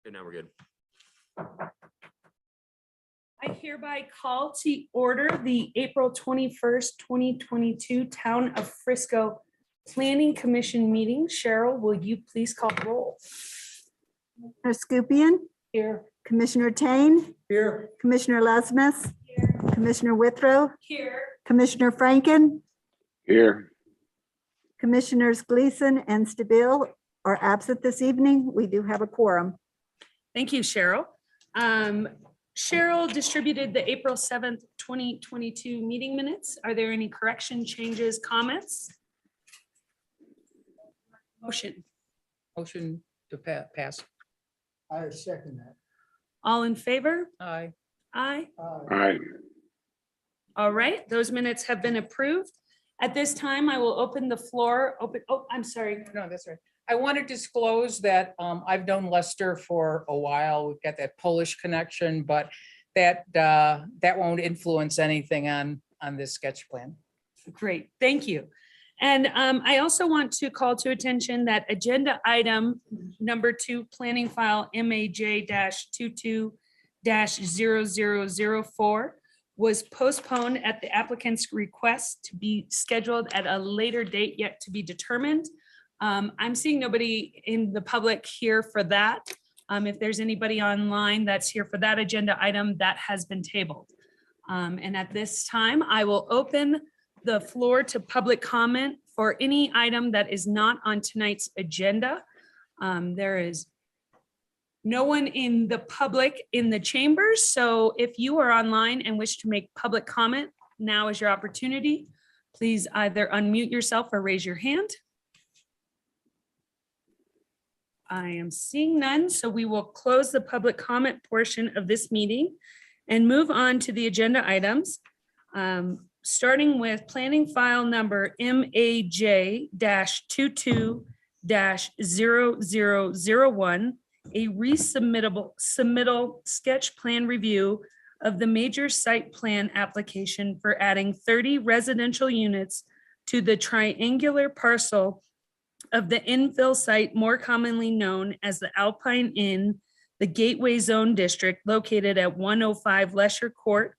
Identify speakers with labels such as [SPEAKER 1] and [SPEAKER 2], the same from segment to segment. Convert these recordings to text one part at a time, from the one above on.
[SPEAKER 1] Okay, now we're good.
[SPEAKER 2] I hereby call to order the April 21st, 2022 Town of Frisco Planning Commission meeting. Cheryl, will you please call the roll?
[SPEAKER 3] Commissioner Scupian,
[SPEAKER 2] Here.
[SPEAKER 3] Commissioner Tain,
[SPEAKER 2] Here.
[SPEAKER 3] Commissioner Lesmes, Commissioner Withrow,
[SPEAKER 2] Here.
[SPEAKER 3] Commissioner Franken,
[SPEAKER 4] Here.
[SPEAKER 3] Commissioners Gleason and Stabile are absent this evening. We do have a quorum.
[SPEAKER 2] Thank you, Cheryl. Cheryl distributed the April 7th, 2022 meeting minutes. Are there any correction, changes, comments? Motion.
[SPEAKER 5] Motion to pass.
[SPEAKER 6] I second that.
[SPEAKER 2] All in favor?
[SPEAKER 5] Aye.
[SPEAKER 2] Aye.
[SPEAKER 4] All right.
[SPEAKER 2] All right, those minutes have been approved. At this time, I will open the floor. I'm sorry.
[SPEAKER 5] No, that's right. I want to disclose that I've known Lester for a while. We've got that Polish connection, but that won't influence anything on this sketch plan.
[SPEAKER 2] Great, thank you. And I also want to call to attention that agenda item number 2, planning file MAJ-22-0004 was postponed at the applicant's request to be scheduled at a later date yet to be determined. I'm seeing nobody in the public here for that. If there's anybody online that's here for that agenda item, that has been tabled. And at this time, I will open the floor to public comment for any item that is not on tonight's agenda. There is no one in the public in the chambers. So if you are online and wish to make public comment, now is your opportunity. Please either unmute yourself or raise your hand. I am seeing none, so we will close the public comment portion of this meeting and move on to the agenda items. Starting with planning file number MAJ-22-0001, a submittal sketch plan review of the major site plan application for adding 30 residential units to the triangular parcel of the infill site more commonly known as the Alpine Inn, the Gateway Zone District located at 105 Lesher Court,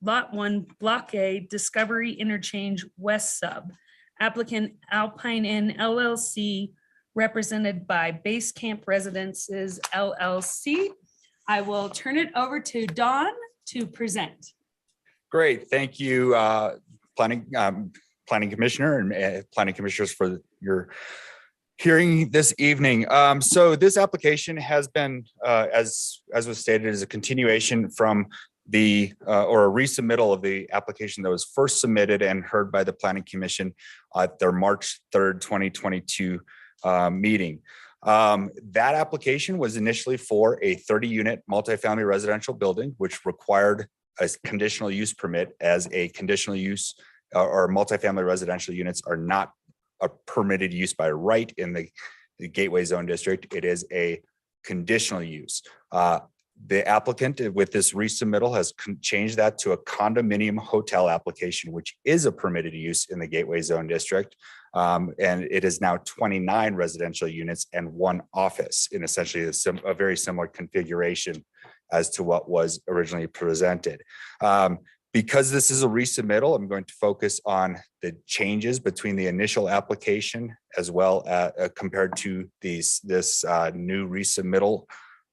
[SPEAKER 2] Lot 1, Block A, Discovery Interchange West Sub. Applicant Alpine Inn LLC, represented by Base Camp Residences LLC. I will turn it over to Dawn to present.
[SPEAKER 7] Great, thank you, planning commissioner and planning commissioners for your hearing this evening. So this application has been, as was stated, is a continuation from the or a resubmittal of the application that was first submitted and heard by the Planning Commission at their March 3rd, 2022 meeting. That application was initially for a 30-unit multifamily residential building, which required a conditional use permit, as a conditional use or multifamily residential units are not a permitted use by right in the Gateway Zone District. It is a conditional use. The applicant with this resubmittal has changed that to a condominium hotel application, which is a permitted use in the Gateway Zone District. And it is now 29 residential units and 1 office in essentially a very similar configuration as to what was originally presented. Because this is a resubmittal, I'm going to focus on the changes between the initial application as well compared to this new resubmittal,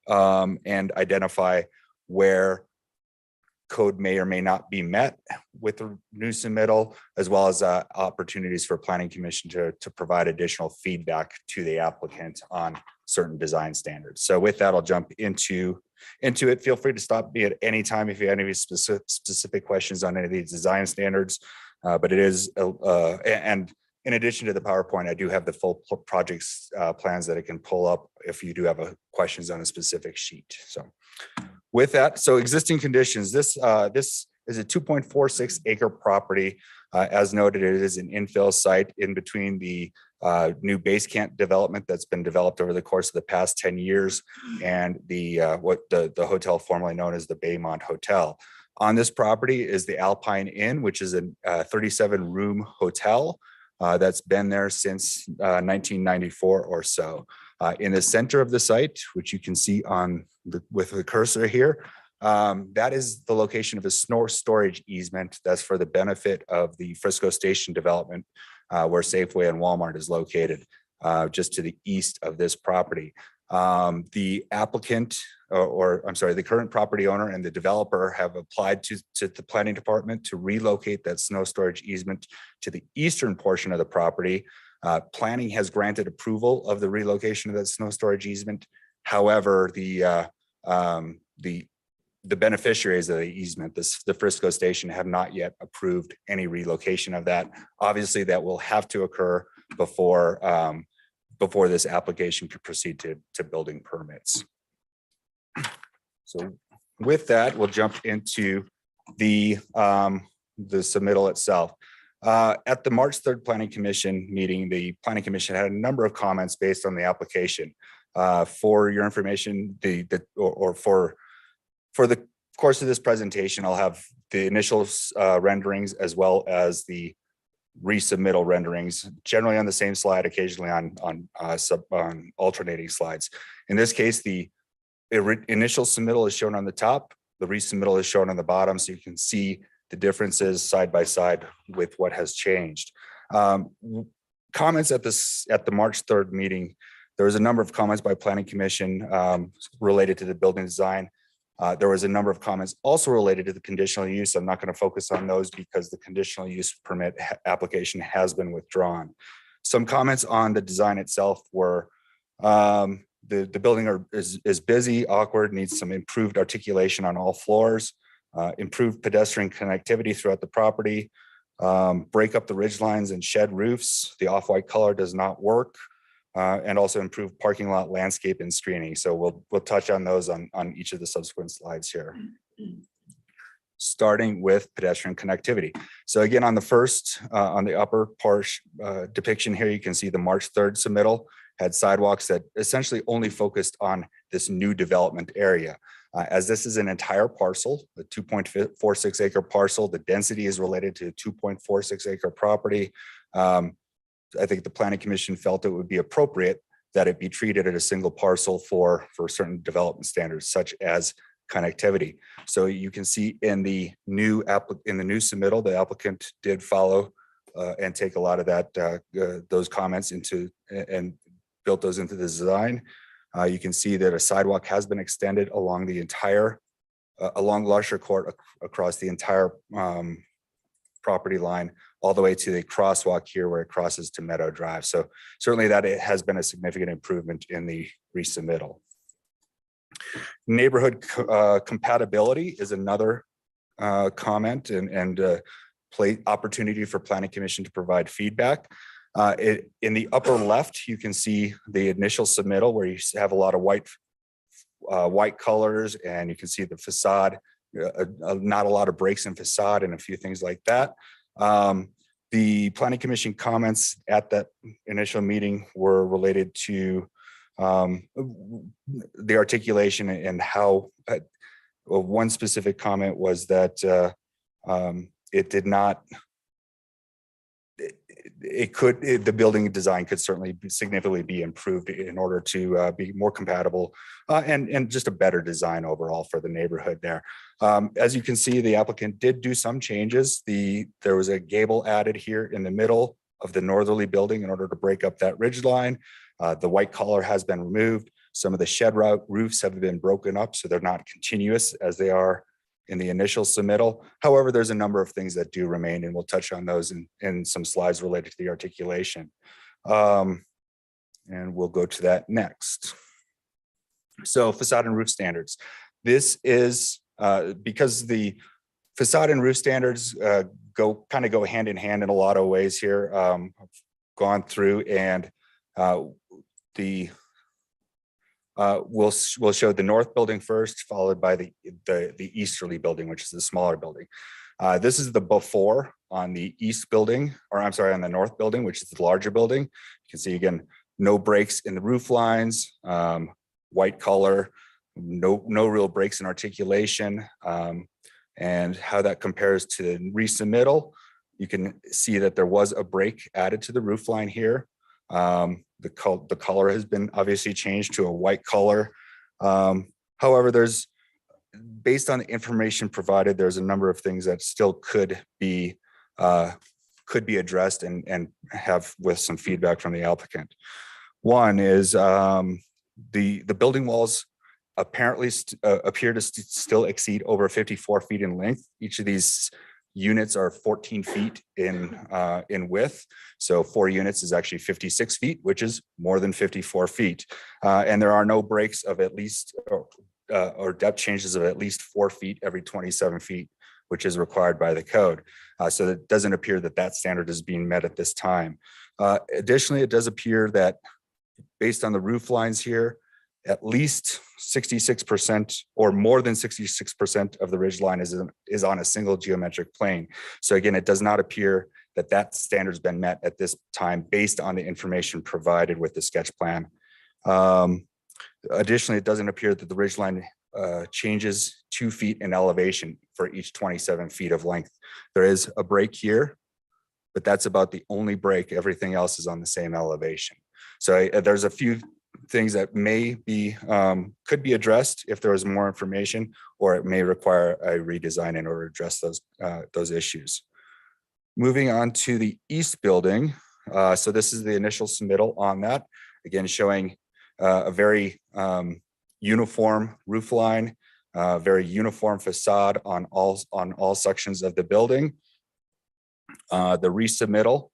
[SPEAKER 7] and identify where code may or may not be met with the new submittal, as well as opportunities for Planning Commission to provide additional feedback to the applicant on certain design standards. So with that, I'll jump into it. Feel free to stop me at any time if you have any specific questions on any of these design standards. But it is, and in addition to the PowerPoint, I do have the full projects plans that I can pull up if you do have questions on a specific sheet. So with that, so existing conditions, this is a 2.46 acre property. As noted, it is an infill site in between the new base camp development that's been developed over the course of the past 10 years and the hotel formerly known as the Baymont Hotel. On this property is the Alpine Inn, which is a 37 room hotel that's been there since 1994 or so. In the center of the site, which you can see with the cursor here, that is the location of a storage easement that's for the benefit of the Frisco Station development, where Safeway and Walmart is located, just to the east of this property. The applicant, the current property owner and the developer have applied to the planning department to relocate that snow storage easement to the eastern portion of the property. Planning has granted approval of the relocation of that snow storage easement. However, the beneficiaries of the easement, the Frisco Station, have not yet approved any relocation of that. Obviously, that will have to occur before this application could proceed to building permits. So with that, we'll jump into the submittal itself. At the March 3rd Planning Commission meeting, the Planning Commission had a number of comments based on the application. For your information, for the course of this presentation, I'll have the initial renderings as well as the resubmittal renderings, generally on the same slide, occasionally on alternating slides. In this case, the initial submittal is shown on the top, the resubmittal is shown on the bottom, so you can see the differences side by side with what has changed. Comments at the March 3rd meeting, there was a number of comments by Planning Commission related to the building design. There was a number of comments also related to the conditional use. I'm not going to focus on those because the conditional use permit application has been withdrawn. Some comments on the design itself were the building is busy, awkward, needs some improved articulation on all floors, improved pedestrian connectivity throughout the property, break up the ridge lines and shed roofs. The off-white color does not work. And also improve parking lot landscape and screening. So we'll touch on those on each of the subsequent slides here. Starting with pedestrian connectivity. So again, on the first, on the upper part depiction here, you can see the March 3rd submittal had sidewalks that essentially only focused on this new development area. As this is an entire parcel, a 2.46 acre parcel, the density is related to a 2.46 acre property. I think the Planning Commission felt it would be appropriate that it be treated as a single parcel for certain development standards, such as connectivity. So you can see in the new submittal, the applicant did follow and take a lot of those comments into and built those into the design. You can see that a sidewalk has been extended along the entire along Lusher Court across the entire property line, all the way to the crosswalk here where it crosses to Meadow Drive. So certainly that it has been a significant improvement in the resubmittal. Neighborhood compatibility is another comment and opportunity for Planning Commission to provide feedback. In the upper left, you can see the initial submittal where you have a lot of white colors, and you can see the facade, not a lot of breaks in facade and a few things like that. The Planning Commission comments at that initial meeting were related to the articulation and how one specific comment was that it did not, the building design could certainly significantly be improved in order to be more compatible and just a better design overall for the neighborhood there. As you can see, the applicant did do some changes. There was a gable added here in the middle of the northerly building in order to break up that ridge line. The white collar has been removed. Some of the shed roofs have been broken up, so they're not continuous as they are in the initial submittal. However, there's a number of things that do remain, and we'll touch on those in some slides related to the articulation. And we'll go to that next. So facade and roof standards. This is because the facade and roof standards go hand in hand in a lot of ways here. I've gone through and we'll show the north building first, followed by the easterly building, which is the smaller building. This is the before on the east building, or I'm sorry, on the north building, which is the larger building. You can see again, no breaks in the roof lines, white color, no real breaks in articulation, and how that compares to the resubmittal. you can see that there was a break added to the roof line here. The color has been obviously changed to a white color. However, based on the information provided, there's a number of things that still could be addressed and have with some feedback from the applicant. One is the building walls apparently appear to still exceed over 54 feet in length. Each of these units are 14 feet in width. So 4 units is actually 56 feet, which is more than 54 feet. And there are no breaks of at least or depth changes of at least 4 feet every 27 feet, which is required by the code. So it doesn't appear that that standard is being met at this time. Additionally, it does appear that based on the roof lines here, at least 66% or more than 66% of the ridge line is on a single geometric plane. So again, it does not appear that that standard's been met at this time based on the information provided with the sketch plan. Additionally, it doesn't appear that the ridge line changes 2 feet in elevation for each 27 feet of length. There is a break here, but that's about the only break. Everything else is on the same elevation. So there's a few things that may be could be addressed if there was more information, or it may require a redesign in order to address those issues. Moving on to the east building. So this is the initial submittal on that. Again, showing a very uniform roof line, very uniform facade on all sections of the building. The resubmittal,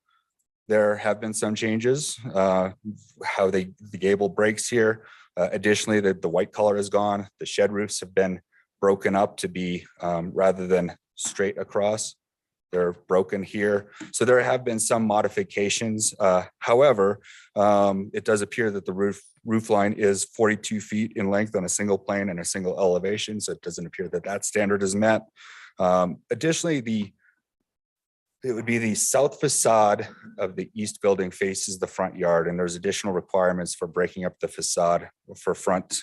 [SPEAKER 7] there have been some changes, how the gable breaks here. Additionally, the white color is gone. The shed roofs have been broken up to be rather than straight across. They're broken here. So there have been some modifications. However, it does appear that the roof line is 42 feet in length on a single plane and a single elevation. So it doesn't appear that that standard is met. Additionally, it would be the south facade of the east building faces the front yard, and there's additional requirements for breaking up the facade for front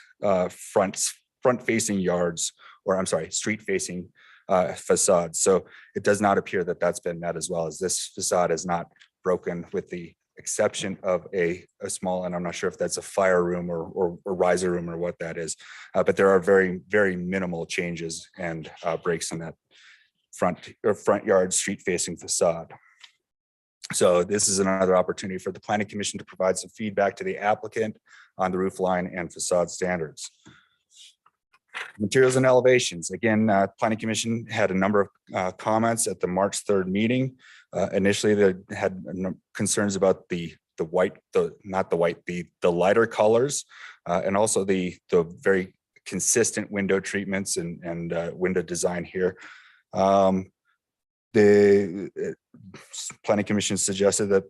[SPEAKER 7] facing yards, or I'm sorry, street facing facades. So it does not appear that that's been met, as well as this facade is not broken, with the exception of a small, and I'm not sure if that's a fire room or riser room or what that is, but there are very, very minimal changes and breaks in that front yard street facing facade. So this is another opportunity for the Planning Commission to provide some feedback to the applicant on the roof line and facade standards. Materials and elevations. Again, Planning Commission had a number of comments at the March 3rd meeting. Initially, they had concerns about the lighter colors, and also the very consistent window treatments and window design here. The Planning Commission suggested that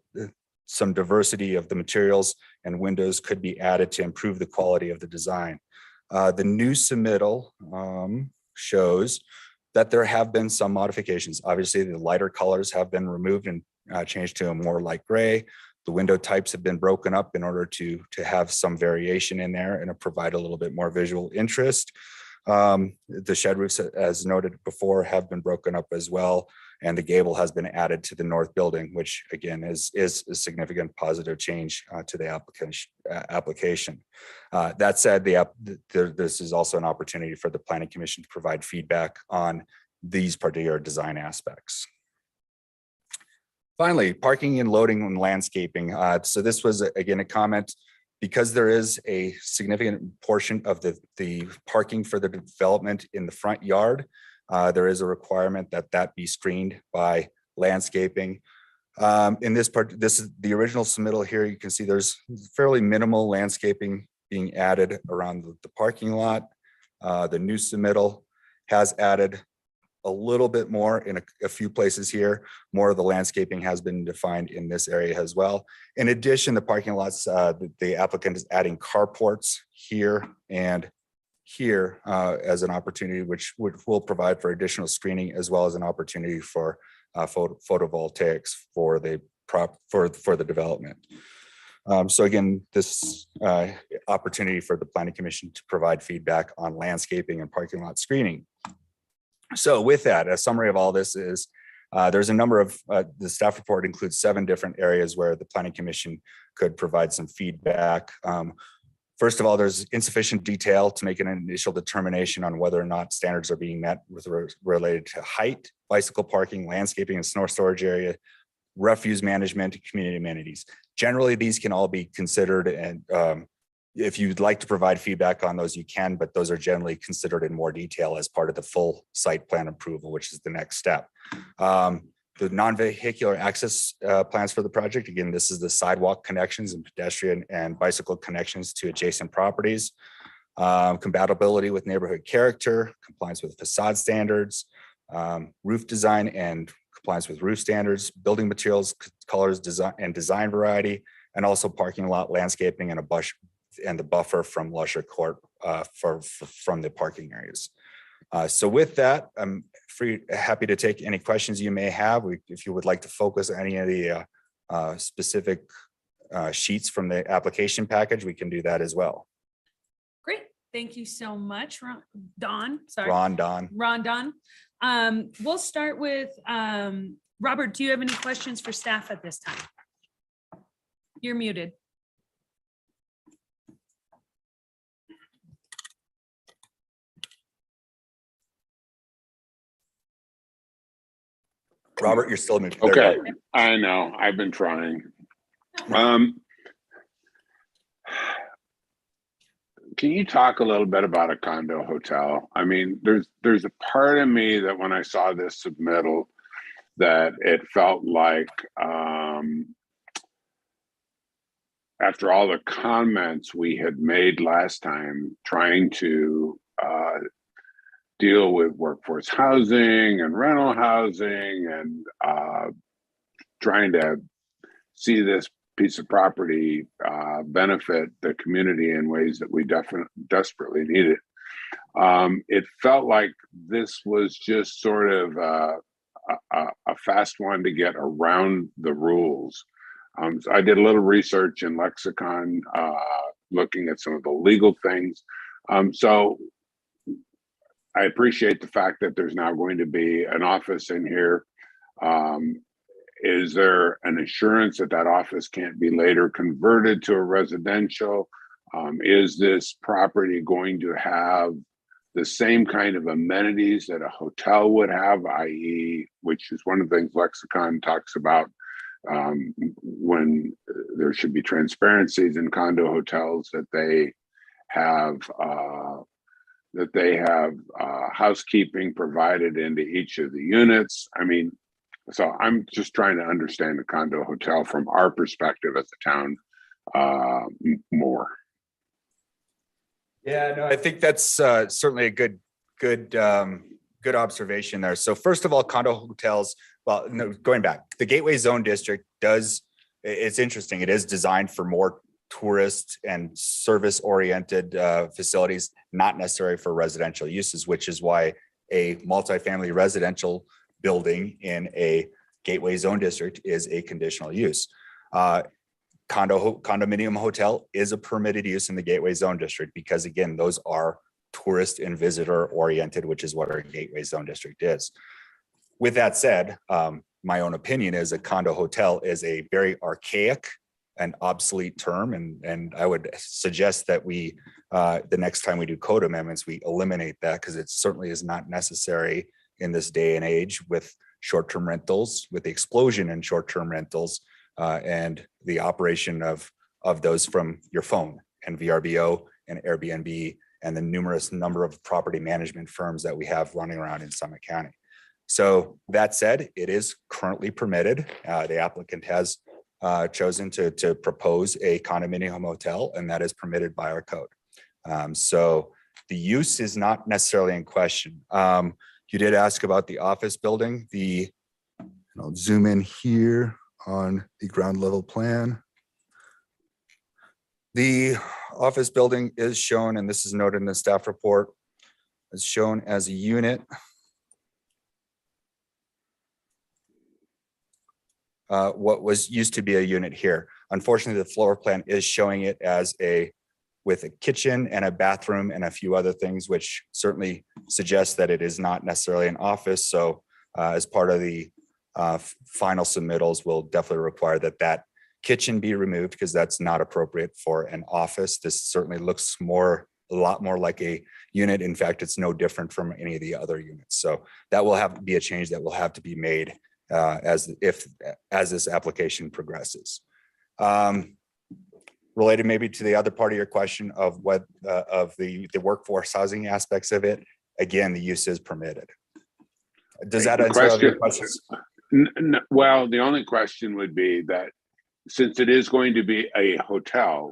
[SPEAKER 7] some diversity of the materials and windows could be added to improve the quality of the design. The new submittal shows that there have been some modifications. Obviously, the lighter colors have been removed and changed to a more light gray. The window types have been broken up in order to have some variation in there and provide a little bit more visual interest. The shed roofs, as noted before, have been broken up as well, and the gable has been added to the north building, which again is a significant positive change to the application. That said, this is also an opportunity for the Planning Commission to provide feedback on these particular design aspects. Finally, parking and loading and landscaping. So this was again a comment. Because there is a significant portion of the parking for the development in the front yard, there is a requirement that be screened by landscaping. In this part, this is the original submittal here. You can see there's fairly minimal landscaping being added around the parking lot. The new submittal has added a little bit more in a few places here. More of the landscaping has been defined in this area as well. In addition, the parking lots, the applicant is adding carports here and here as an opportunity, which will provide for additional screening, as well as an opportunity for photovoltaics for the development. So again, this opportunity for the Planning Commission to provide feedback on landscaping and parking lot screening. So with that, a summary of all this is There's a number of, the staff report includes 7 different areas where the planning commission could provide some feedback. First of all, there's insufficient detail to make an initial determination on whether or not standards are being met with related to height, bicycle parking, landscaping and snow storage area, refuse management, and community amenities. Generally, these can all be considered, and if you'd like to provide feedback on those, you can, but those are generally considered in more detail as part of the full site plan approval, which is the next step. The non-vehicular access plans for the project. Again, this is the sidewalk connections and pedestrian and bicycle connections to adjacent properties. Compatibility with neighborhood character, compliance with facade standards, roof design and compliance with roof standards, building materials, colors, design and design variety, and also parking lot landscaping and the buffer from Lusher Court from the parking areas. So with that, I'm happy to take any questions you may have. If you would like to focus on any of the specific sheets from the application package, we can do that as well.
[SPEAKER 2] Great. Thank you so much, Don. Sorry.
[SPEAKER 7] Don.
[SPEAKER 2] We'll start with Robert. Do you have any questions for staff at this time? You're muted.
[SPEAKER 7] Robert, you're still muted. There you
[SPEAKER 1] Okay,
[SPEAKER 7] go.
[SPEAKER 1] I know, I've been trying. Can you talk a little bit about a condo hotel? I mean, there's a part of me that when I saw this submittal, that it felt like after all the comments we had made last time, trying to deal with workforce housing and rental housing and trying to see this piece of property benefit the community in ways that we desperately needed. It felt like this was just sort of a fast one to get around the rules. So I did a little research in Lexicon, looking at some of the legal things. So I appreciate the fact that there's now going to be an office in here. Is there an assurance that that office can't be later converted to a residential? Is this property going to have the same kind of amenities that a hotel would have, i.e., which is one of the things Lexicon talks about, when there should be transparencies in condo hotels, that they have housekeeping provided into each of the units. I mean, so I'm just trying to understand the condo hotel from our perspective as a town more.
[SPEAKER 7] Yeah, no, I think that's certainly a good observation there. So first of all, condo hotels, well, no, going back, the Gateway Zone District it's interesting. It is designed for more tourist and service-oriented facilities, not necessary for residential uses, which is why a multifamily residential building in a Gateway Zone District is a conditional use. Condominium hotel is a permitted use in the Gateway Zone District because, again, those are tourist and visitor oriented, which is what our Gateway Zone District is. With that said, my own opinion is a condo hotel is a very archaic and obsolete term, and I would suggest that we, the next time we do code amendments, we eliminate that because it certainly is not necessary in this day and age with short-term rentals, with the explosion in short-term rentals and the operation of those from your phone and VRBO and Airbnb and the numerous number of property management firms that we have running around in Summit County. So that said, it is currently permitted. The applicant has chosen to propose a condominium hotel, and that is permitted by our code. So the use is not necessarily in question. You did ask about the office building. I'll zoom in here on the ground level plan. The office building is shown, and this is noted in the staff report, is shown as a unit. What was used to be a unit here. Unfortunately, the floor plan is showing it as with a kitchen and a bathroom and a few other things, which certainly suggests that it is not necessarily an office. So as part of the final submittals will definitely require that kitchen be removed because that's not appropriate for an office. This certainly looks a lot more like a unit. In fact, it's no different from any of the other units. So that will have to be a change that will have to be made as this application progresses. Related maybe to the other part of your question of what of the workforce housing aspects of it, again, the use is permitted. Does that answer all your questions?
[SPEAKER 1] Well, the only question would be that since it is going to be a hotel,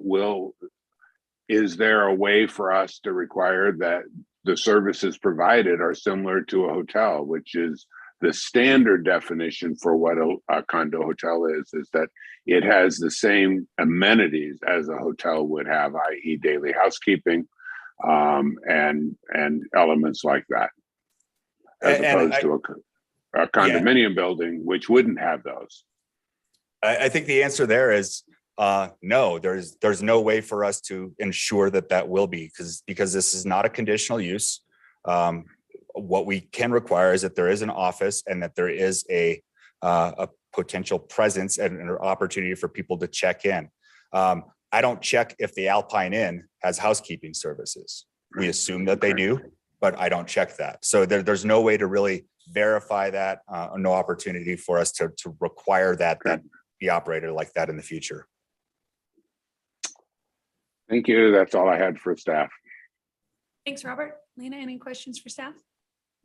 [SPEAKER 1] is there a way for us to require that the services provided are similar to a hotel, which is the standard definition for what a condo hotel is that it has the same amenities as a hotel would have, i.e. daily housekeeping, and elements like that, as opposed to a condominium building, which wouldn't have those.
[SPEAKER 7] I think the answer there is no, there's no way for us to ensure that will be because this is not a conditional use. What we can require is that there is an office and that there is a potential presence and an opportunity for people to check in. I don't check if the Alpine Inn has housekeeping services. We assume that they do, but I don't check that. So there's no way to really verify that, no opportunity for us to require that be operated like that in the future.
[SPEAKER 1] Thank you. That's all I had for staff.
[SPEAKER 2] Thanks, Robert. Lena, any questions for staff?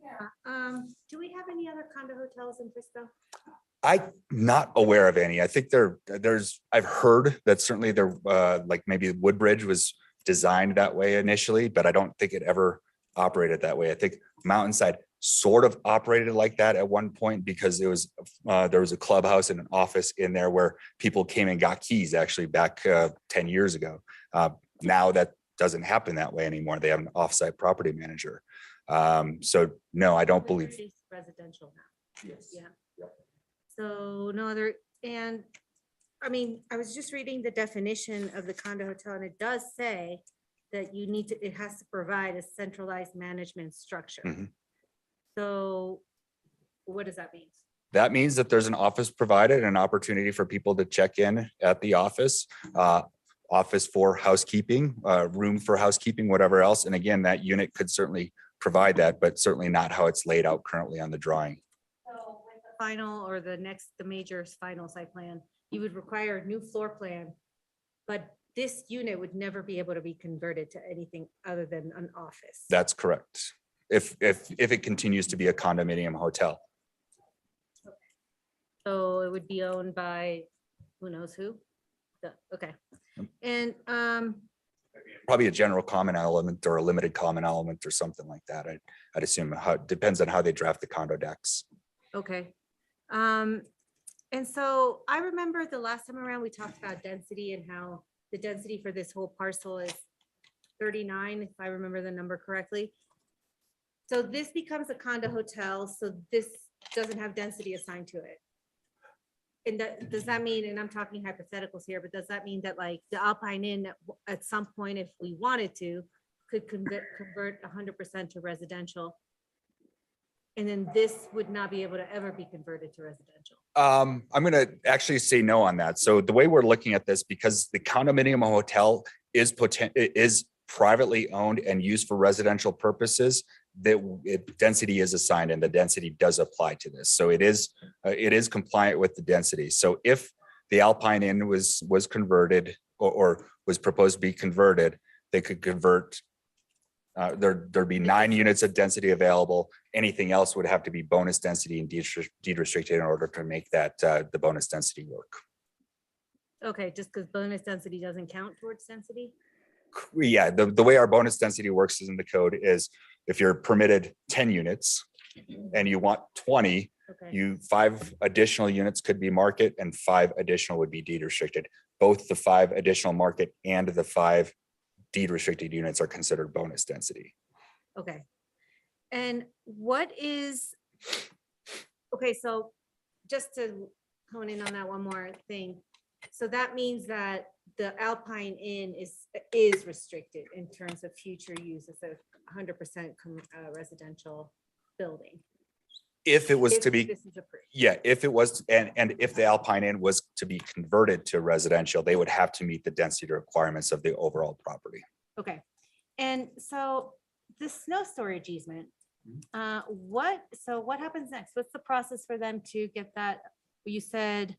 [SPEAKER 4] Yeah. Do we have any other condo hotels in Frisco?
[SPEAKER 7] I'm not aware of any. I think I've heard that certainly there, like maybe Woodbridge was designed that way initially, but I don't think it ever operated that way. I think Mountainside sort of operated like that at one point because there was a clubhouse and an office in there where people came and got keys actually back 10 years ago. Now that doesn't happen that way anymore. They have an offsite property manager. So no, I don't believe.
[SPEAKER 4] It's residential now.
[SPEAKER 7] Yes.
[SPEAKER 4] Yeah. So no other, and I mean, I was just reading the definition of the condo hotel and it does say that it has to provide a centralized management structure.
[SPEAKER 7] Mhm.
[SPEAKER 4] So what does that mean?
[SPEAKER 7] That means that there's an office provided, an opportunity for people to check in at the office, office for housekeeping, room for housekeeping, whatever else. And again, that unit could certainly provide that, but certainly not how it's laid out currently on the drawing.
[SPEAKER 4] So with the final or the major final site plan, you would require a new floor plan, but this unit would never be able to be converted to anything other than an office.
[SPEAKER 7] That's correct. If it continues to be a condominium hotel.
[SPEAKER 4] So it would be owned by who knows who? Okay. And
[SPEAKER 7] Probably a general common element or a limited common element or something like that. I'd assume it depends on how they draft the condo decks.
[SPEAKER 4] okay. And so I remember the last time around, we talked about density and how the density for this whole parcel is 39, if I remember the number correctly. So this becomes a condo hotel, so this doesn't have density assigned to it. And does that mean, and I'm talking hypotheticals here, but does that mean that like the Alpine Inn at some point, if we wanted to, could convert 100% to residential? And then this would not be able to ever be converted to residential.
[SPEAKER 7] I'm going to actually say no on that. So the way we're looking at this, because the condominium hotel is privately owned and used for residential purposes, density is assigned and the density does apply to this. So it is compliant with the density. So if the Alpine Inn was converted or was proposed to be converted, they could convert. There'd be 9 units of density available. Anything else would have to be bonus density and deed restricted in order to make that the bonus density work.
[SPEAKER 4] Okay, just because bonus density doesn't count towards density?
[SPEAKER 7] Yeah, the way our bonus density works is in the code is if you're permitted 10 units and you want 20,
[SPEAKER 4] Okay,
[SPEAKER 7] 5 additional units could be market and 5 additional would be deed restricted. Both the 5 additional market and the 5 deed restricted units are considered bonus density.
[SPEAKER 4] okay. And what is, okay, so just to hone in on that one more thing. So that means that the Alpine Inn is restricted in terms of future use as a 100% residential building.
[SPEAKER 7] If it was
[SPEAKER 4] if
[SPEAKER 7] to be,
[SPEAKER 4] this is approved.
[SPEAKER 7] yeah, if it was, and if the Alpine Inn was to be converted to residential, they would have to meet the density requirements of the overall property.
[SPEAKER 4] Okay, and so the snow storage easement, what happens next? What's the process for them to get that? You said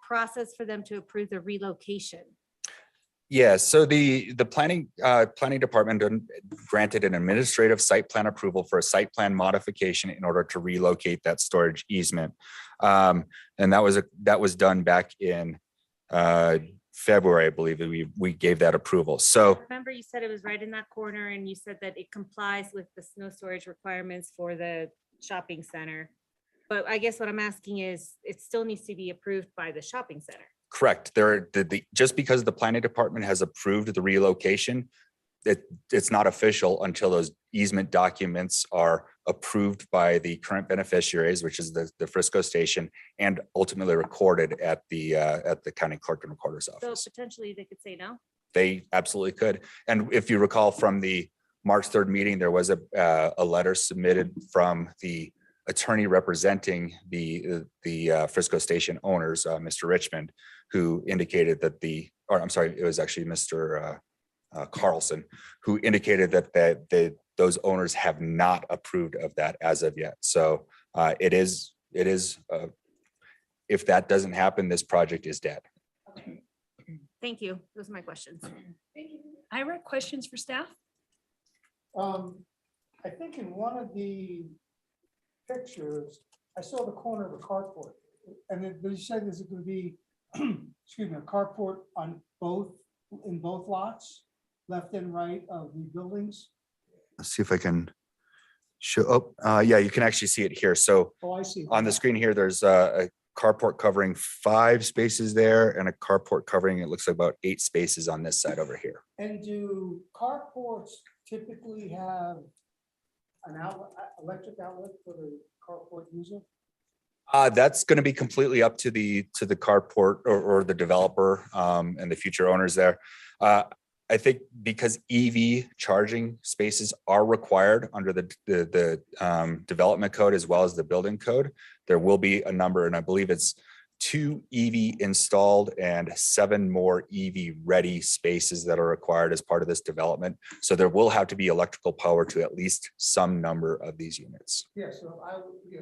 [SPEAKER 4] process for them to approve the relocation.
[SPEAKER 7] Yeah, so the planning department granted an administrative site plan approval for a site plan modification in order to relocate that storage easement. And that was done back in February, I believe, that we gave that approval. So
[SPEAKER 4] Remember you said it was right in that corner and you said that it complies with the snow storage requirements for the shopping center. But I guess what I'm asking is, it still needs to be approved by the shopping center.
[SPEAKER 7] correct, just because the planning department has approved the relocation, it's not official until those easement documents are approved by the current beneficiaries, which is the Frisco station, and ultimately recorded at the county clerk and recorder's
[SPEAKER 4] So
[SPEAKER 7] office.
[SPEAKER 4] potentially they could say no.
[SPEAKER 7] They absolutely could. And if you recall from the March 3rd meeting, there was a letter submitted from the attorney representing the Frisco station owners, Mr. Richmond, who indicated that it was actually Mr. Carlson, who indicated that those owners have not approved of that as of yet. So it is if that doesn't happen, this project is dead.
[SPEAKER 4] Thank you. Those are my questions.
[SPEAKER 2] Ira, questions for staff?
[SPEAKER 6] I think in one of the pictures, I saw the corner of a carport. And then you said there's going to be, excuse me, a carport in both lots, left and right of the buildings.
[SPEAKER 7] Let's see if I can show, yeah, you can actually see it here. So
[SPEAKER 6] Oh, I see.
[SPEAKER 7] on the screen here, there's a carport covering 5 spaces there and a carport covering, it looks like about 8 spaces on this side over here.
[SPEAKER 6] And do carports typically have an outlet, electric outlet for the carport user?
[SPEAKER 7] That's going to be completely up to the carport or the developer and the future owners there. I think because EV charging spaces are required under the development code as well as the building code, there will be a number, and I believe it's 2 EV installed and 7 more EV ready spaces that are required as part of this development. So there will have to be electrical power to at least some number of these units.
[SPEAKER 6] Yeah, so I would, yeah,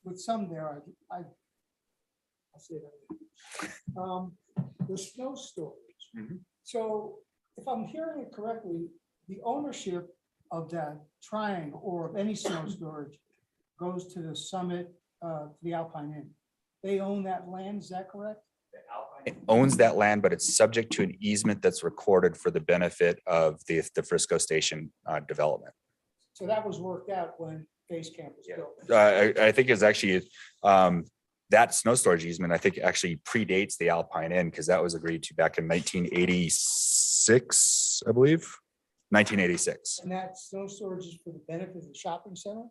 [SPEAKER 6] with some there, I'll say that. The snow storage.
[SPEAKER 7] Mhm.
[SPEAKER 6] So if I'm hearing it correctly, the ownership of that triangle or of any snow storage goes to the Summit, the Alpine Inn. They own that land, is that correct?
[SPEAKER 7] It owns that land, but it's subject to an easement that's recorded for the benefit of the Frisco Station development.
[SPEAKER 6] So that was worked out when base camp was built.
[SPEAKER 7] I think it's actually that snow storage easement, I think actually predates the Alpine Inn because that was agreed to back in 1986, I believe, 1986.
[SPEAKER 6] And that snow storage is for the benefit of the shopping center?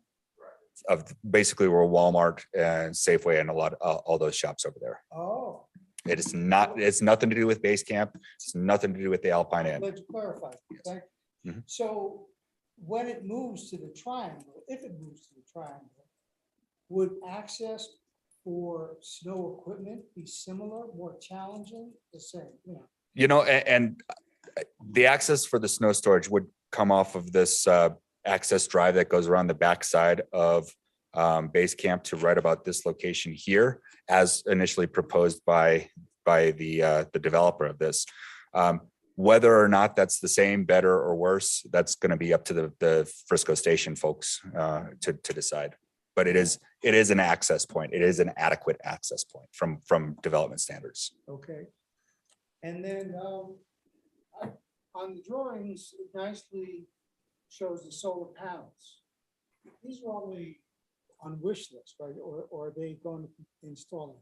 [SPEAKER 7] Of basically where Walmart and Safeway and all those shops over there.
[SPEAKER 6] Oh,
[SPEAKER 7] It's nothing to do with base camp. It's nothing to do with the Alpine Inn.
[SPEAKER 6] glad you clarified. Thank you.
[SPEAKER 7] Mhm.
[SPEAKER 6] So when it moves to the triangle, if it moves to the triangle, would access for snow equipment be similar, more challenging, the same? Yeah.
[SPEAKER 7] And the access for the snow storage would come off of this access drive that goes around the backside of base camp to right about this location here, as initially proposed by the developer of this. Whether or not that's the same, better or worse, that's going to be up to the Frisco Station folks to decide. But it is an access point. It is an adequate access point from development standards.
[SPEAKER 6] Okay. And then on the drawings, it nicely shows the solar panels. These are only on wish list, right? Or are they going to be installing?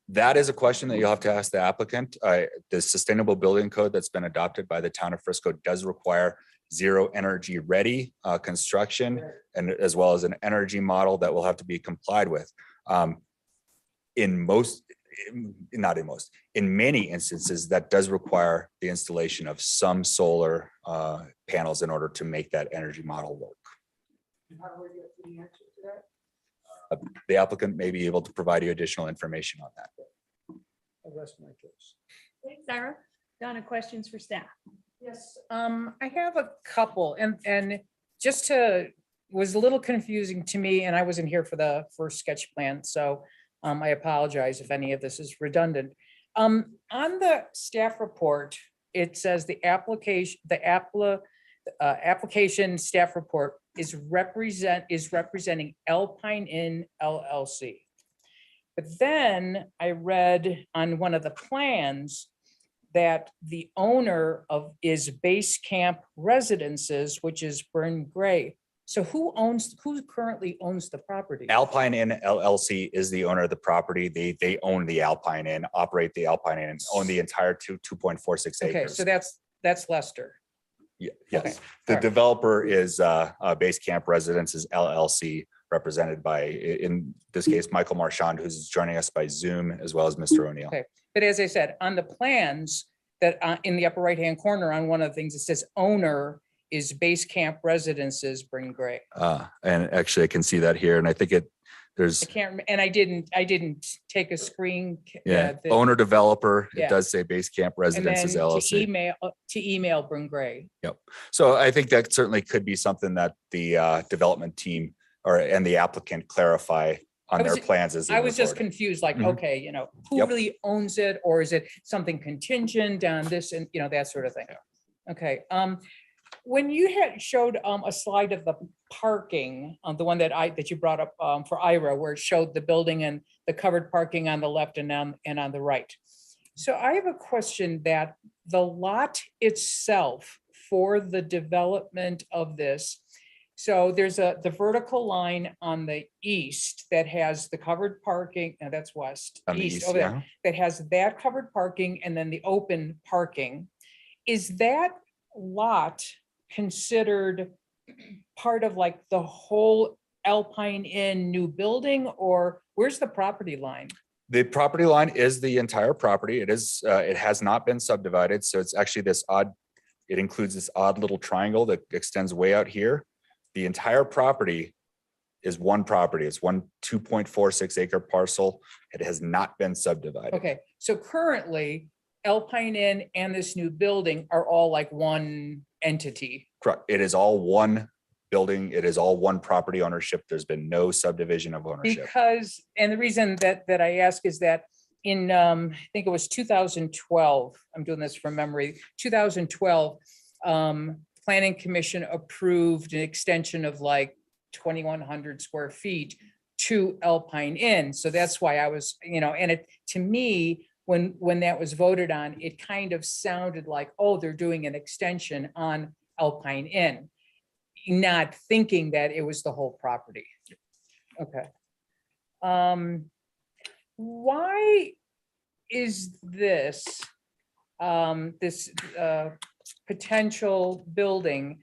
[SPEAKER 7] That is a question that you'll have to ask the applicant. The Sustainable Building Code that's been adopted by the town of Frisco does require zero energy ready construction, and as well as an energy model that will have to be complied with. In many instances, that does require the installation of some solar panels in order to make that energy model work.
[SPEAKER 6] How do I get to the answer to that?
[SPEAKER 7] The applicant may be able to provide you additional information on that.
[SPEAKER 6] I rest my case.
[SPEAKER 2] Thanks, Sarah. Donna, questions for staff?
[SPEAKER 5] Yes, I have a couple and just was a little confusing to me and I wasn't here for the first sketch plan, so I apologize if any of this is redundant. On the staff report, it says the application staff report is representing Alpine Inn LLC. But then I read on one of the plans that the owner is Base Camp Residences, which is Burn Gray. So who currently owns the property?
[SPEAKER 7] Alpine Inn LLC is the owner of the property. They own the Alpine Inn, operate the Alpine Inn, and own the entire 2.46
[SPEAKER 5] Okay,
[SPEAKER 7] acres.
[SPEAKER 5] so that's Lester. Okay,
[SPEAKER 7] Yes, the
[SPEAKER 5] alright.
[SPEAKER 7] developer is Base Camp Residences LLC, represented by, in this case, Michael Marchand, who's joining us by Zoom, as well as Mr. O'Neill.
[SPEAKER 5] Okay. But as I said, on the plans that in the upper right-hand corner on one of the things, it says owner is Base Camp Residences, Burn Gray.
[SPEAKER 7] And actually, I can see that here, and I think there's,
[SPEAKER 5] I can't, and I didn't take a screen.
[SPEAKER 7] owner developer,
[SPEAKER 5] Yeah.
[SPEAKER 7] it does say Base Camp
[SPEAKER 5] And then
[SPEAKER 7] Residences
[SPEAKER 5] to
[SPEAKER 7] LLC.
[SPEAKER 5] email Burn Gray.
[SPEAKER 7] So I think that certainly could be something that the development team and the applicant clarify on
[SPEAKER 5] I was
[SPEAKER 7] their plans as they
[SPEAKER 5] I
[SPEAKER 7] move
[SPEAKER 5] was just
[SPEAKER 7] forward.
[SPEAKER 5] confused, like,
[SPEAKER 7] Mhm.
[SPEAKER 5] okay, who
[SPEAKER 7] Yep.
[SPEAKER 5] really owns it? Or is it something contingent on this and, that sort of thing? Okay, when you had showed a slide of the parking, the one that you brought up for Ira, where it showed the building and the covered parking on the left and on the right. So I have a question that the lot itself for the development of this. So there's the vertical line on the east that has the covered parking, and that's west,
[SPEAKER 7] On the
[SPEAKER 5] east
[SPEAKER 7] east,
[SPEAKER 5] over there,
[SPEAKER 7] yeah.
[SPEAKER 5] that has that covered parking and then the open parking. Is that lot considered part of like the whole Alpine Inn new building, or where's the property line?
[SPEAKER 7] The property line is the entire property. It is, it has not been subdivided, so it's actually it includes this odd little triangle that extends way out here. The entire property is one property. It's one 2.46 acre parcel. It has not been subdivided.
[SPEAKER 5] Okay, so currently Alpine Inn and this new building are all like one entity.
[SPEAKER 7] Correct. It is all one building. It is all one property ownership. There's been no subdivision of ownership.
[SPEAKER 5] Because, and the reason that I ask is that in, I think it was 2012, I'm doing this from memory, 2012, Planning Commission approved an extension of like 2,100 square feet to Alpine Inn. So that's why I was, and it, to me, when that was voted on, it kind of sounded like, oh, they're doing an extension on Alpine Inn, not thinking that it was the whole property. Okay. Why is this, potential building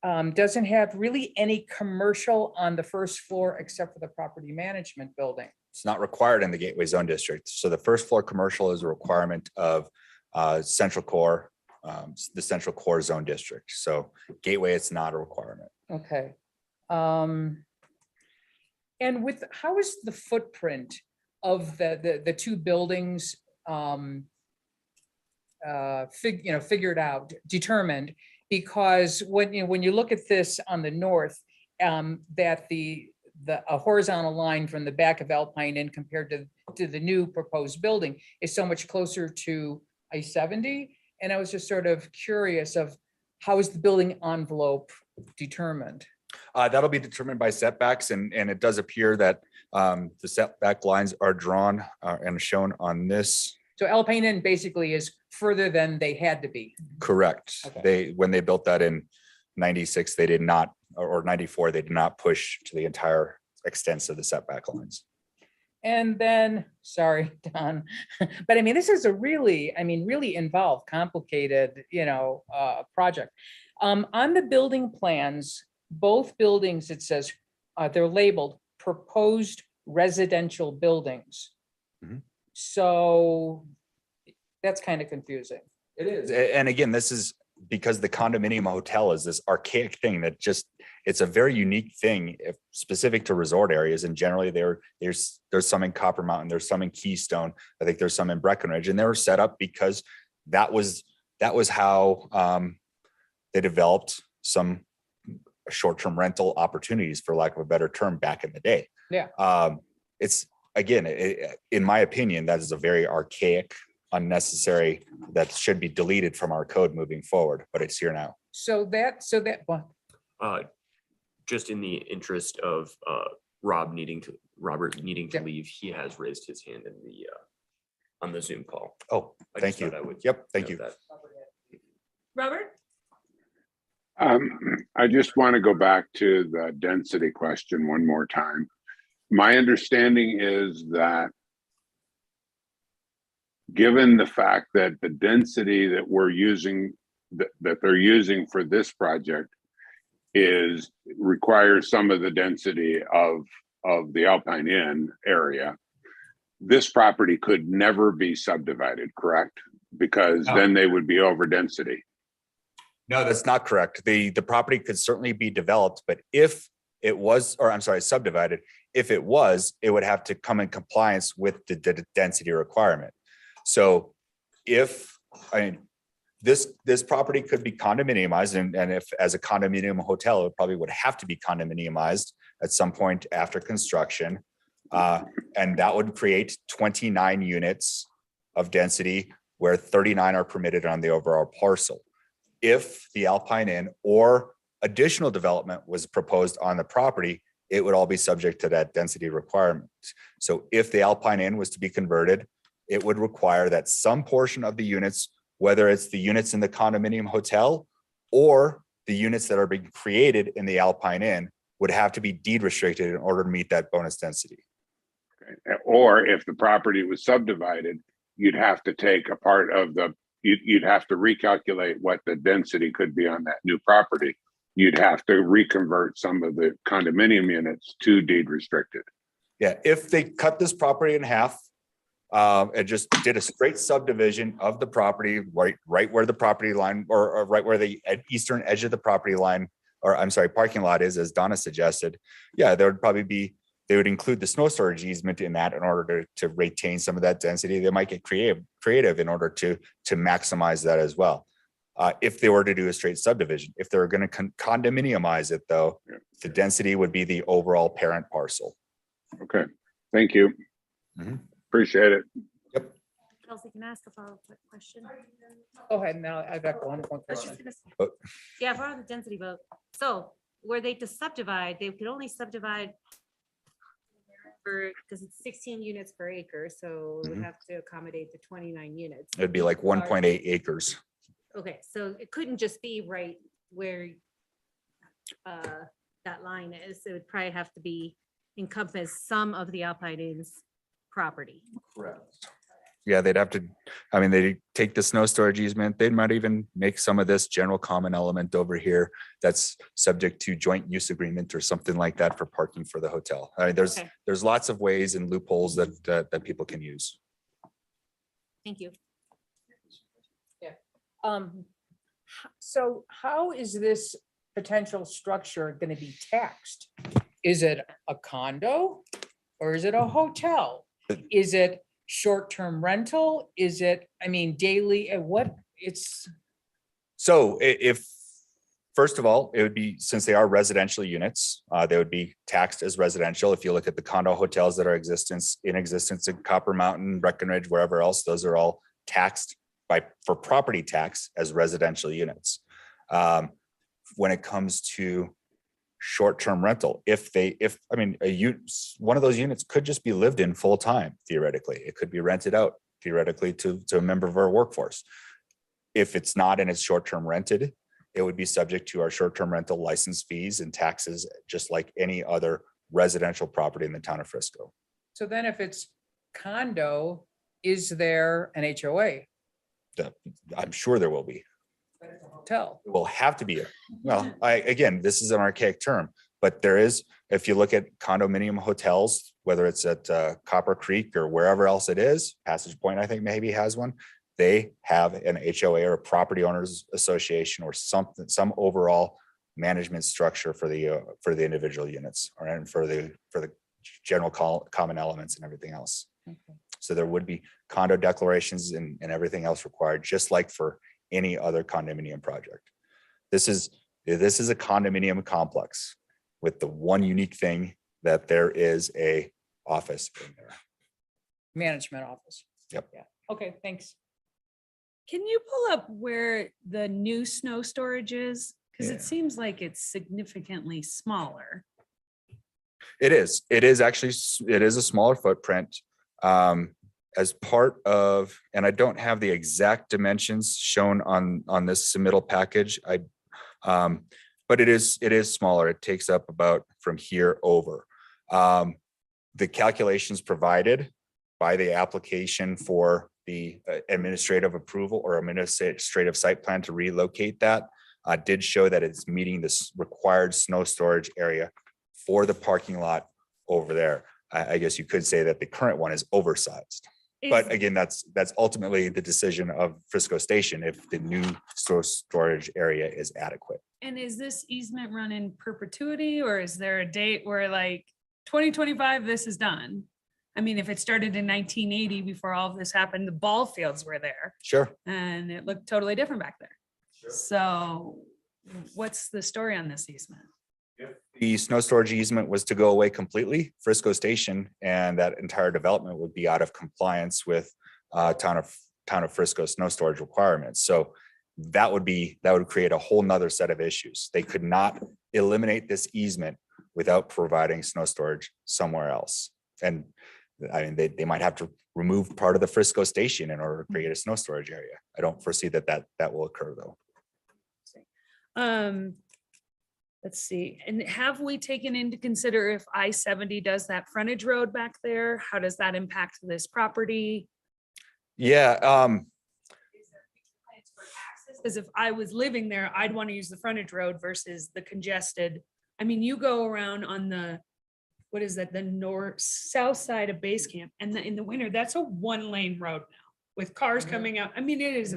[SPEAKER 5] doesn't have really any commercial on the first floor except for the property management building?
[SPEAKER 7] It's not required in the Gateway Zone District. So the first floor commercial is a requirement of Central Core, the Central Core Zone District. So Gateway, it's not a requirement.
[SPEAKER 5] Okay. And how is the footprint of the two buildings figured out, determined? Because when you look at this on the north, that a horizontal line from the back of Alpine Inn compared to the new proposed building is so much closer to I-70. And I was just sort of curious of how is the building envelope determined?
[SPEAKER 7] That'll be determined by setbacks, and it does appear that the setback lines are drawn and shown on this.
[SPEAKER 5] So Alpine Inn basically is further than they had to be.
[SPEAKER 7] Correct.
[SPEAKER 5] Okay.
[SPEAKER 7] When they built that in 96, they did not, or 94, they did not push to the entire extent of the setback lines.
[SPEAKER 5] And then, sorry, Don, but I mean, this is a really involved, complicated, project. On the building plans, both buildings, it says, they're labeled proposed residential buildings.
[SPEAKER 7] Mhm.
[SPEAKER 5] So that's kind of confusing.
[SPEAKER 7] It is. And again, this is because the condominium hotel is this archaic thing that just, it's a very unique thing if specific to resort areas. And generally there's some in Copper Mountain, there's some in Keystone. I think there's some in Breckenridge, and they were set up because that was how they developed some short-term rental opportunities, for lack of a better term, back in the day.
[SPEAKER 5] Yeah.
[SPEAKER 7] It's, again, in my opinion, that is a very archaic, unnecessary, that should be deleted from our code moving forward, but it's here now.
[SPEAKER 5] Well,
[SPEAKER 8] Just in the interest of Robert needing to
[SPEAKER 5] Yeah.
[SPEAKER 8] leave, he has raised his hand in the on the Zoom call.
[SPEAKER 7] Oh,
[SPEAKER 8] I
[SPEAKER 7] thank
[SPEAKER 8] just
[SPEAKER 7] you.
[SPEAKER 8] thought I would
[SPEAKER 7] Yep, thank
[SPEAKER 8] note
[SPEAKER 7] you.
[SPEAKER 8] that.
[SPEAKER 2] Robert?
[SPEAKER 1] I just want to go back to the density question one more time. My understanding is that given the fact that the density that we're using, that they're using for this project requires some of the density of the Alpine Inn area, this property could never be subdivided, correct? Because
[SPEAKER 7] No.
[SPEAKER 1] then they would be over density.
[SPEAKER 7] No, that's not correct. The property could certainly be developed, but if it was, or I'm sorry, subdivided, if it was, it would have to come in compliance with the density requirement. So if, I mean, this property could be condominiumized, and if as a condominium hotel, it probably would have to be condominiumized at some point after construction. And that would create 29 units of density where 39 are permitted on the overall parcel. If the Alpine Inn or additional development was proposed on the property, it would all be subject to that density requirement. So if the Alpine Inn was to be converted, it would require that some portion of the units, whether it's the units in the condominium hotel or the units that are being created in the Alpine Inn, would have to be deed restricted in order to meet that bonus density.
[SPEAKER 1] Or if the property was subdivided, you'd have to take a part of you'd have to recalculate what the density could be on that new property. You'd have to reconvert some of the condominium units to deed restricted.
[SPEAKER 7] Yeah, if they cut this property in half, and just did a straight subdivision of the property, right where the property line, or right where the eastern edge of the property line, or I'm sorry, parking lot is, as Donna suggested, yeah, there would probably be, they would include the snow storage easement in that in order to retain some of that density. They might get creative in order to maximize that as well. If they were to do a straight subdivision, if they were going to condominiumize it though, the density would be the overall parent parcel.
[SPEAKER 1] Okay, thank you.
[SPEAKER 7] Mhm.
[SPEAKER 1] Appreciate it.
[SPEAKER 4] Kelsey, can I ask a follow-up question?
[SPEAKER 5] go ahead now. I've got one
[SPEAKER 4] I was
[SPEAKER 5] question.
[SPEAKER 4] just gonna say-
[SPEAKER 7] Oh.
[SPEAKER 4] Yeah, for the density vote. So were they to subdivide, they could only subdivide because it's 16 units per acre, so we
[SPEAKER 7] Mhm.
[SPEAKER 4] have to accommodate the 29 units.
[SPEAKER 7] It'd be like 1.8 acres.
[SPEAKER 4] Okay, so it couldn't just be right where that line is. It would probably have to be encompass some of the Alpine Inn's property.
[SPEAKER 7] Yeah, they'd have to, I mean, they take the snow storage easement. They might even make some of this general common element over here that's subject to joint use agreement or something like that for parking for the hotel. I mean,
[SPEAKER 4] Okay.
[SPEAKER 7] there's lots of ways and loopholes that people can use.
[SPEAKER 4] Thank you.
[SPEAKER 5] So how is this potential structure going to be taxed? Is it a condo or is it a hotel? Is it short-term rental? Is it, I mean, daily, what it's,
[SPEAKER 7] So if, first of all, it would be, since they are residential units, they would be taxed as residential. If you look at the condo hotels that are in existence in Copper Mountain, Breckenridge, wherever else, those are all taxed for property tax as residential units. When it comes to short-term rental, one of those units could just be lived in full-time theoretically. It could be rented out theoretically to a member of our workforce. If it's not and it's short-term rented, it would be subject to our short-term rental license fees and taxes, just like any other residential property in the town of Frisco.
[SPEAKER 5] so then if it's condo, is there an HOA
[SPEAKER 7] I'm sure there will be.
[SPEAKER 5] hotel?
[SPEAKER 7] Will have to be. Again, this is an archaic term, but there is, if you look at condominium hotels, whether it's at Copper Creek or wherever else it is, Passage Point, I think maybe has one. they have an HOA or a property owners association or something, some overall management structure for the individual units or and for the general common elements and everything else. So there would be condo declarations and everything else required, just like for any other condominium project. This is a condominium complex with the one unique thing that there is a office in there.
[SPEAKER 5] Management office.
[SPEAKER 7] Yep.
[SPEAKER 5] Yeah. Okay, thanks.
[SPEAKER 2] Can you pull up where the new snow storage is? Because
[SPEAKER 7] Yeah.
[SPEAKER 2] it seems like it's significantly smaller.
[SPEAKER 7] It is actually, it is a smaller footprint. As part of, and I don't have the exact dimensions shown on this submittal package. But it is smaller. It takes up about from here over. The calculations provided by the application for the administrative approval or administrative site plan to relocate that did show that it's meeting this required snow storage area for the parking lot over there. I guess you could say that the current one is oversized. But
[SPEAKER 2] Is-
[SPEAKER 7] again, that's ultimately the decision of Frisco Station if the new storage area is adequate.
[SPEAKER 2] And is this easement run in perpetuity, or is there a date where like 2025, this is done? I mean, if it started in 1980, before all of this happened, the ball fields were there
[SPEAKER 7] Sure.
[SPEAKER 2] and it looked totally different back there. So what's the story on this easement?
[SPEAKER 7] The snow storage easement was to go away completely, Frisco Station, and that entire development would be out of compliance with town of Frisco snow storage requirements. So that would create a whole nother set of issues. They could not eliminate this easement without providing snow storage somewhere else. And I mean, they might have to remove part of the Frisco Station in order to create a snow storage area. I don't foresee that will occur though.
[SPEAKER 2] Let's see, and have we taken into consider if I-70 does that frontage road back there? How does that impact this property?
[SPEAKER 7] Yeah,
[SPEAKER 2] Because if I was living there, I'd want to use the frontage road versus the congested. I mean, you go around on the, what is that, the north, south side of Base Camp, and in the winter, that's a one-lane road now with cars coming out. I mean, it is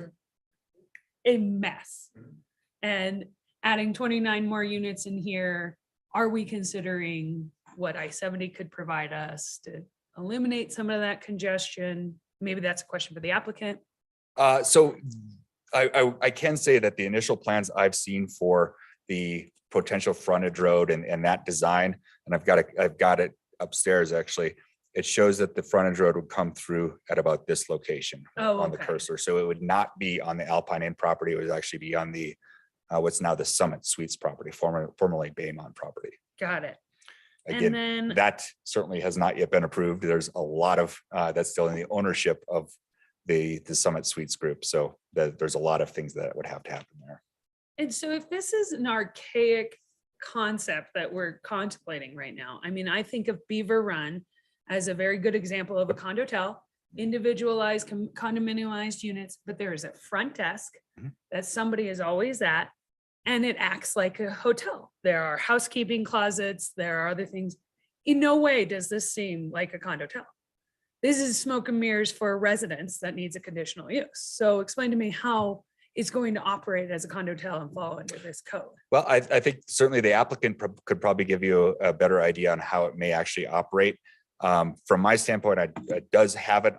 [SPEAKER 2] a mess. And adding 29 more units in here, are we considering what I-70 could provide us to eliminate some of that congestion? Maybe that's a question for the applicant.
[SPEAKER 7] so I can say that the initial plans I've seen for the potential frontage road and that design, and I've got it upstairs actually. It shows that the frontage road would come through at about this location
[SPEAKER 2] Oh,
[SPEAKER 7] on the
[SPEAKER 2] okay.
[SPEAKER 7] cursor. So it would not be on the Alpine Inn property. It would actually be on the what's now the Summit Suites property, formerly Baymont property.
[SPEAKER 2] Got it. And
[SPEAKER 7] Again,
[SPEAKER 2] then,
[SPEAKER 7] that certainly has not yet been approved. There's a lot of that's still in the ownership of the Summit Suites group. So there's a lot of things that would have to happen there.
[SPEAKER 2] and so if this is an archaic concept that we're contemplating right now, I mean, I think of Beaver Run as a very good example of a condotel, individualized condominialized units, but there is a front desk
[SPEAKER 7] Mhm.
[SPEAKER 2] that somebody is always at, and it acts like a hotel. There are housekeeping closets, there are other things. In no way does this seem like a condotel. This is smoke and mirrors for a residence that needs a conditional use. So explain to me how it's going to operate as a condotel and fall under this code.
[SPEAKER 7] Well, I think certainly the applicant could probably give you a better idea on how it may actually operate. From my standpoint, it does have it,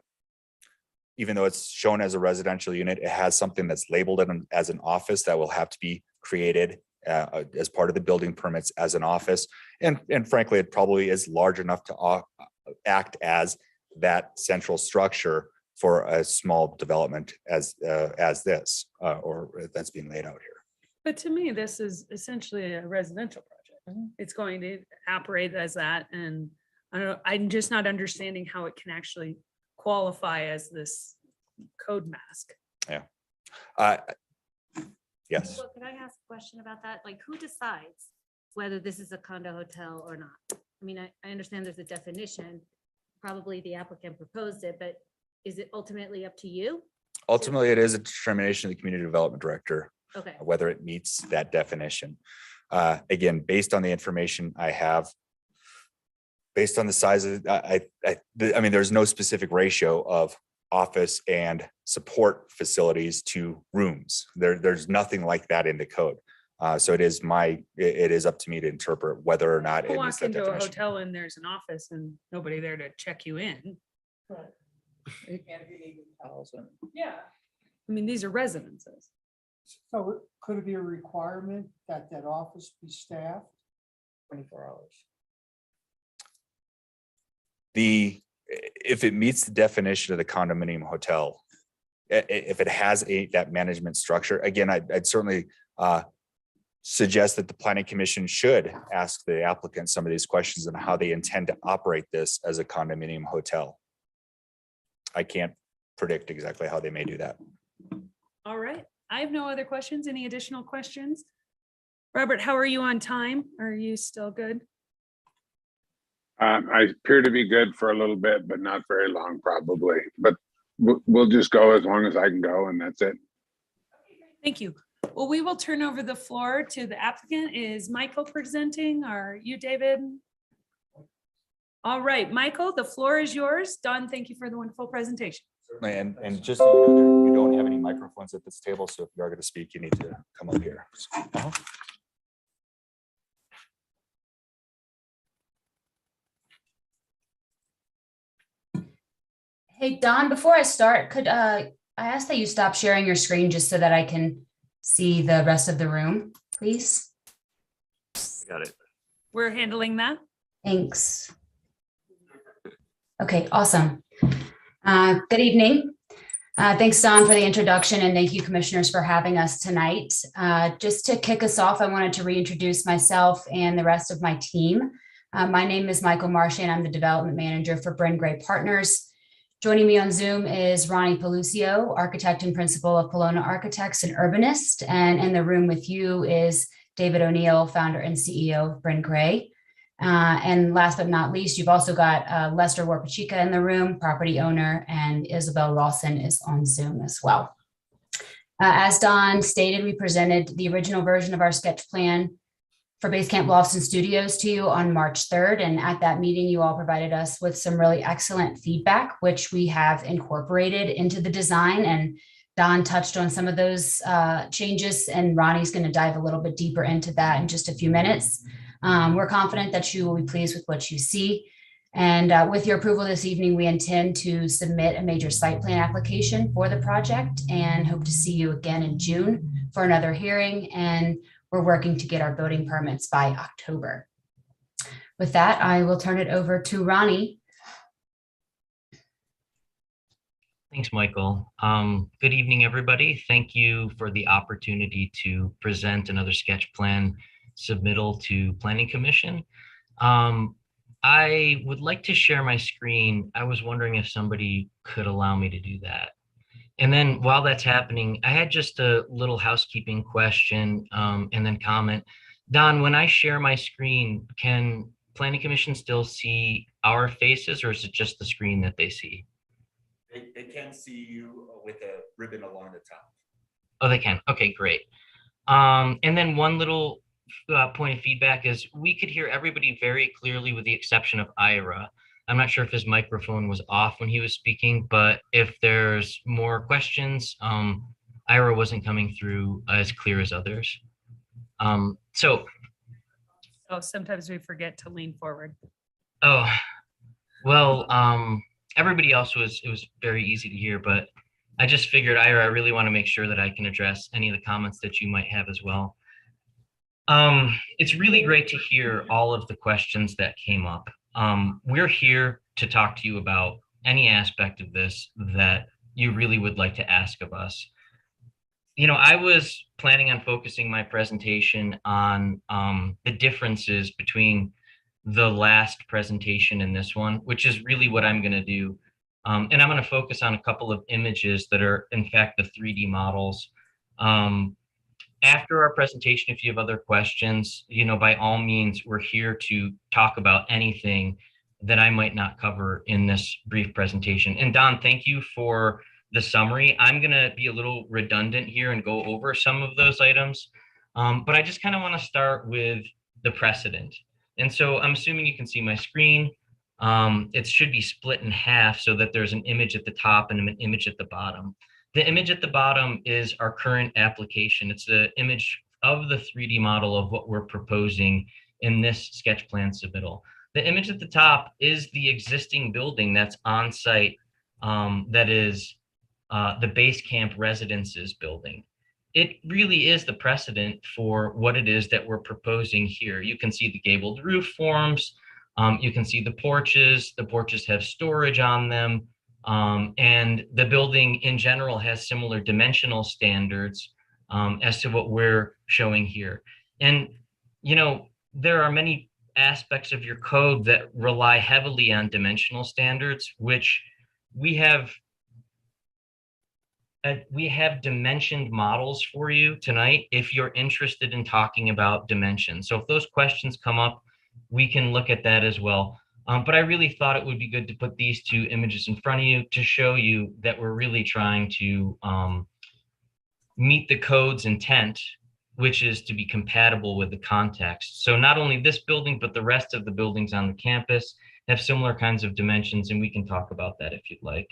[SPEAKER 7] even though it's shown as a residential unit, it has something that's labeled as an office that will have to be created as part of the building permits as an office. And frankly, it probably is large enough to act as that central structure for a small development as this, or that's being laid out here.
[SPEAKER 2] But to me, this is essentially a residential project. It's going to operate as that, and I don't know, I'm just not understanding how it can actually qualify as this code mask.
[SPEAKER 7] Yes.
[SPEAKER 4] Well, can I ask a question about that? Like, who decides whether this is a condo hotel or not? I mean, I understand there's a definition. Probably the applicant proposed it, but is it ultimately up to you?
[SPEAKER 7] Ultimately, it is a determination of the community development director,
[SPEAKER 4] Okay,
[SPEAKER 7] whether it meets that definition. Again, based on the information I have, based on the size of, I mean, there's no specific ratio of office and support facilities to rooms. There's nothing like that in the code. So it is up to me to interpret whether or not
[SPEAKER 2] People
[SPEAKER 7] it meets
[SPEAKER 2] walk
[SPEAKER 7] that
[SPEAKER 2] into a
[SPEAKER 7] definition.
[SPEAKER 2] hotel and there's an office and nobody there to check you in. Yeah. I mean, these are residences.
[SPEAKER 6] So could it be a requirement that that office be staffed?
[SPEAKER 5] 24 hours.
[SPEAKER 7] If it meets the definition of the condominium hotel, if it has that management structure, again, I'd certainly suggest that the planning commission should ask the applicant some of these questions on how they intend to operate this as a condominium hotel. I can't predict exactly how they may do that.
[SPEAKER 2] All right. I have no other questions. Any additional questions? Robert, how are you on time? Are you still good?
[SPEAKER 1] I appear to be good for a little bit, but not very long probably, but we'll just go as long as I can go and that's it.
[SPEAKER 2] Thank you. Well, we will turn over the floor to the applicant. Is Michael presenting? Are you, David? All right, Michael, the floor is yours. Don, thank you for the wonderful presentation.
[SPEAKER 7] Certainly, and just so you know, we don't have any microphones at this table, so if you are going to speak, you need to come up here.
[SPEAKER 9] Hey, Don, before I start, could I ask that you stop sharing your screen just so that I can see the rest of the room, please?
[SPEAKER 8] Got it.
[SPEAKER 2] We're handling that.
[SPEAKER 9] Thanks. Okay, awesome. Good evening. Thanks, Don, for the introduction, and thank you, commissioners, for having us tonight. Just to kick us off, I wanted to reintroduce myself and the rest of my team. My name is Michael Marchand. I'm the development manager for Bryn Gray Partners. Joining me on Zoom is Ronnie Pelucio, architect and principal of Polona Architects and urbanist. And in the room with you is David O'Neill, founder and CEO of Bryn Gray. And last but not least, you've also got Lester Warpachica in the room, property owner, and Isabel Rawson is on Zoom as well. As Don stated, we presented the original version of our sketch plan for Basecamp Lofts and Studios to you on March 3rd. And at that meeting, you all provided us with some really excellent feedback, which we have incorporated into the design. And Don touched on some of those changes, and Ronnie's going to dive a little bit deeper into that in just a few minutes. We're confident that you will be pleased with what you see. And with your approval this evening, we intend to submit a major site plan application for the project and hope to see you again in June for another hearing. And we're working to get our building permits by October. With that, I will turn it over to Ronnie.
[SPEAKER 10] Thanks, Michael. Good evening, everybody. Thank you for the opportunity to present another sketch plan submittal to Planning Commission. I would like to share my screen. I was wondering if somebody could allow me to do that. And then while that's happening, I had just a little housekeeping question and then comment. Don, when I share my screen, can Planning Commission still see our faces, or is it just the screen that they see?
[SPEAKER 7] They can see you with a ribbon along the top.
[SPEAKER 10] Oh, they can. Okay, great. And then one little point of feedback is we could hear everybody very clearly with the exception of Ira. I'm not sure if his microphone was off when he was speaking, but if there's more questions, Ira wasn't coming through as clear as others. So
[SPEAKER 2] Sometimes we forget to lean forward.
[SPEAKER 10] Oh, well, everybody else it was very easy to hear, but I just figured, Ira, I really want to make sure that I can address any of the comments that you might have as well. It's really great to hear all of the questions that came up. We're here to talk to you about any aspect of this that you really would like to ask of us. You know, I was planning on focusing my presentation on the differences between the last presentation and this one, which is really what I'm going to do. And I'm going to focus on a couple of images that are, in fact, the 3D models. After our presentation, if you have other questions, you know, by all means, we're here to talk about anything that I might not cover in this brief presentation. And Don, thank you for the summary. I'm going to be a little redundant here and go over some of those items, but I just kind of want to start with the precedent. And so I'm assuming you can see my screen. it should be split in half so that there's an image at the top and an image at the bottom. The image at the bottom is our current application. It's the image of the 3D model of what we're proposing in this sketch plan submittal. The image at the top is the existing building that's on site, that is the base camp residences building. It really is the precedent for what it is that we're proposing here. You can see the gabled roof forms. You can see the porches. The porches have storage on them. And the building in general has similar dimensional standards as to what we're showing here. And, you know, there are many aspects of your code that rely heavily on dimensional standards, which we have dimensioned models for you tonight if you're interested in talking about dimensions. So if those questions come up, we can look at that as well. But I really thought it would be good to put these two images in front of you to show you that we're really trying to meet the code's intent, which is to be compatible with the context. So not only this building, but the rest of the buildings on the campus have similar kinds of dimensions, and we can talk about that if you'd like.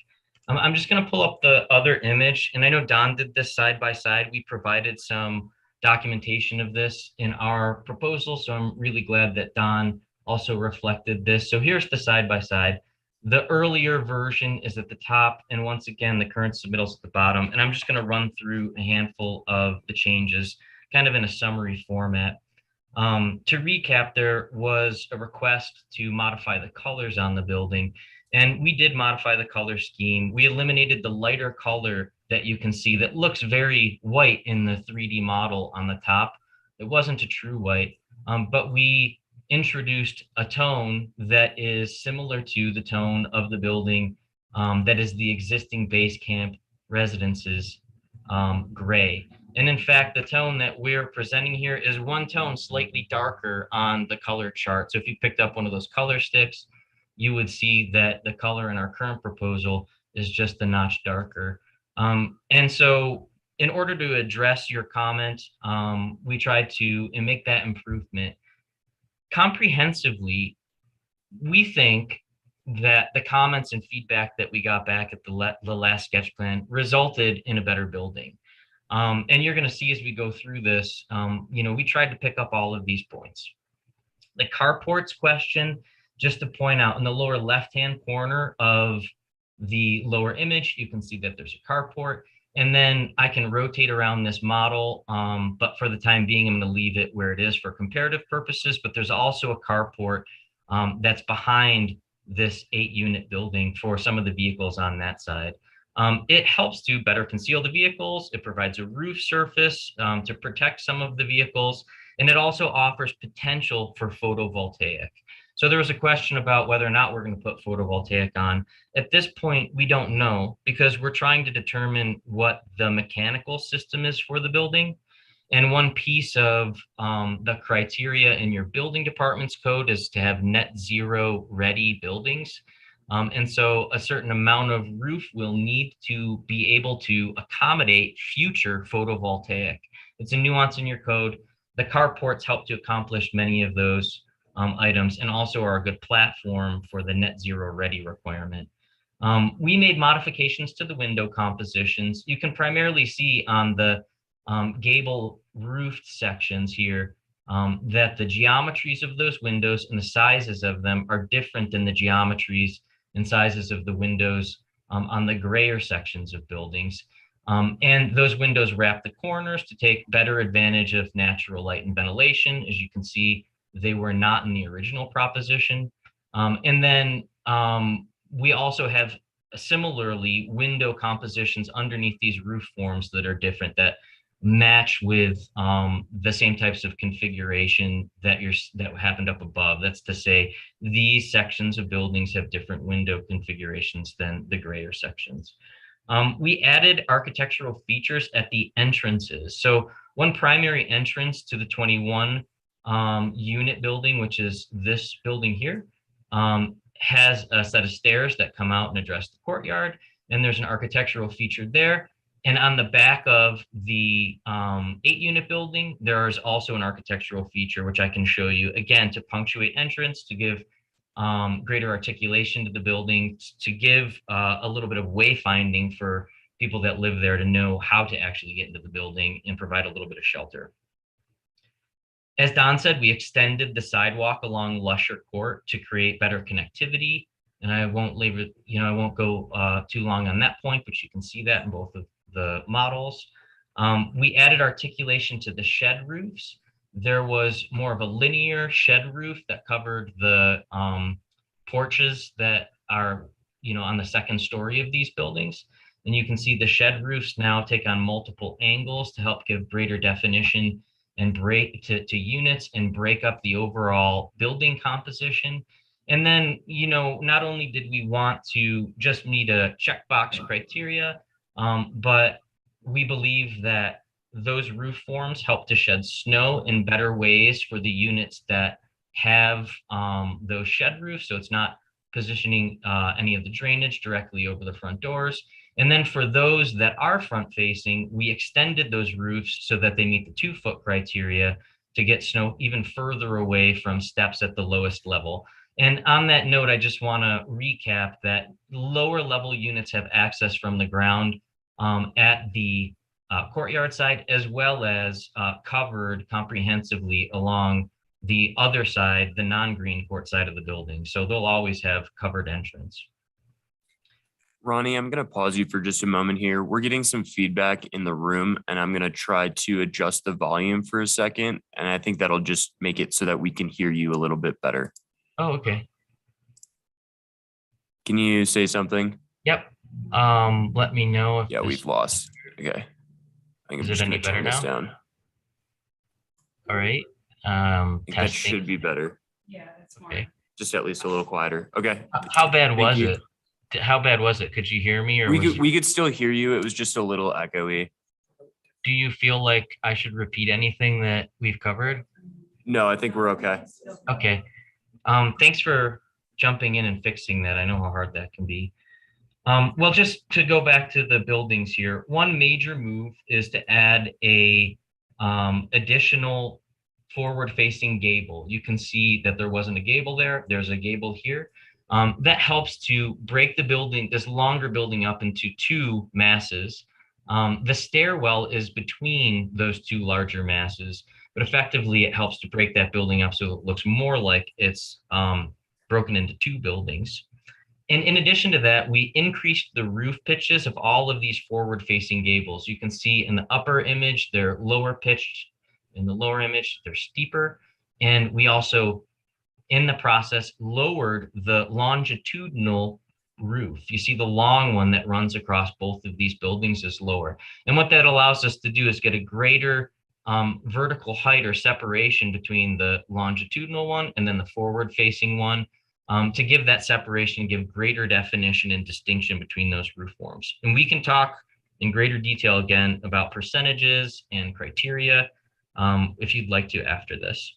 [SPEAKER 10] I'm just going to pull up the other image, and I know Don did this side by side. We provided some documentation of this in our proposal, so I'm really glad that Don also reflected this. So here's the side by side. The earlier version is at the top, and once again, the current submittal's at the bottom. And I'm just going to run through a handful of the changes, kind of in a summary format. To recap, there was a request to modify the colors on the building, and we did modify the color scheme. We eliminated the lighter color that you can see that looks very white in the 3D model on the top. It wasn't a true white, but we introduced a tone that is similar to the tone of the building that is the existing base camp residences gray. And in fact, the tone that we're presenting here is one tone slightly darker on the color chart. So if you picked up one of those color sticks, you would see that the color in our current proposal is just a notch darker. And so in order to address your comment, we tried to make that improvement. Comprehensively, we think that the comments and feedback that we got back at the last sketch plan resulted in a better building. And you're going to see as we go through this, you know, we tried to pick up all of these points. The carports question, just to point out, in the lower left-hand corner of the lower image, you can see that there's a carport. And then I can rotate around this model, but for the time being, I'm going to leave it where it is for comparative purposes. But there's also a carport that's behind this 8-unit building for some of the vehicles on that side. It helps to better conceal the vehicles. It provides a roof surface to protect some of the vehicles, and it also offers potential for photovoltaic. So there was a question about whether or not we're going to put photovoltaic on. At this point, we don't know because we're trying to determine what the mechanical system is for the building. And one piece of the criteria in your building department's code is to have net zero ready buildings. And so a certain amount of roof will need to be able to accommodate future photovoltaic. It's a nuance in your code. The carports help to accomplish many of those items and also are a good platform for the net zero ready requirement. We made modifications to the window compositions. You can primarily see on the gable roofed sections here that the geometries of those windows and the sizes of them are different than the geometries and sizes of the windows on the grayer sections of buildings. And those windows wrap the corners to take better advantage of natural light and ventilation. As you can see, they were not in the original proposition. And then we also have similarly window compositions underneath these roof forms that are different, that match with the same types of configuration that happened up above. That's to say, these sections of buildings have different window configurations than the grayer sections. We added architectural features at the entrances. So one primary entrance to the 21 unit building, which is this building here, has a set of stairs that come out and address the courtyard. And there's an architectural feature there. And on the back of the 8-unit building, there is also an architectural feature, which I can show you, again, to punctuate entrance, to give greater articulation to the building, to give a little bit of wayfinding for people that live there to know how to actually get into the building and provide a little bit of shelter. As Don said, we extended the sidewalk along Lusher Court to create better connectivity. And I won't labor, I won't go too long on that point, but you can see that in both of the models. We added articulation to the shed roofs. There was more of a linear shed roof that covered the porches that are, on the second story of these buildings. And you can see the shed roofs now take on multiple angles to help give greater definition and break to units and break up the overall building composition. And then, not only did we want to just meet a checkbox criteria, but we believe that those roof forms help to shed snow in better ways for the units that have those shed roofs. So it's not positioning any of the drainage directly over the front doors. And then for those that are front facing, we extended those roofs so that they meet the 2-foot criteria to get snow even further away from steps at the lowest level. And on that note, I just want to recap that lower level units have access from the ground at the courtyard side, as well as covered comprehensively along the other side, the non-green court side of the building. So they'll always have covered entrance.
[SPEAKER 8] Ronnie, I'm going to pause you for just a moment here. We're getting some feedback in the room, and I'm going to try to adjust the volume for a second. And I think that'll just make it so that we can hear you a little bit better.
[SPEAKER 10] Oh, okay.
[SPEAKER 8] Can you say something?
[SPEAKER 10] Yep. Let me know if
[SPEAKER 8] Yeah, we've lost. Okay. I think
[SPEAKER 10] Is
[SPEAKER 8] I'm
[SPEAKER 10] it
[SPEAKER 8] just
[SPEAKER 10] any
[SPEAKER 8] going to turn
[SPEAKER 10] better
[SPEAKER 8] this
[SPEAKER 10] now?
[SPEAKER 8] down.
[SPEAKER 10] All right.
[SPEAKER 8] I think that
[SPEAKER 10] Testing.
[SPEAKER 8] should be better.
[SPEAKER 2] Yeah, that's more.
[SPEAKER 10] Okay.
[SPEAKER 8] Just at least a little quieter. Okay.
[SPEAKER 10] How bad was
[SPEAKER 8] you.
[SPEAKER 10] it? How bad was it? Could you hear me, or
[SPEAKER 8] We could still hear you. It was just a little echoey.
[SPEAKER 10] do you feel like I should repeat anything that we've covered?
[SPEAKER 8] No, I think we're okay.
[SPEAKER 10] Okay. Thanks for jumping in and fixing that. I know how hard that can be. Well, just to go back to the buildings here, one major move is to add a additional forward-facing gable. You can see that there wasn't a gable there. There's a gable here. That helps to break the building, this longer building, up into 2 masses. The stairwell is between those 2 larger masses, but effectively it helps to break that building up so it looks more like it's broken into 2 buildings. And in addition to that, we increased the roof pitches of all of these forward-facing gables. You can see in the upper image, they're lower pitched. In the lower image, they're steeper. And we also, in the process, lowered the longitudinal roof. You see the long one that runs across both of these buildings is lower. And what that allows us to do is get a greater vertical height or separation between the longitudinal one and then the forward-facing one, to give that separation, give greater definition and distinction between those roof forms. And we can talk in greater detail again about percentages and criteria if you'd like to after this.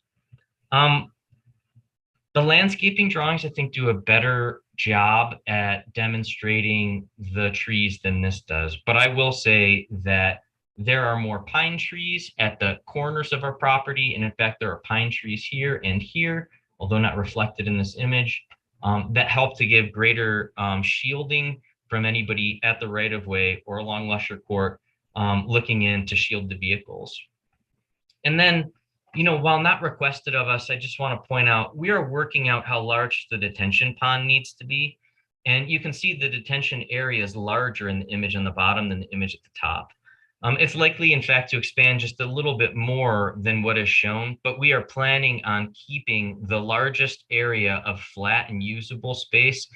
[SPEAKER 10] The landscaping drawings, I think, do a better job at demonstrating the trees than this does. But I will say that there are more pine trees at the corners of our property. And in fact, there are pine trees here and here, although not reflected in this image, that help to give greater shielding from anybody at the right of way or along Lusher Court looking in to shield the vehicles. And then, while not requested of us, I just want to point out, we are working out how large the detention pond needs to be. And you can see the detention area is larger in the image on the bottom than the image at the top. It's likely, in fact, to expand just a little bit more than what is shown, but we are planning on keeping the largest area of flat and usable space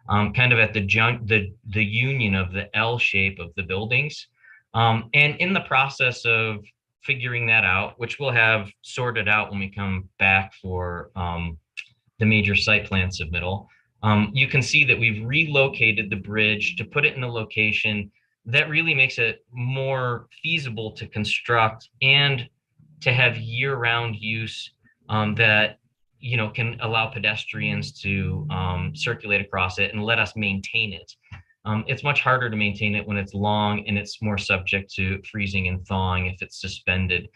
[SPEAKER 10] kind of at the union of the L shape of the buildings. And in the process of figuring that out, which we'll have sorted out when we come back for the major site plan submittal, you can see that we've relocated the bridge to put it in a location that really makes it more feasible to construct and to have year-round use that can allow pedestrians to circulate across it and let us maintain it. It's much harder to maintain it when it's long and it's more subject to freezing and thawing if it's suspended.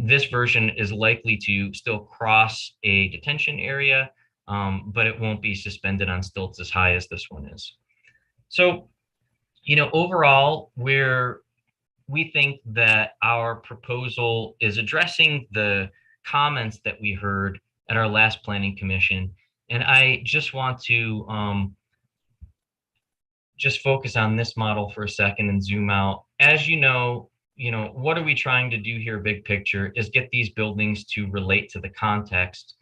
[SPEAKER 10] This version is likely to still cross a detention area, but it won't be suspended on stilts as high as this one is. So, overall, we think that our proposal is addressing the comments that we heard at our last planning commission. And I just want to just focus on this model for a second and zoom out. As you know, what are we trying to do here, big picture, is get these buildings to relate to the context.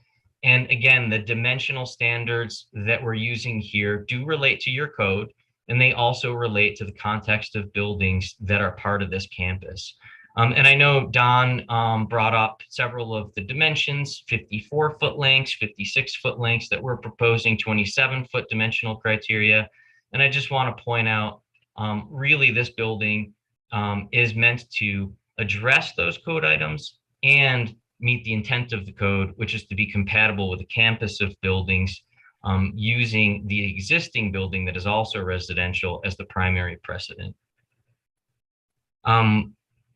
[SPEAKER 10] And again, the dimensional standards that we're using here do relate to your code, and they also relate to the context of buildings that are part of this campus. And I know Don brought up several of the dimensions, 54-foot lengths, 56-foot lengths that we're proposing, 27-foot dimensional criteria. And I just want to point out, really, this building is meant to address those code items and meet the intent of the code, which is to be compatible with a campus of buildings using the existing building that is also residential as the primary precedent.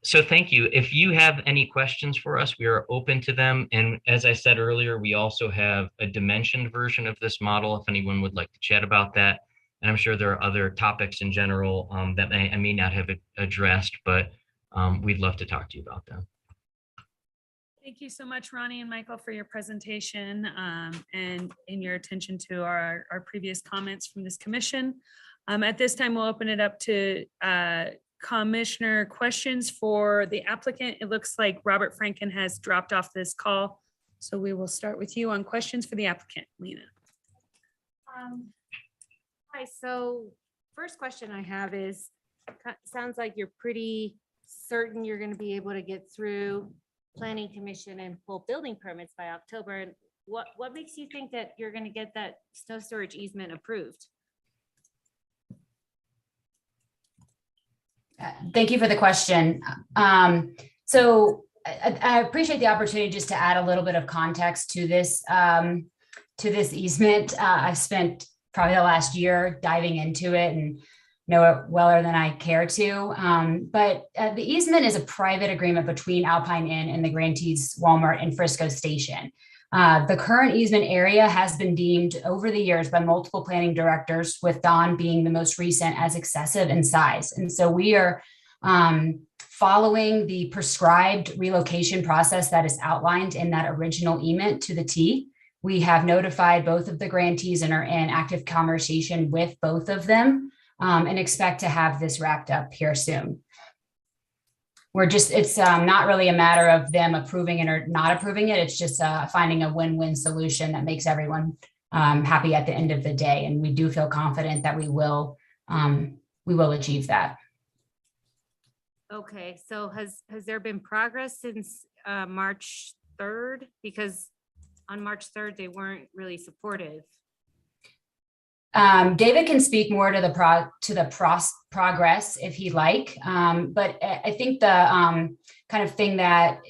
[SPEAKER 10] So thank you. If you have any questions for us, we are open to them. And as I said earlier, we also have a dimensioned version of this model if anyone would like to chat about that. And I'm sure there are other topics in general that I may not have addressed, but we'd love to talk to you about them.
[SPEAKER 2] Thank you so much, Ronnie and Michael, for your presentation and in your attention to our previous comments from this commission. At this time, we'll open it up to commissioner questions for the applicant. It looks like Robert Franken has dropped off this call. So we will start with you on questions for the applicant, Lena.
[SPEAKER 4] Hi, so first question I have is, sounds like you're pretty certain you're going to be able to get through planning commission and pull building permits by October. And what makes you think that you're going to get that snow storage easement approved?
[SPEAKER 9] Thank you for the question. So I appreciate the opportunity just to add a little bit of context to this easement. I've spent probably the last year diving into it and know it weller than I care to. But the easement is a private agreement between Alpine Inn and the Grantees Walmart and Frisco Station. The current easement area has been deemed over the years by multiple planning directors, with Don being the most recent, as excessive in size. And so we are following the prescribed relocation process that is outlined in that original easement to the T. We have notified both of the grantees and are in active conversation with both of them and expect to have this wrapped up here soon. It's not really a matter of them approving it or not approving it. It's just finding a win-win solution that makes everyone happy at the end of the day. And we do feel confident that we will achieve that.
[SPEAKER 4] Okay, so has there been progress since March 3rd? Because on March 3rd, they weren't really supportive.
[SPEAKER 9] David can speak more to the progress if he'd like, but I think the kind of thing that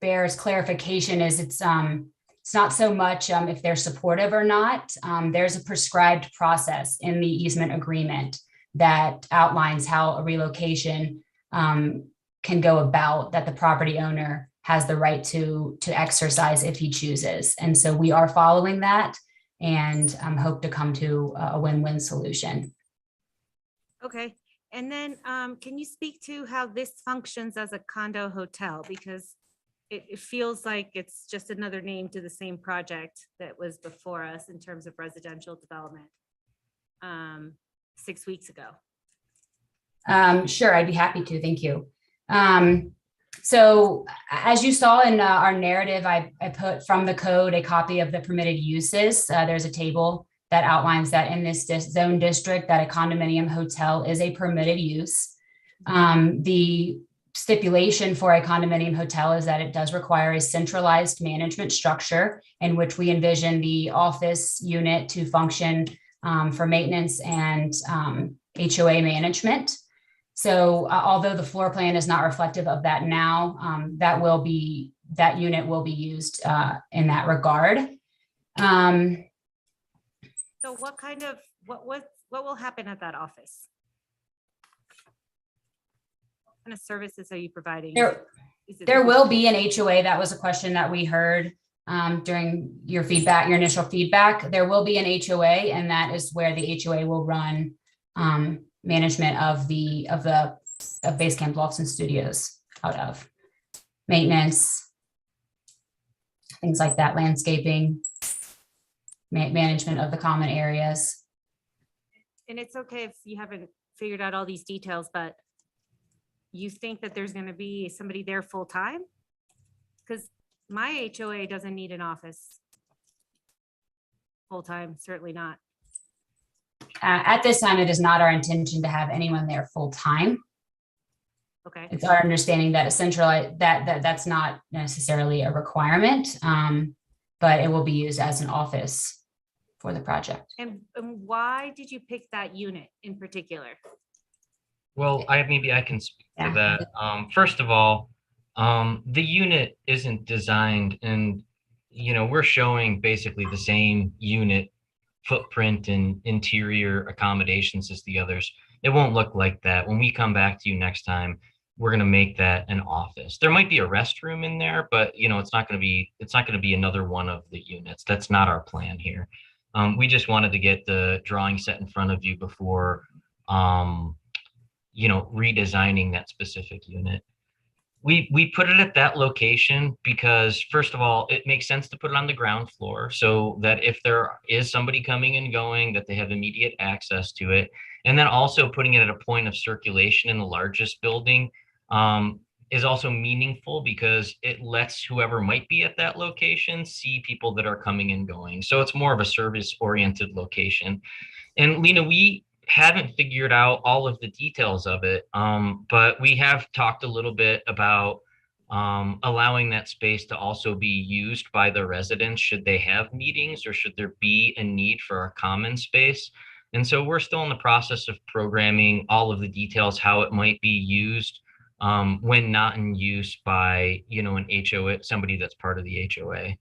[SPEAKER 9] bears clarification is it's not so much if they're supportive or not. There's a prescribed process in the easement agreement that outlines how a relocation can go about, that the property owner has the right to exercise if he chooses. And so we are following that and hope to come to a win-win solution.
[SPEAKER 4] Okay, and then can you speak to how this functions as a condo hotel? Because it feels like it's just another name to the same project that was before us in terms of residential development 6 weeks ago.
[SPEAKER 9] Sure, I'd be happy to. Thank you. So as you saw in our narrative, I put from the code a copy of the permitted uses. There's a table that outlines that in this zone district that a condominium hotel is a permitted use. The stipulation for a condominium hotel is that it does require a centralized management structure in which we envision the office unit to function for maintenance and HOA management. So although the floor plan is not reflective of that now, that unit will be used in that regard.
[SPEAKER 4] So what will happen at that office? What kind of services are you providing?
[SPEAKER 9] There will be an HOA. That was a question that we heard during your feedback, your initial feedback. There will be an HOA, and that is where the HOA will run management of Base Camp Lofts and Studios out of. Maintenance, things like that, landscaping, management of the common areas.
[SPEAKER 4] And it's okay if you haven't figured out all these details, but you think that there's gonna be somebody there full time? Because my HOA doesn't need an office. Full time, certainly not.
[SPEAKER 9] At this time, it is not our intention to have anyone there full time.
[SPEAKER 4] Okay,
[SPEAKER 9] It's our understanding that essentially that's not necessarily a requirement, but it will be used as an office for the project.
[SPEAKER 4] and why did you pick that unit in particular?
[SPEAKER 10] Well, maybe I can speak to
[SPEAKER 9] Yeah.
[SPEAKER 10] that. First of all, the unit isn't designed and, we're showing basically the same unit footprint and interior accommodations as the others. It won't look like that. When we come back to you next time, we're going to make that an office. There might be a restroom in there, but it's not going to be another one of the units. That's not our plan here. We just wanted to get the drawing set in front of you before, redesigning that specific unit. We put it at that location because, first of all, it makes sense to put it on the ground floor so that if there is somebody coming and going, that they have immediate access to it. And then also putting it at a point of circulation in the largest building is also meaningful because it lets whoever might be at that location see people that are coming and going. So it's more of a service-oriented location. And Lena, we haven't figured out all of the details of it, but we have talked a little bit about allowing that space to also be used by the residents should they have meetings or should there be a need for a common space. And so we're still in the process of programming all of the details, how it might be used when not in use by, an HOA, somebody that's part of the HOA.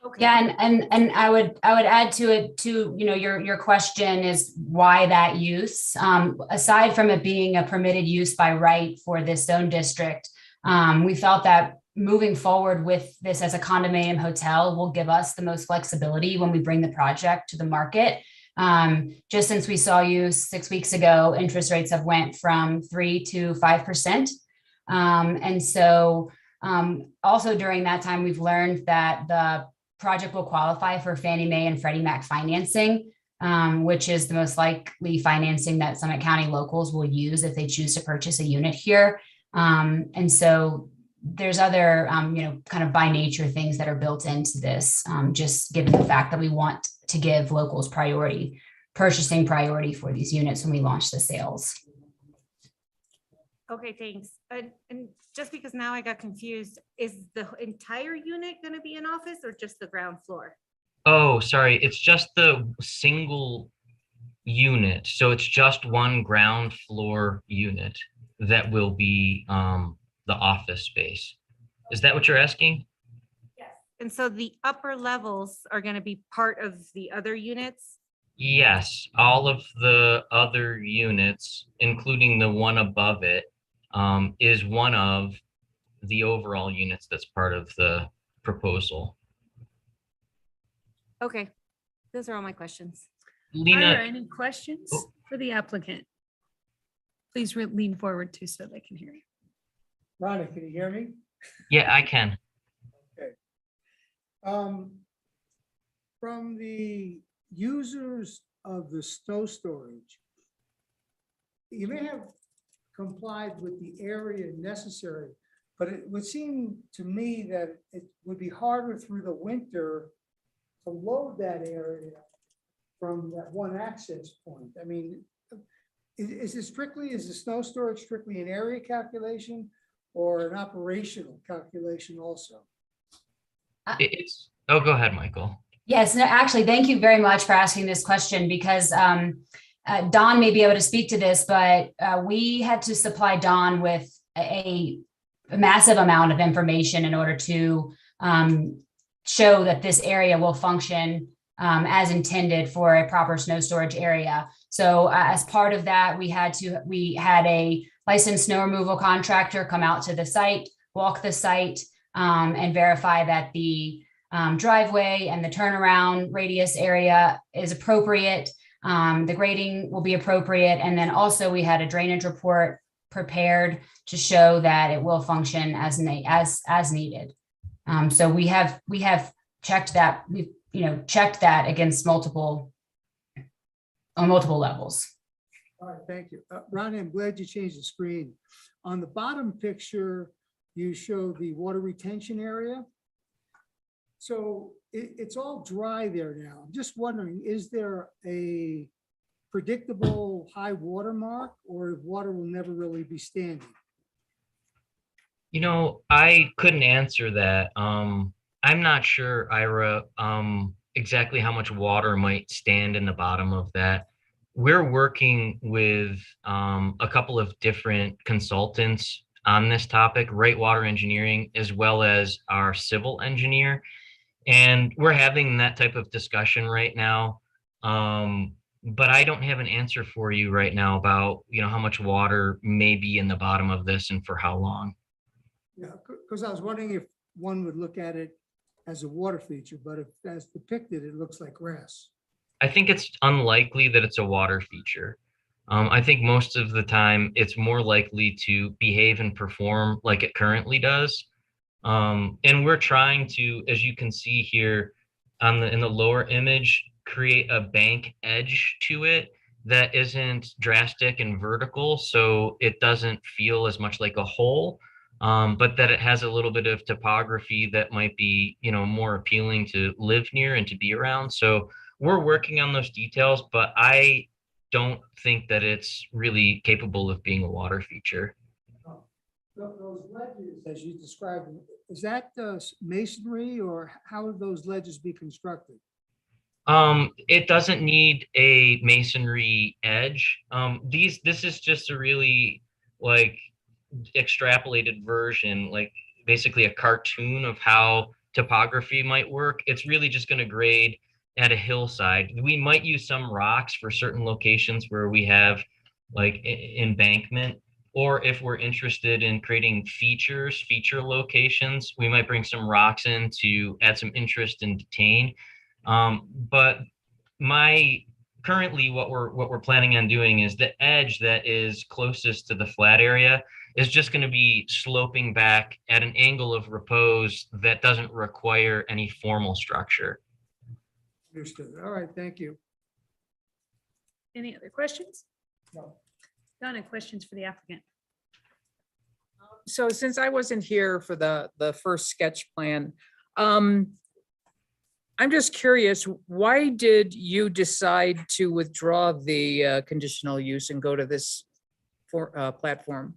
[SPEAKER 4] Okay.
[SPEAKER 9] Yeah, and I would add to it too, your question is why that use? Aside from it being a permitted use by right for this zone district, we felt that moving forward with this as a condominium hotel will give us the most flexibility when we bring the project to the market. Just since we saw you 6 weeks ago, interest rates have went from 3 to 5%. And so also during that time, we've learned that the project will qualify for Fannie Mae and Freddie Mac financing, which is the most likely financing that Summit County locals will use if they choose to purchase a unit here. And so there's other, kind of by nature things that are built into this, just given the fact that we want to give locals purchasing priority for these units when we launch the sales.
[SPEAKER 4] Okay, thanks. And just because now I got confused, is the entire unit going to be an office or just the ground floor?
[SPEAKER 10] Oh, sorry. It's just the single unit. So it's just one ground floor unit that will be the office space. Is that what you're asking?
[SPEAKER 4] Yes. And so the upper levels are going to be part of the other units?
[SPEAKER 10] Yes, all of the other units, including the one above it, is one of the overall units that's part of the proposal.
[SPEAKER 4] Okay, those are all my questions.
[SPEAKER 2] Are there
[SPEAKER 10] Lena,
[SPEAKER 2] any questions
[SPEAKER 10] Oh.
[SPEAKER 2] for the applicant? Please lean forward too so they can hear you.
[SPEAKER 6] Ronnie, can you hear me?
[SPEAKER 10] yeah, I can.
[SPEAKER 6] From the users of the snow storage, you may have complied with the area necessary, but it would seem to me that it would be harder through the winter to load that area from that one access point. I mean, is the snow storage strictly an area calculation or an operational calculation also?
[SPEAKER 10] Oh, go ahead, Michael.
[SPEAKER 9] Yes, no, actually, thank you very much for asking this question because Don may be able to speak to this, but we had to supply Don with a massive amount of information in order to show that this area will function as intended for a proper snow storage area. So as part of that, we had a licensed snow removal contractor come out to the site, walk the site, and verify that the driveway and the turnaround radius area is appropriate. The grading will be appropriate. And then also we had a drainage report prepared to show that it will function as needed. So we have checked that, checked that against on multiple levels.
[SPEAKER 6] All right, thank you. Ronnie, I'm glad you changed the screen. On the bottom picture, you show the water retention area. So it's all dry there now. I'm just wondering, is there a predictable high water mark, or water will never really be standing?
[SPEAKER 10] I couldn't answer that. I'm not sure, Ira, exactly how much water might stand in the bottom of that. We're working with a couple of different consultants on this topic, Wright Water Engineering, as well as our civil engineer. And we're having that type of discussion right now. But I don't have an answer for you right now about, how much water may be in the bottom of this and for how long.
[SPEAKER 6] Yeah, because I was wondering if one would look at it as a water feature, but if as depicted, it looks like grass.
[SPEAKER 10] I think it's unlikely that it's a water feature. I think most of the time it's more likely to behave and perform like it currently does. And we're trying to, as you can see here in the lower image, create a bank edge to it that isn't drastic and vertical, so it doesn't feel as much like a hole, but that it has a little bit of topography that might be, more appealing to live near and to be around. So we're working on those details, but I don't think that it's really capable of being a water feature.
[SPEAKER 6] Those ledges, as you described, is that masonry, or how would those ledges be constructed?
[SPEAKER 10] It doesn't need a masonry edge. This is just a really extrapolated version, like basically a cartoon of how topography might work. It's really just going to grade at a hillside. We might use some rocks for certain locations where we have embankment, or if we're interested in creating feature locations, we might bring some rocks in to add some interest and detain. But currently what we're planning on doing is the edge that is closest to the flat area is just going to be sloping back at an angle of repose that doesn't require any formal structure.
[SPEAKER 6] Understood. All right, thank you.
[SPEAKER 2] Any other questions?
[SPEAKER 6] No.
[SPEAKER 2] Donna, questions for the applicant?
[SPEAKER 5] So since I wasn't here for the first sketch plan, I'm just curious, why did you decide to withdraw the conditional use and go to this platform?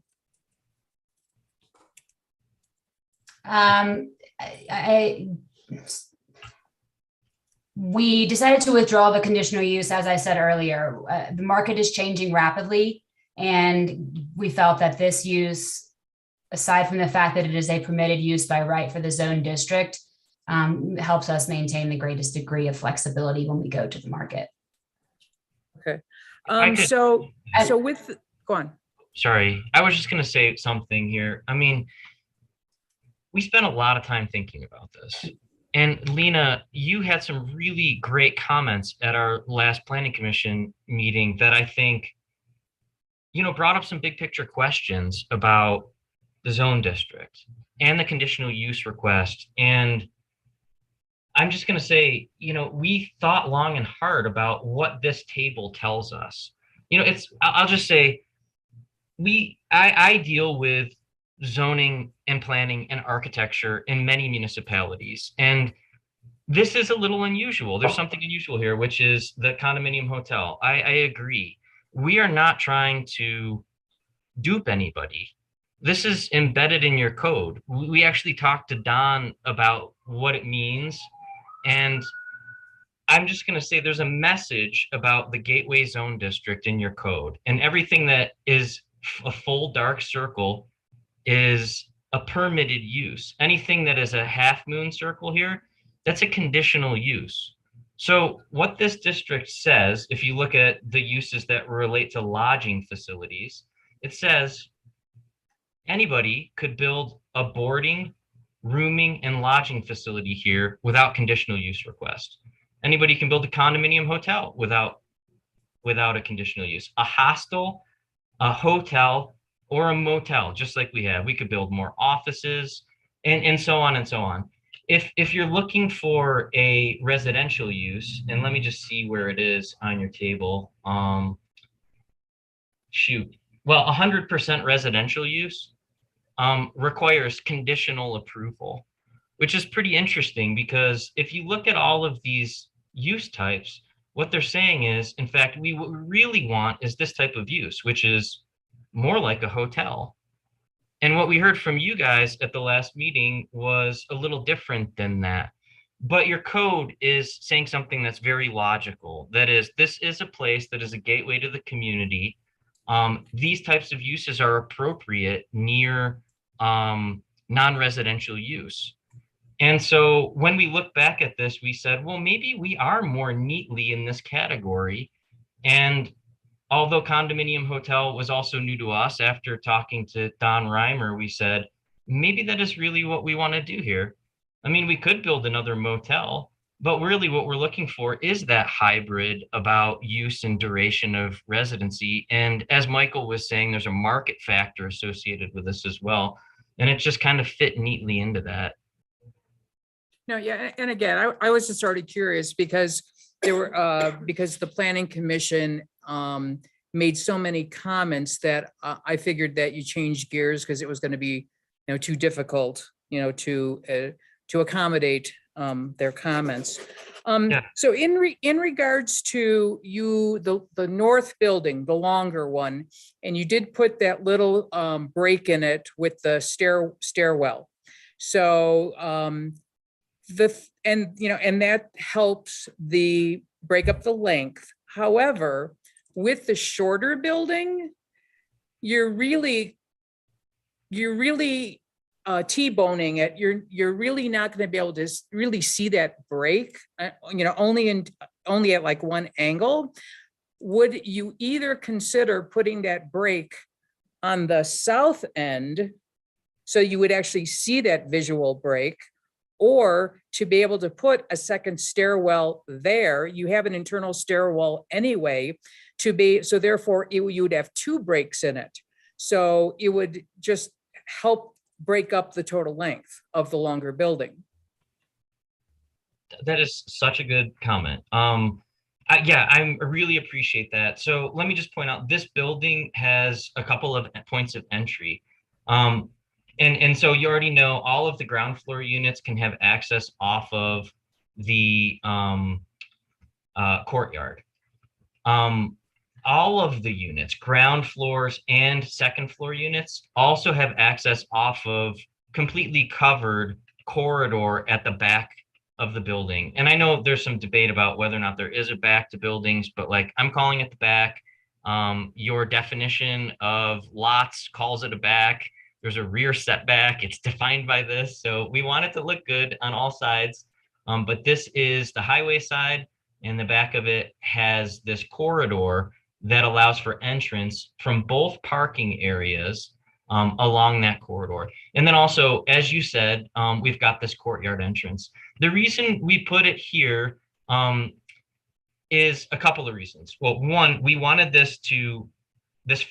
[SPEAKER 9] We decided to withdraw the conditional use, as I said earlier. The market is changing rapidly, and we felt that this use, aside from the fact that it is a permitted use by right for the zone district, helps us maintain the greatest degree of flexibility when we go to the market.
[SPEAKER 5] Okay.
[SPEAKER 10] Go
[SPEAKER 5] on.
[SPEAKER 10] Sorry, I was just going to say something here. I mean, we spent a lot of time thinking about this. And Lena, you had some really great comments at our last planning commission meeting that I think, brought up some big picture questions about the zone district and the conditional use request. And I'm just going to say, we thought long and hard about what this table tells us. I'll just say, I deal with zoning and planning and architecture in many municipalities. And this is a little unusual. There's something unusual here, which is the condominium hotel. I agree. We are not trying to dupe anybody. This is embedded in your code. We actually talked to Don about what it means. And I'm just going to say there's a message about the Gateway Zone District in your code. And everything that is a full dark circle is a permitted use. Anything that is a half moon circle here, that's a conditional use. So what this district says, if you look at the uses that relate to lodging facilities, it says anybody could build a boarding, rooming and lodging facility here without conditional use request. Anybody can build a condominium hotel without a conditional use. A hostel, a hotel, or a motel, just like we have. We could build more offices and so on and so on. If you're looking for a residential use, and let me just see where it is on your table. Shoot. Well, 100% residential use requires conditional approval, which is pretty interesting because if you look at all of these use types, what they're saying is, in fact, what we really want is this type of use, which is more like a hotel. And what we heard from you guys at the last meeting was a little different than that. But your code is saying something that's very logical. That is, this is a place that is a gateway to the community. These types of uses are appropriate near non-residential use. And so when we look back at this, we said, well, maybe we are more neatly in this category. And although condominium hotel was also new to us, after talking to Don Reimer, we said, maybe that is really what we want to do here. I mean, we could build another motel, but really what we're looking for is that hybrid about use and duration of residency. And as Michael was saying, there's a market factor associated with this as well. And it just kind of fit neatly into that.
[SPEAKER 5] No, yeah, and again, I was just already curious because there were, because the planning commission made so many comments that I figured that you changed gears because it was going to be, too difficult, to accommodate their comments. So in regards to the north building, the longer one, and you did put that little break in it with the stairwell. So and that helps break up the length. However, with the shorter building, you're really T-boning it. You're really not going to be able to really see that break, only at like one angle. Would you either consider putting that break on the south end so you would actually see that visual break, or to be able to put a second stairwell there? You have an internal stairwell anyway, so therefore you would have two breaks in it. So it would just help break up the total length of the longer building.
[SPEAKER 10] That is such a good comment. I really appreciate that. So let me just point out, this building has a couple of points of entry. And so you already know all of the ground floor units can have access off of the courtyard. All of the units, ground floors and second floor units, also have access off of completely covered corridor at the back of the building. And I know there's some debate about whether or not there is a back to buildings, but like, I'm calling it the back. Your definition of lots calls it a back. There's a rear setback. It's defined by this. So we want it to look good on all sides. But this is the highway side, and the back of it has this corridor that allows for entrance from both parking areas along that corridor. And then also, as you said, we've got this courtyard entrance. The reason we put it here is a couple of reasons. Well, one, we wanted this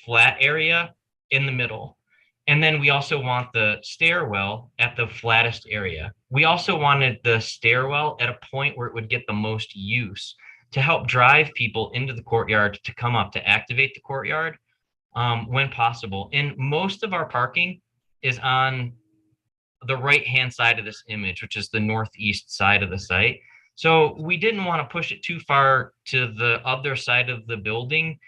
[SPEAKER 10] flat area in the middle. And then we also want the stairwell at the flattest area. We also wanted the stairwell at a point where it would get the most use to help drive people into the courtyard to come up to activate the courtyard when possible. And most of our parking is on the right-hand side of this image, which is the northeast side of the site. So we didn't want to push it too far to the other side of the building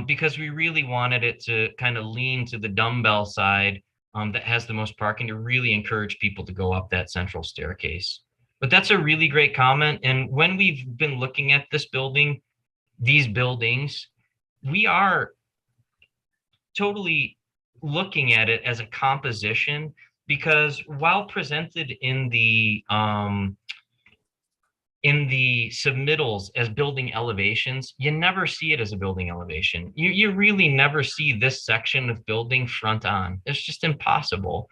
[SPEAKER 10] because we really wanted it to kind of lean to the dumbbell side that has the most parking to really encourage people to go up that central staircase. But that's a really great comment. And when we've been looking at this building, these buildings, we are totally looking at it as a composition, because while presented in the submittals as building elevations, you never see it as a building elevation. You really never see this section of building front on. It's just impossible.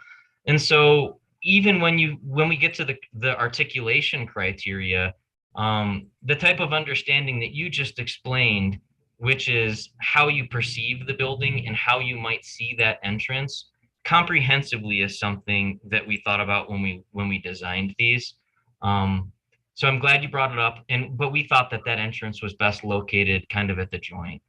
[SPEAKER 10] And so, even when we get to the articulation criteria, the type of understanding that you just explained, which is how you perceive the building and how you might see that entrance comprehensively, is something that we thought about when we designed these. So I'm glad you brought it up, but we thought that entrance was best located kind of at the joint.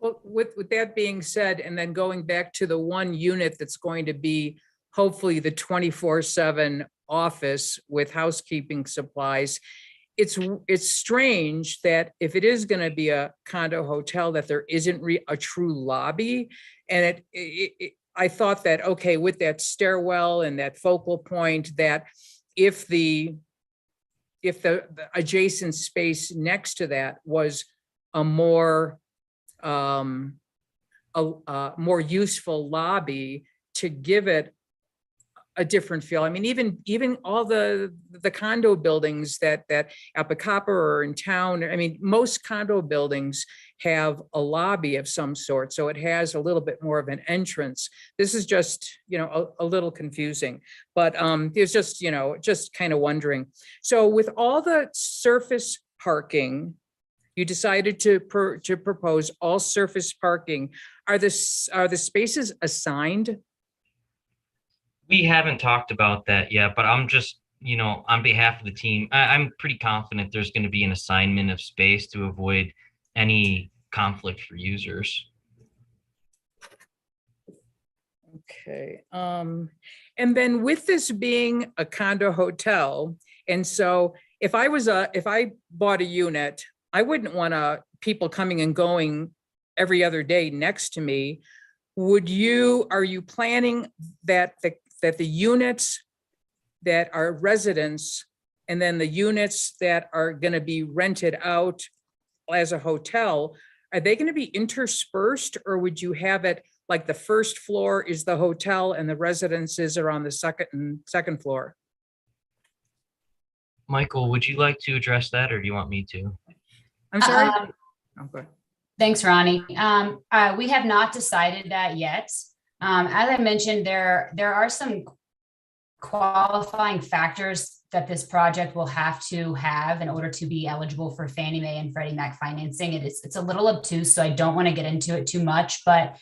[SPEAKER 5] Well, with that being said, and then going back to the one unit that's going to be hopefully the 24/7 office with housekeeping supplies, it's strange that if it is going to be a condo hotel, that there isn't a true lobby. And I thought that, okay, with that stairwell and that focal point, that if the adjacent space next to that was a more useful lobby, to give it a different feel. I mean, even all the condo buildings that Apicapa or in town, I mean, most condo buildings have a lobby of some sort, so it has a little bit more of an entrance. This is just, a little confusing, but it's just, just kind of wondering. So with all the surface parking, you decided to propose all surface parking. Are the spaces assigned?
[SPEAKER 10] We haven't talked about that yet, but I'm just, on behalf of the team, I'm pretty confident there's going to be an assignment of space to avoid any conflict for users.
[SPEAKER 5] Okay. And then with this being a condo hotel, and so if I bought a unit, I wouldn't want people coming and going every other day next to me. Are you planning that the units that are residents and then the units that are going to be rented out as a hotel, are they going to be interspersed, or would you have it like the first floor is the hotel and the residences are on the second floor?
[SPEAKER 10] Michael, would you like to address that, or do you want me to?
[SPEAKER 5] I'm sorry. Okay.
[SPEAKER 9] Thanks, Ronnie. We have not decided that yet. As I mentioned, there are some qualifying factors that this project will have to have in order to be eligible for Fannie Mae and Freddie Mac financing. It's a little obtuse, so I don't want to get into it too much, but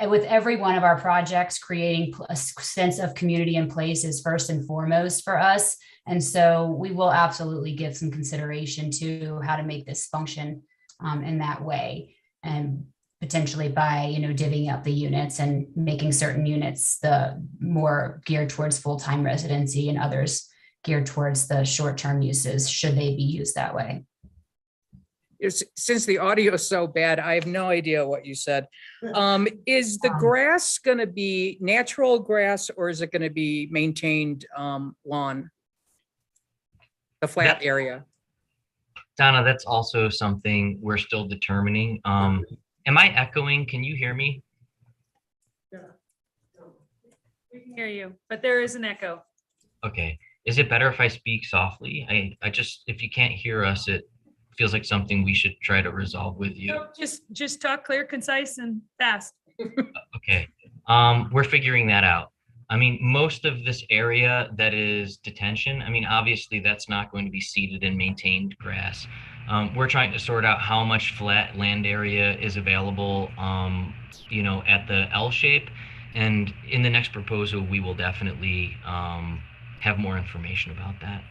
[SPEAKER 9] with every one of our projects, creating a sense of community in place is first and foremost for us. And so we will absolutely give some consideration to how to make this function in that way, and potentially by, divvying up the units and making certain units the more geared towards full-time residency and others geared towards the short-term uses, should they be used that way.
[SPEAKER 5] Since the audio is so bad, I have no idea what you said. Is the grass going to be natural grass, or is it going to be maintained lawn? The flat area?
[SPEAKER 10] Donna, that's also something we're still determining. Am I echoing? Can you hear me?
[SPEAKER 2] We can hear you, but there is an echo.
[SPEAKER 10] Okay. Is it better if I speak softly? I just, if you can't hear us, it feels like something we should try to resolve with you.
[SPEAKER 2] No, just talk clear, concise, and fast.
[SPEAKER 10] Okay. We're figuring that out. I mean, most of this area that is detention, I mean, obviously that's not going to be seeded and maintained grass. We're trying to sort out how much flat land area is available, at the L shape. And in the next proposal, we will definitely have more information about that.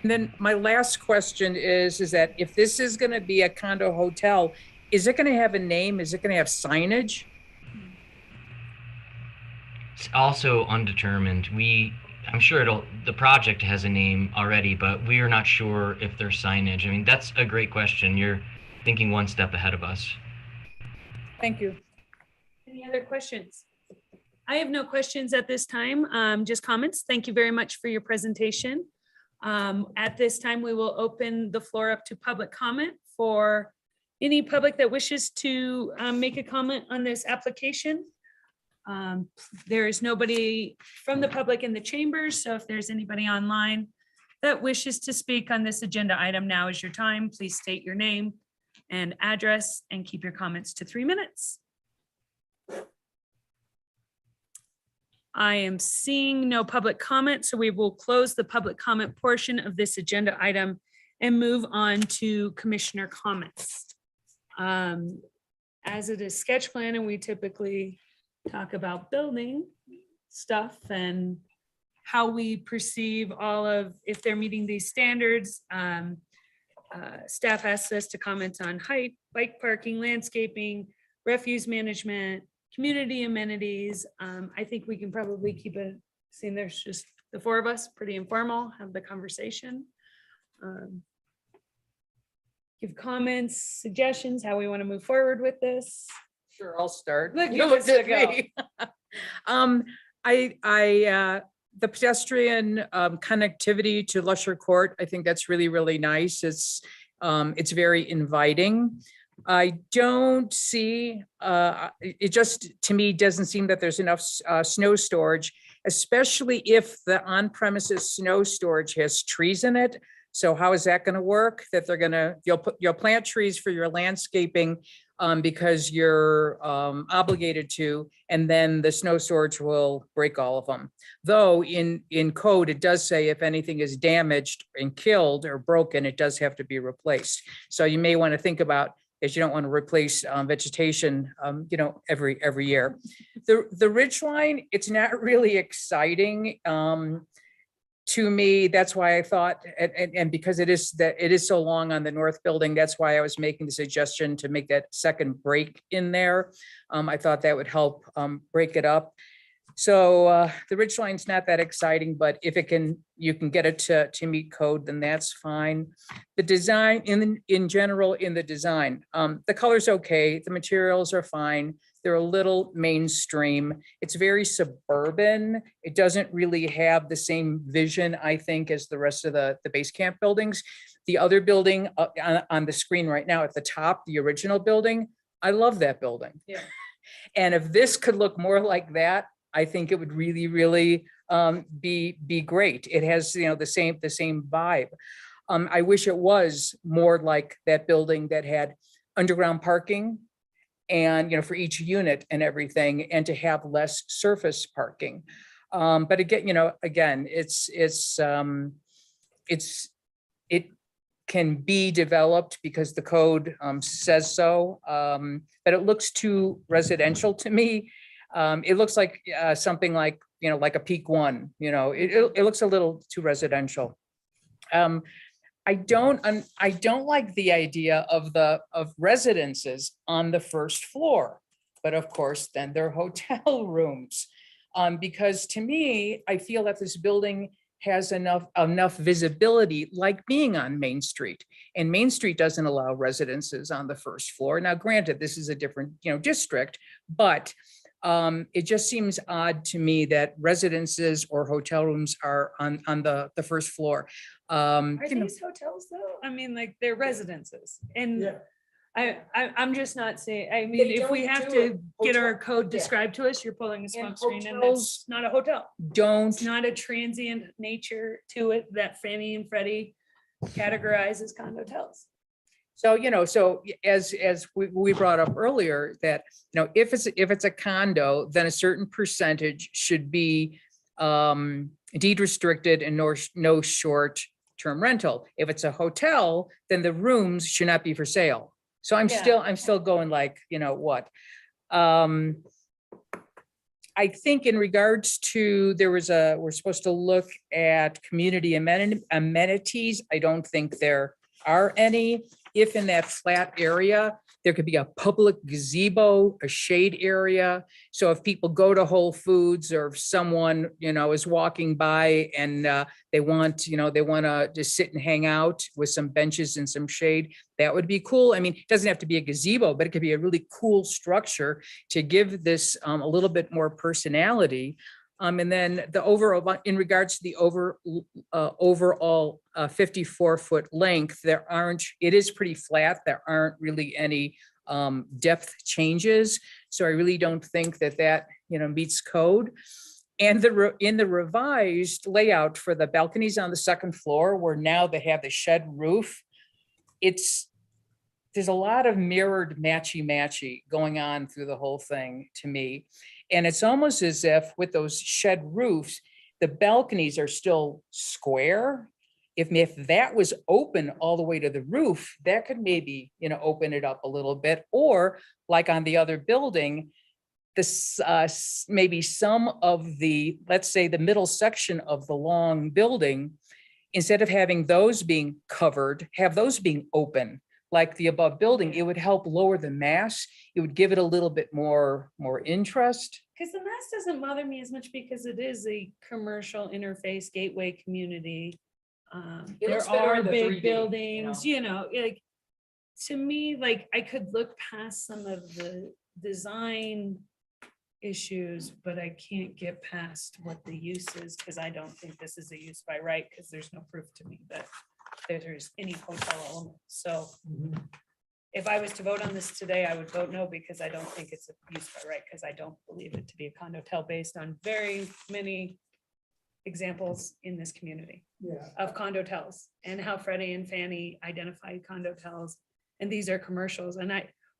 [SPEAKER 5] And then my last question is that if this is going to be a condo hotel, is it going to have a name? Is it going to have signage?
[SPEAKER 10] It's also undetermined. I'm sure the project has a name already, but we are not sure if there's signage. I mean, that's a great question. You're thinking one step ahead of us.
[SPEAKER 5] Thank you.
[SPEAKER 2] Any other questions? I have no questions at this time, just comments. Thank you very much for your presentation. At this time, we will open the floor up to public comment for any public that wishes to make a comment on this application. There is nobody from the public in the chambers, so if there's anybody online that wishes to speak on this agenda item, now is your time. Please state your name and address and keep your comments to 3 minutes. I am seeing no public comment, so we will close the public comment portion of this agenda item and move on to commissioner comments. As it is sketch plan, and we typically talk about building stuff and how we perceive all of, if they're meeting these standards. Staff asked us to comment on height, bike parking, landscaping, refuse management, community amenities. I think we can probably keep it, seeing there's just the four of us, pretty informal, have the conversation. Give comments, suggestions, how we want to move forward with this.
[SPEAKER 5] Sure, I'll start.
[SPEAKER 2] Look,
[SPEAKER 5] You
[SPEAKER 2] you
[SPEAKER 5] looked
[SPEAKER 2] just
[SPEAKER 5] at
[SPEAKER 2] go.
[SPEAKER 5] me. The pedestrian connectivity to Lusher Court, I think that's really, really nice. It's very inviting. I don't see, it just, to me, doesn't seem that there's enough snow storage, especially if the on-premises snow storage has trees in it. So how is that going to work? That they're going to, you'll plant trees for your landscaping because you're obligated to, and then the snow storage will break all of them. Though in code, it does say if anything is damaged and killed or broken, it does have to be replaced. So you may want to think about, as you don't want to replace vegetation, every year. The ridge line, it's not really exciting. To me, that's why I thought, and because it is so long on the north building, that's why I was making the suggestion to make that second break in there. I thought that would help break it up. So the ridge line's not that exciting, but if you can get it to meet code, then that's fine. The design in general, in the design, the color's okay, the materials are fine. They're a little mainstream. It's very suburban. It doesn't really have the same vision, I think, as the rest of the base camp buildings. The other building on the screen right now at the top, the original building, I love that building.
[SPEAKER 2] Yeah.
[SPEAKER 5] And if this could look more like that, I think it would really, really be great. It has, the same vibe. I wish it was more like that building that had underground parking and, for each unit and everything, and to have less surface parking. But again, it can be developed because the code says so, but it looks too residential to me. It looks like something like, like a Peak One, it looks a little too residential. I don't like the idea of residences on the first floor, but of course, then they're hotel rooms. Because to me, I feel that this building has enough visibility, like being on Main Street, and Main Street doesn't allow residences on the first floor. Now, granted, this is a different, district, but it just seems odd to me that residences or hotel rooms are on the first floor.
[SPEAKER 2] Are these hotels though? I mean, like they're residences, and
[SPEAKER 6] Yeah.
[SPEAKER 2] I'm just not saying, I mean,
[SPEAKER 5] They
[SPEAKER 2] if we
[SPEAKER 5] don't
[SPEAKER 2] have
[SPEAKER 5] do
[SPEAKER 2] to
[SPEAKER 5] it.
[SPEAKER 2] get our
[SPEAKER 5] Hotel-
[SPEAKER 2] code
[SPEAKER 5] yeah.
[SPEAKER 2] described to us, you're pulling a
[SPEAKER 5] And
[SPEAKER 2] smoke screen, and
[SPEAKER 5] hotels
[SPEAKER 2] that's not a hotel.
[SPEAKER 5] Don't,
[SPEAKER 2] It's not a transient nature to it that Fannie and Freddie categorize as condotels.
[SPEAKER 5] so as we brought up earlier, that, if it's a condo, then a certain percentage should be deed restricted and no short-term rental. If it's a hotel, then the rooms should not be for sale. So I'm
[SPEAKER 2] Yeah.
[SPEAKER 5] still going like, what? I think in regards to, we're supposed to look at community amenities. I don't think there are any. If in that flat area, there could be a public gazebo, a shade area. So if people go to Whole Foods, or if someone, is walking by and they want to just sit and hang out with some benches and some shade, that would be cool. I mean, it doesn't have to be a gazebo, but it could be a really cool structure to give this a little bit more personality. And then the overall, in regards to the overall 54-foot length, it is pretty flat. There aren't really any depth changes. So I really don't think that meets code. And in the revised layout for the balconies on the second floor, where now they have the shed roof, the there's a lot of mirrored matchy going on through the whole thing to me. And it's almost as if with those shed roofs, the balconies are still square. If that was open all the way to the roof, that could maybe, open it up a little bit. Or like on the other building, this, maybe some of the, let's say the middle section of the long building, instead of having those being covered, have those being open, like the above building. It would help lower the mass. It would give it a little bit more interest.
[SPEAKER 2] Because the mass doesn't bother me as much because it is a commercial interface gateway community.
[SPEAKER 5] It
[SPEAKER 2] There
[SPEAKER 5] looks better
[SPEAKER 2] are
[SPEAKER 5] in the 3D,
[SPEAKER 2] big
[SPEAKER 5] you
[SPEAKER 2] buildings, like, to me, like, I could look past some of the design issues, but I can't get past what the use is, because I don't think this is a use by right, because there's no proof to me that there's any hotel element. So if I was to vote on this today, I would vote no, because I don't think it's a use by right, because I don't believe it to be a condotel based on very many examples in this community
[SPEAKER 6] Yeah.
[SPEAKER 2] of condotels and how Freddie and Fannie identified condotels. And these are commercials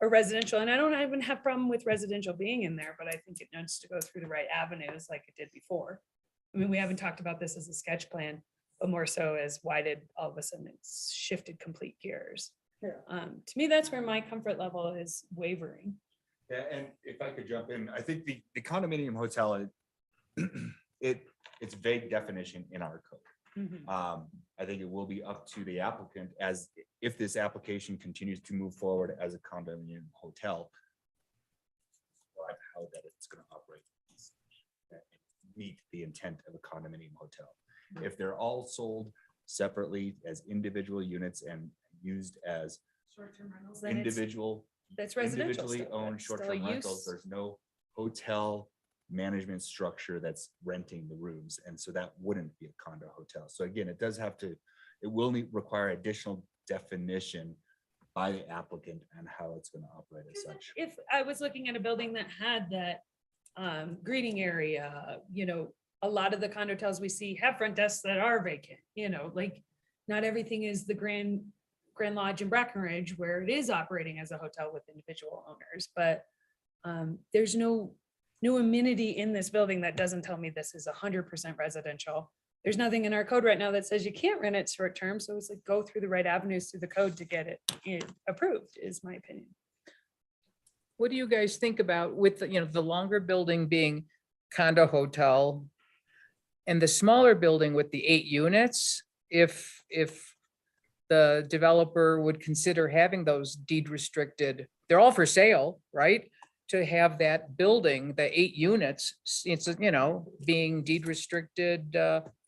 [SPEAKER 2] or residential. And I don't even have problem with residential being in there, but I think it needs to go through the right avenues like it did before. I mean, we haven't talked about this as a sketch plan, but more so as why did all of a sudden it's shifted complete gears.
[SPEAKER 6] Yeah.
[SPEAKER 2] To me, that's where my comfort level is wavering.
[SPEAKER 7] Yeah, and if I could jump in, I think the condominium hotel, it's vague definition in our code. I think it will be up to the applicant as if this application continues to move forward as a condominium hotel. How that it's going to operate. and Meet the intent of a condominium hotel. If they're all sold separately as individual units and used as
[SPEAKER 2] Short-term rentals, then it's-
[SPEAKER 7] individual,
[SPEAKER 2] that's residential
[SPEAKER 7] individually
[SPEAKER 2] still.
[SPEAKER 7] owned
[SPEAKER 2] That's still a
[SPEAKER 7] short-term rentals,
[SPEAKER 2] use.
[SPEAKER 7] there's no hotel management structure that's renting the rooms. And so that wouldn't be a condo hotel. So again, it does have to, it will require additional definition by the applicant and how it's going to operate as such.
[SPEAKER 2] If I was looking at a building that had that greeting area, a lot of the condotels we see have front desks that are vacant, like not everything is the Grand Lodge in Breckenridge where it is operating as a hotel with individual owners, but there's no amenity in this building that doesn't tell me this is 100% residential. There's nothing in our code right now that says you can't rent it short term. So it's like go through the right avenues through the code to get it approved, is my opinion.
[SPEAKER 5] What do you guys think about with, the longer building being condo hotel and the smaller building with the 8 units? If the developer would consider having those deed restricted, they're all for sale, right? To have that building, the 8 units, it's, being deed restricted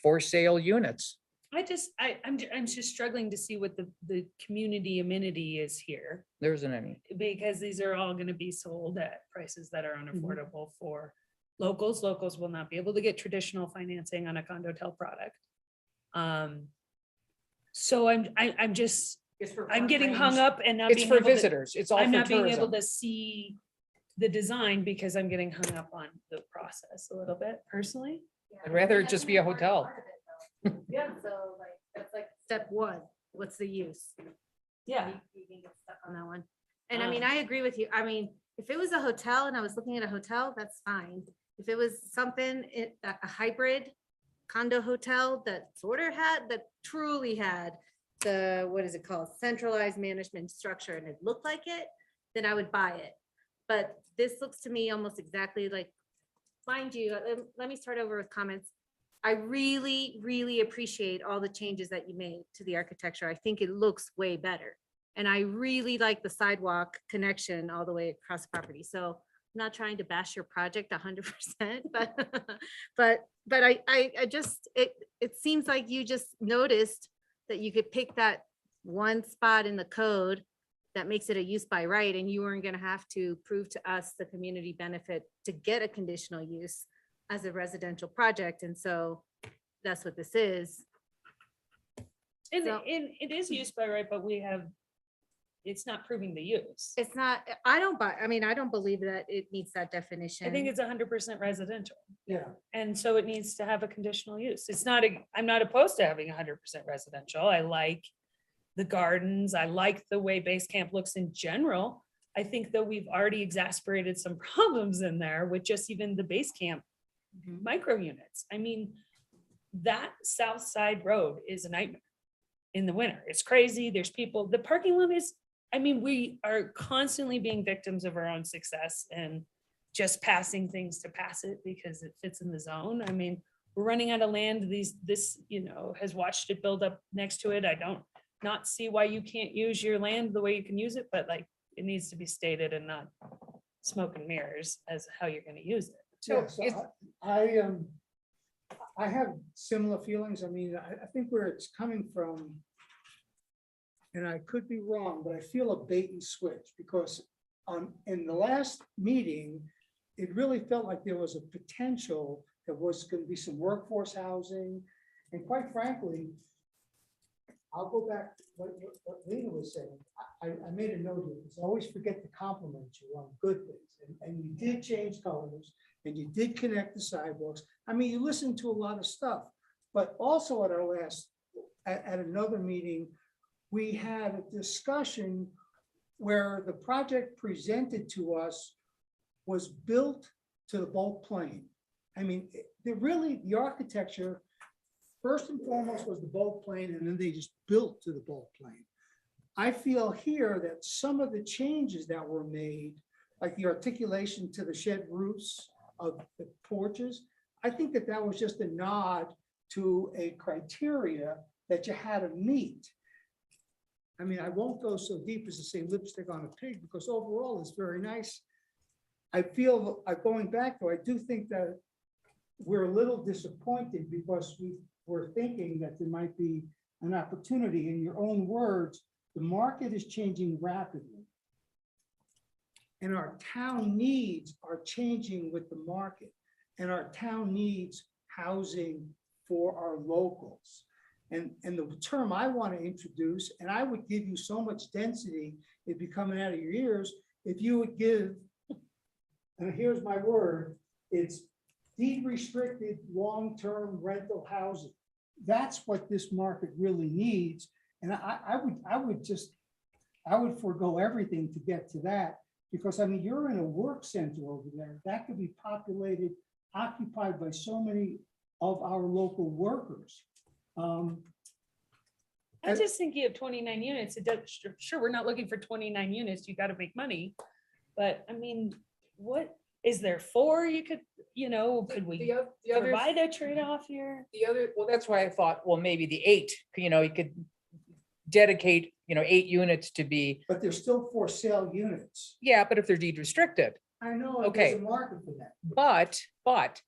[SPEAKER 5] for sale units.
[SPEAKER 2] I'm just struggling to see what the community amenity is here,
[SPEAKER 5] There isn't any.
[SPEAKER 2] because these are all going to be sold at prices that are unaffordable for locals. Locals will not be able to get traditional financing on a condotel product. So I'm just, I'm getting hung up and not
[SPEAKER 5] It's
[SPEAKER 2] being
[SPEAKER 5] for
[SPEAKER 2] able to,
[SPEAKER 5] visitors. It's all
[SPEAKER 2] I'm
[SPEAKER 5] for
[SPEAKER 2] not being able
[SPEAKER 5] tourism.
[SPEAKER 2] to see the design because I'm getting hung up on the process a little bit personally.
[SPEAKER 5] I'd rather it just be a hotel.
[SPEAKER 4] Yeah, so like, that's like step one, what's the use?
[SPEAKER 2] Yeah.
[SPEAKER 4] You can get stuck on that one. And I mean, I agree with you. I mean, if it was a hotel and I was looking at a hotel, that's fine. If it was something, a hybrid condo hotel that that truly had the, what is it called? Centralized management structure and it looked like it, then I would buy it. But this looks to me almost exactly like, mind you, let me start over with comments. I really, really appreciate all the changes that you made to the architecture. I think it looks way better. And I really like the sidewalk connection all the way across the property. So I'm not trying to bash your project 100%, but I just, it seems like you just noticed that you could pick that one spot in the code that makes it a use by right, and you weren't gonna have to prove to us the community benefit to get a conditional use as a residential project. And so that's what this is.
[SPEAKER 2] And
[SPEAKER 4] So-
[SPEAKER 2] it is used by right, but it's not proving the use.
[SPEAKER 4] It's not, I don't believe that it meets that definition.
[SPEAKER 2] I think it's 100% residential.
[SPEAKER 6] Yeah.
[SPEAKER 2] And so it needs to have a conditional use. I'm not opposed to having 100% residential. I like the gardens. I like the way base camp looks in general. I think though we've already exasperated some problems in there with just even the base camp micro units. I mean, that South Side Road is a nightmare in the winter. It's crazy. There's people, the parking lot is, I mean, we are constantly being victims of our own success and just passing things to pass it because it fits in the zone. I mean, we're running out of land. This, has watched it build up next to it. I don't not see why you can't use your land the way you can use it, but like, it needs to be stated and not smoke and mirrors as how you're gonna use it.
[SPEAKER 6] Yeah, so I have similar feelings. I mean, I think where it's coming from, and I could be wrong, but I feel a bait and switch because in the last meeting, it really felt like there was a potential that was going to be some workforce housing. And quite frankly, I'll go back to what Lena was saying. I made a note here because I always forget to compliment you on good things. And you did change colors and you did connect the sidewalks. I mean, you listened to a lot of stuff, but also at our at another meeting, we had a discussion where the project presented to us was built to the bulk plane. I mean, the architecture, first and foremost was the bulk plane, and then they just built to the bulk plane. I feel here that some of the changes that were made, like the articulation to the shed roofs of the porches, I think that was just a nod to a criteria that you had to meet. I mean, I won't go so deep as to say lipstick on a pig, because overall it's very nice. I feel, going back though, I do think that we're a little disappointed because we were thinking that there might be an opportunity. In your own words, the market is changing rapidly. And our town needs are changing with the market. And our town needs housing for our locals. And the term I want to introduce, and I would give you so much density, it'd be coming out of your ears, if you would give, and here's my word, it's deed restricted long-term rental housing. That's what this market really needs. And I would forego everything to get to that, because I mean, you're in a work center over there that could be populated, occupied by so many of our local workers.
[SPEAKER 2] I just think you have 29 units. It does, sure, we're not looking for 29 units. You got to make money. But I mean, what is there for? You could, could we provide a trade-off here?
[SPEAKER 5] Well, that's why I thought, well, maybe the 8, you could dedicate, 8 units to be.
[SPEAKER 6] But they're still for sale units.
[SPEAKER 5] Yeah, but if they're deed restricted.
[SPEAKER 6] I know,
[SPEAKER 5] Okay.
[SPEAKER 6] there's a market for that.
[SPEAKER 5] But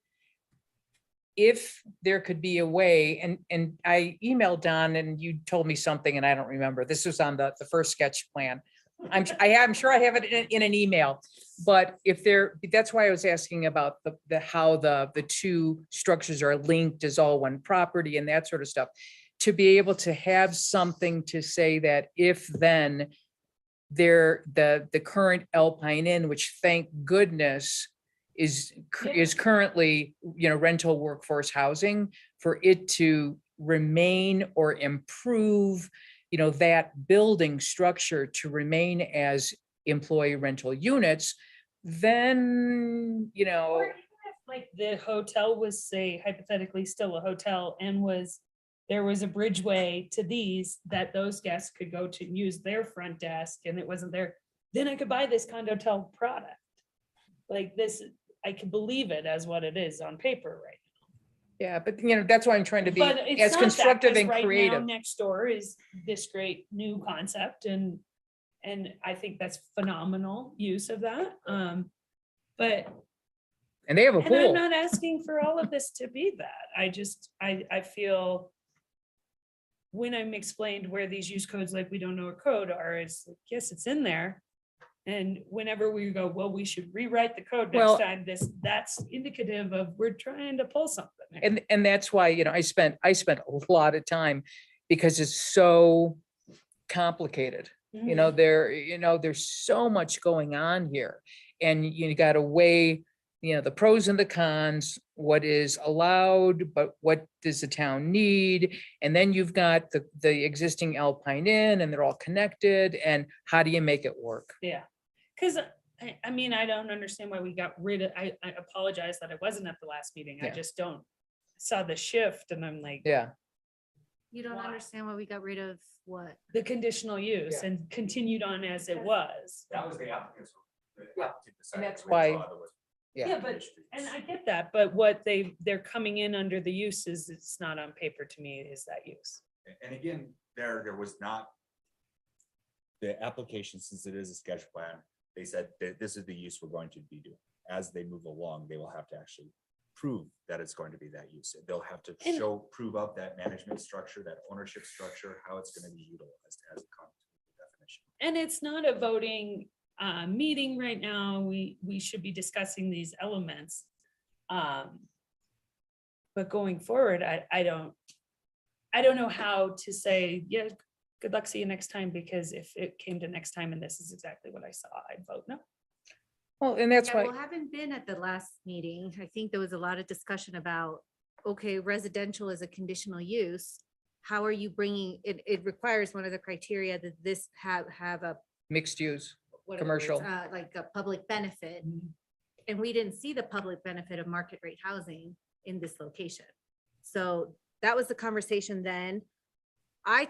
[SPEAKER 5] if there could be a way, and I emailed Don and you told me something and I don't remember, this was on the first sketch plan. I'm sure I have it in an email, but that's why I was asking about how the two structures are linked as all one property and that sort of stuff. To be able to have something to say that if then the current Alpine Inn, which thank goodness is currently, rental workforce housing, for it to remain or improve, that building structure to remain as employee rental units, then,
[SPEAKER 2] Or even if, like the hotel was, say, hypothetically still a hotel and there was a bridgeway to these that those guests could go to use their front desk and it wasn't there, then I could buy this condotel product. Like this, I can believe it as what it is on paper right now.
[SPEAKER 5] yeah, but that's why I'm trying to be
[SPEAKER 2] But it's
[SPEAKER 5] as
[SPEAKER 2] not that,
[SPEAKER 5] constructive
[SPEAKER 2] 'cause
[SPEAKER 5] and
[SPEAKER 2] right now,
[SPEAKER 5] creative.
[SPEAKER 2] next door is this great new concept and I think that's phenomenal use of that. But
[SPEAKER 5] And they have a
[SPEAKER 2] and I'm
[SPEAKER 5] pool.
[SPEAKER 2] not asking for all of this to be that. I feel when I'm explained where these use codes, like we don't know a code are, it's like, yes, it's in there. And whenever we go, well, we should rewrite the code
[SPEAKER 5] Well-
[SPEAKER 2] next time, that's indicative of we're trying to pull something. here.
[SPEAKER 5] And that's why, I spent a lot of time because it's so complicated.
[SPEAKER 2] Mhm.
[SPEAKER 5] There's so much going on here and you got to weigh the pros and the cons, what is allowed, but what does the town need? And then you've got the existing Alpine Inn and they're all connected, and how do you make it work?
[SPEAKER 2] Yeah, because I mean, I don't understand why we got rid of, I apologize that I wasn't at the last meeting. I
[SPEAKER 5] Yeah.
[SPEAKER 2] just don't, saw the shift and I'm like,
[SPEAKER 5] Yeah,
[SPEAKER 4] You don't
[SPEAKER 2] Why?
[SPEAKER 4] understand why we got rid of what?
[SPEAKER 2] the conditional use
[SPEAKER 5] Yeah.
[SPEAKER 2] and continued on as it was.
[SPEAKER 7] That was the applicant's.
[SPEAKER 5] And that's why-
[SPEAKER 2] Yeah,
[SPEAKER 5] yeah.
[SPEAKER 2] but, and I get that, but what they're coming in under the uses, it's not on paper to me, is that use.
[SPEAKER 7] And again, there was not. The application, since it is a sketch plan, they said that this is the use we're going to be doing. As they move along, they will have to actually prove that it's going to be that use. They'll have to
[SPEAKER 2] And-
[SPEAKER 7] prove up that management structure, that ownership structure, how it's gonna be utilized as a definition.
[SPEAKER 2] And it's not a voting meeting right now. We should be discussing these elements. But going forward, I don't know how to say, yeah, good luck, see you next time, because if it came to next time and this is exactly what I saw, I'd vote no.
[SPEAKER 5] Well, and that's
[SPEAKER 4] Yeah,
[SPEAKER 5] why,
[SPEAKER 4] well, having been at the last meeting, I think there was a lot of discussion about, okay, residential is a conditional use. How are you bringing, it requires one of the criteria that this have a.
[SPEAKER 5] mixed use,
[SPEAKER 4] what are the words?
[SPEAKER 5] Commercial.
[SPEAKER 4] Like a public benefit. And we didn't see the public benefit of market rate housing in this location. So that was the conversation then. I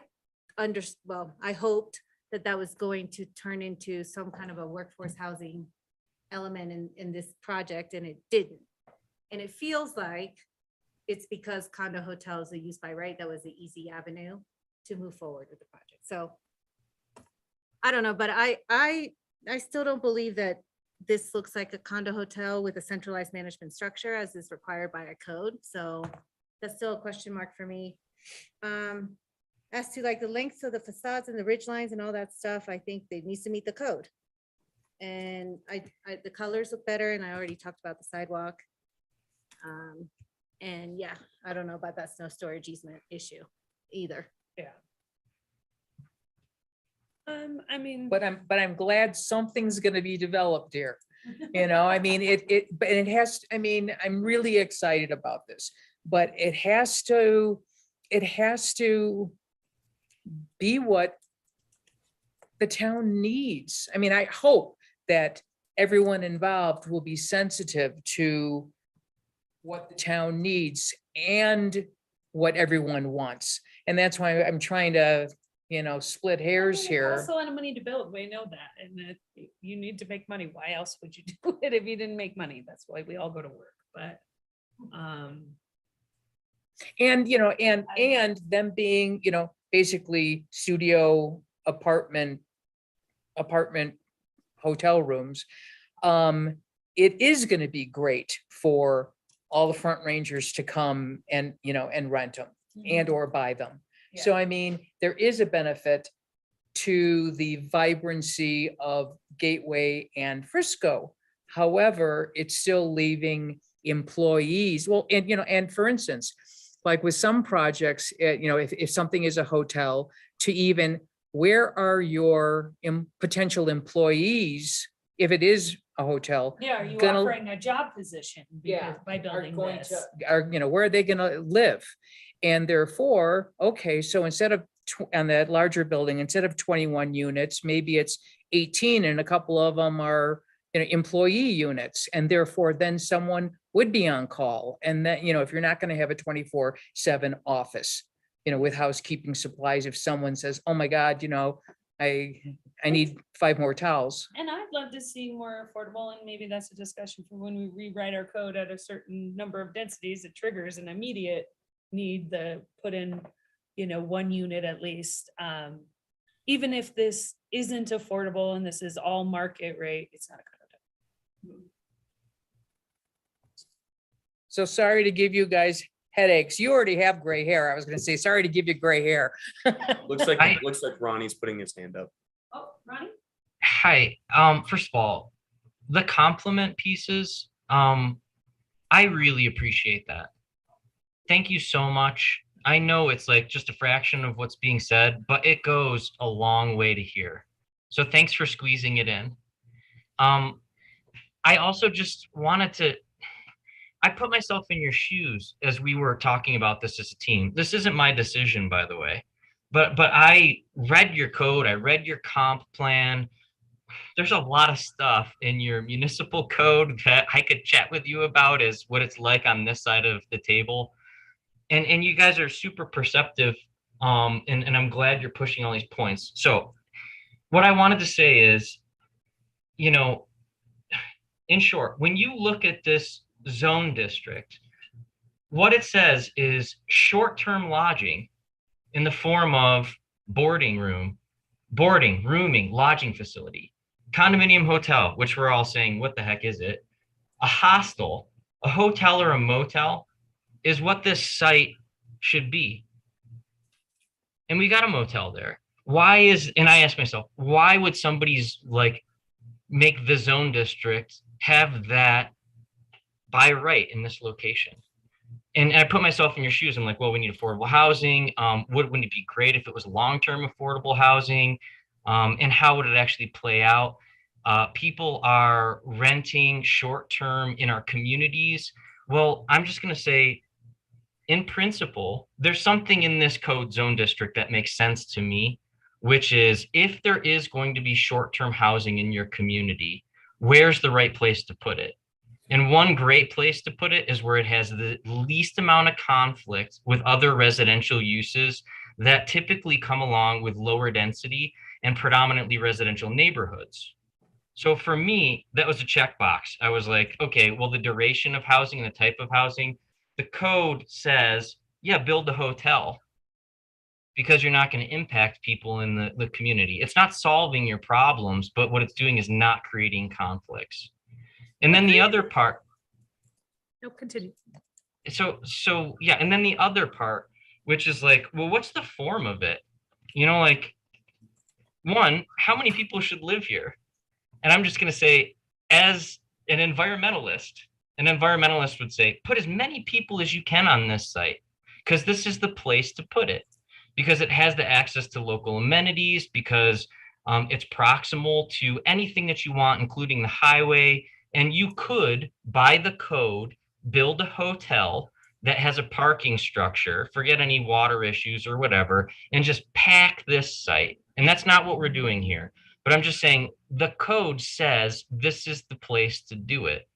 [SPEAKER 4] I hoped that that was going to turn into some kind of a workforce housing element in this project, and it didn't. And it feels like it's because condo hotels are used by right. That was the easy avenue to move forward with the project. So I don't know, but I still don't believe that this looks like a condo hotel with a centralized management structure as is required by a code. So that's still a question mark for me. As to like the lengths of the facades and the ridge lines and all that stuff, I think they needs to meet the code. And the colors look better, and I already talked about the sidewalk. And yeah, I don't know about that snow storage easement issue either.
[SPEAKER 2] Yeah. I mean.
[SPEAKER 5] but I'm glad something's gonna be developed here. I mean, but it has, I mean, I'm really excited about this, but it has to be what the town needs. I mean, I hope that everyone involved will be sensitive to what the town needs and what everyone wants. And that's why I'm trying to, split hairs here.
[SPEAKER 2] It's a lot of money to build. We know that. And that you need to make money. Why else would you do it if you didn't make money? That's why we all go to work. But
[SPEAKER 5] And them being, basically studio apartment hotel rooms. It is gonna be great for all the front rangers to come and, and rent them and or buy them. So I mean, there is a benefit to the vibrancy of Gateway and Frisco. However, it's still leaving employees, well, and for instance, like with some projects, if something is a hotel, to even, where are your potential employees, if it is a hotel?
[SPEAKER 2] yeah, are you
[SPEAKER 5] Gonna-
[SPEAKER 2] offering a job position because by
[SPEAKER 5] Are
[SPEAKER 2] building
[SPEAKER 5] going
[SPEAKER 2] this?
[SPEAKER 5] to, where are they gonna live? And therefore, okay, so instead of, on that larger building, instead of 21 units, maybe it's 18 and a couple of them are, employee units. And therefore, then someone would be on call. And that, if you're not gonna have a 24/7 office, with housekeeping supplies, if someone says, oh my God, I need 5 more towels.
[SPEAKER 2] And I'd love to see more affordable, and maybe that's a discussion for when we rewrite our code at a certain number of densities, it triggers an immediate need to put in, 1 unit at least. Even if this isn't affordable and this is all market rate, it's not a good.
[SPEAKER 5] So sorry to give you guys headaches. You already have gray hair. I was gonna say, sorry to give you gray hair.
[SPEAKER 8] Looks like
[SPEAKER 10] I-
[SPEAKER 8] Ronnie's putting his hand up.
[SPEAKER 2] Oh, Ronnie?
[SPEAKER 10] Hi, first of all, the compliment pieces, I really appreciate that. Thank you so much. I know it's like just a fraction of what's being said, but it goes a long way to hear. So thanks for squeezing it in. I also just wanted to, I put myself in your shoes as we were talking about this as a team. This isn't my decision, by the way, but I read your code, I read your comp plan. There's a lot of stuff in your municipal code that I could chat with you about as what it's like on this side of the table. And you guys are super perceptive. And I'm glad you're pushing all these points. So what I wanted to say is, you know, in short, when you look at this zone district, what it says is short-term lodging in the form of boarding, rooming, lodging facility, condominium hotel, which we're all saying, what the heck is it? A hostel, a hotel or a motel is what this site should be. And we got a motel there. And I asked myself, why would somebody's like make the zone district have that by right in this location? And I put myself in your shoes. I'm like, well, we need affordable housing. Wouldn't it be great if it was long-term affordable housing? And how would it actually play out? People are renting short-term in our communities. Well, I'm just going to say, in principle, there's something in this code zone district that makes sense to me, which is if there is going to be short-term housing in your community, where's the right place to put it? And one great place to put it is where it has the least amount of conflict with other residential uses that typically come along with lower density and predominantly residential neighborhoods. So for me, that was a checkbox. I was like, okay, well, the duration of housing and the type of housing, the code says, yeah, build a hotel because you're not going to impact people in the community. It's not solving your problems, but what it's doing is not creating conflicts. And then the other part.
[SPEAKER 2] No, continue.
[SPEAKER 10] So yeah, and then the other part, which is like, well, what's the form of it? You know, like, one, how many people should live here? And I'm just going to say, as an environmentalist would say, put as many people as you can on this site, because this is the place to put it, because it has the access to local amenities, because it's proximal to anything that you want, including the highway. And you could, by the code, build a hotel that has a parking structure, forget any water issues or whatever, and just pack this site. And that's not what we're doing here. But I'm just saying the code says this is the place to do it.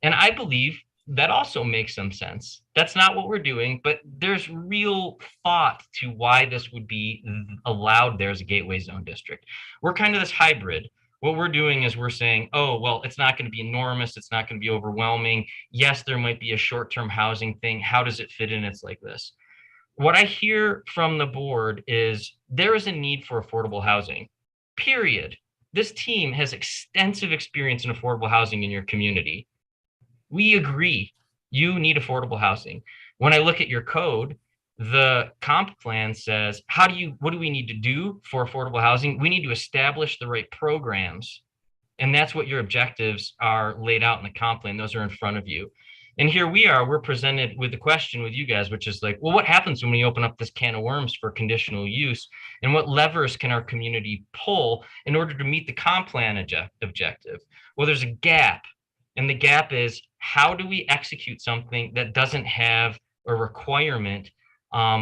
[SPEAKER 10] And I believe that also makes some sense. That's not what we're doing, but there's real thought to why this would be allowed there as a gateway zone district. We're kind of this hybrid. What we're doing is we're saying, oh, well, it's not going to be enormous. It's not going to be overwhelming. Yes, there might be a short-term housing thing. How does it fit in? It's like this. What I hear from the board is there is a need for affordable housing, period. This team has extensive experience in affordable housing in your community. We agree you need affordable housing. When I look at your code, the comp plan says, what do we need to do for affordable housing? We need to establish the right programs. And that's what your objectives are laid out in the comp plan. Those are in front of you. And here we're presented with the question with you guys, which is like, well, what happens when we open up this can of worms for conditional use? And what levers can our community pull in order to meet the comp plan objective? Well, there's a gap. And the gap is, how do we execute something that doesn't have a requirement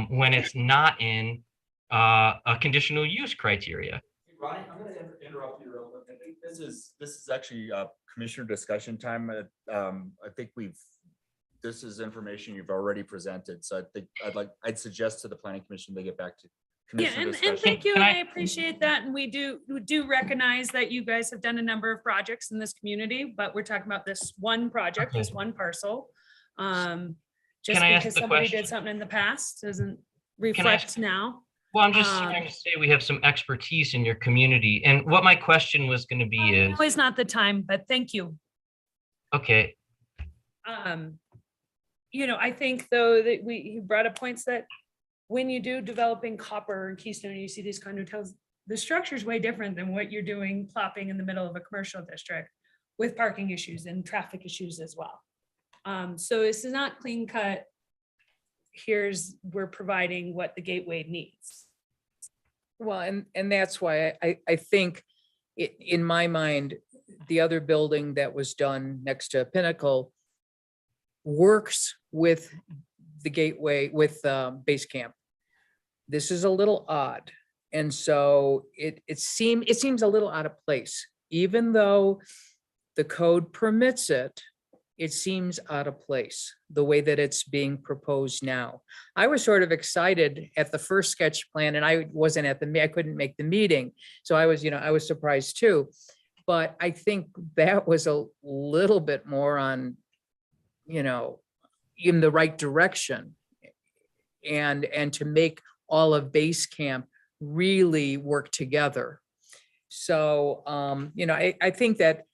[SPEAKER 10] when it's not in a conditional use criteria?
[SPEAKER 7] Ronnie, I'm going to interrupt you real quick. I think this is actually commissioner discussion time. I think this is information you've already presented. So I think I'd suggest to the planning commission they get back to
[SPEAKER 2] Yeah,
[SPEAKER 7] commissioner
[SPEAKER 2] and
[SPEAKER 7] discussion.
[SPEAKER 2] thank you,
[SPEAKER 10] Can
[SPEAKER 2] and
[SPEAKER 10] I-
[SPEAKER 2] I appreciate that, and we do recognize that you guys have done a number of projects in this community, but we're talking about this one project, this one parcel. Just
[SPEAKER 10] Can I ask
[SPEAKER 2] because
[SPEAKER 10] the
[SPEAKER 2] somebody
[SPEAKER 10] question?
[SPEAKER 2] did something in the past doesn't
[SPEAKER 10] I
[SPEAKER 2] reflect
[SPEAKER 10] ask-
[SPEAKER 2] now.
[SPEAKER 10] Well, I'm just
[SPEAKER 2] Um,
[SPEAKER 10] trying to say we have some expertise in your community. And what my question was going to be is,
[SPEAKER 2] Always not the time, but thank you.
[SPEAKER 10] okay,
[SPEAKER 2] I think though that you brought up points that when you do developing copper and Keystone, you see these condo hotels, the structure is way different than what you're doing plopping in the middle of a commercial district with parking issues and traffic issues as well. So this is not clean cut. We're providing what the gateway needs.
[SPEAKER 5] Well, and that's why I think in my mind, the other building that was done next to Pinnacle works with the Gateway, with Base Camp. This is a little odd. And so it seems a little out of place, even though the code permits it. It seems out of place, the way that it's being proposed now. I was sort of excited at the first sketch plan, and I wasn't I couldn't make the meeting. So I was surprised too. But I think that was a little bit more on, in the right direction. And to make all of Base Camp really work together. So, I think that,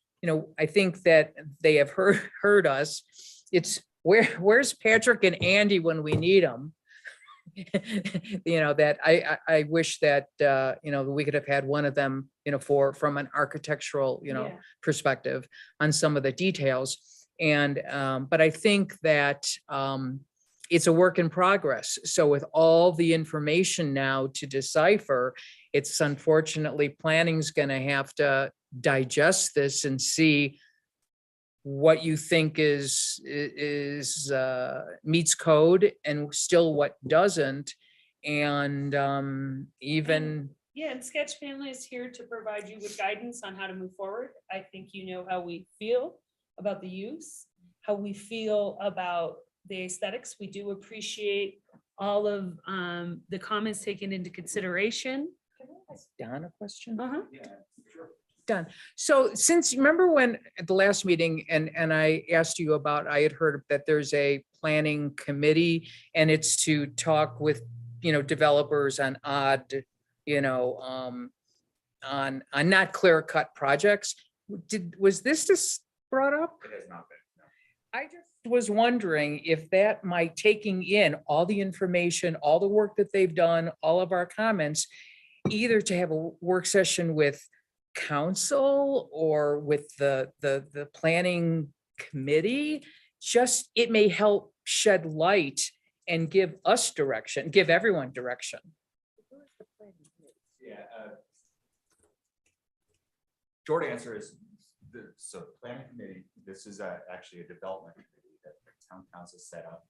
[SPEAKER 5] they have heard us. It's where's Patrick and Andy when we need them? That I wish that, we could have had one of them, from an architectural,
[SPEAKER 2] Yeah.
[SPEAKER 5] perspective on some of the details. And, but I think that, it's a work in progress. So with all the information now to decipher, it's unfortunately planning's going to have to digest this and see what you think is meets code and still what doesn't. And even,
[SPEAKER 2] Yeah, and Sketch Family is here to provide you with guidance on how to move forward. I think you know how we feel about the use, how we feel about the aesthetics. We do appreciate all of the comments taken into consideration.
[SPEAKER 5] Can I ask Don a question?
[SPEAKER 2] Uh-huh.
[SPEAKER 5] Done. So since, remember when at the last meeting and I asked you about, I had heard that there's a planning committee and it's to talk with, developers on odd, on not clear cut projects. Was this just brought up?
[SPEAKER 7] It has not been.
[SPEAKER 5] I just was wondering if that might, taking in all the information, all the work that they've done, all of our comments, either to have a work session with council or with the planning committee, just, it may help shed light and give us direction, give everyone direction.
[SPEAKER 7] Yeah. Short answer is, so planning committee, this is actually a development committee that the town council set up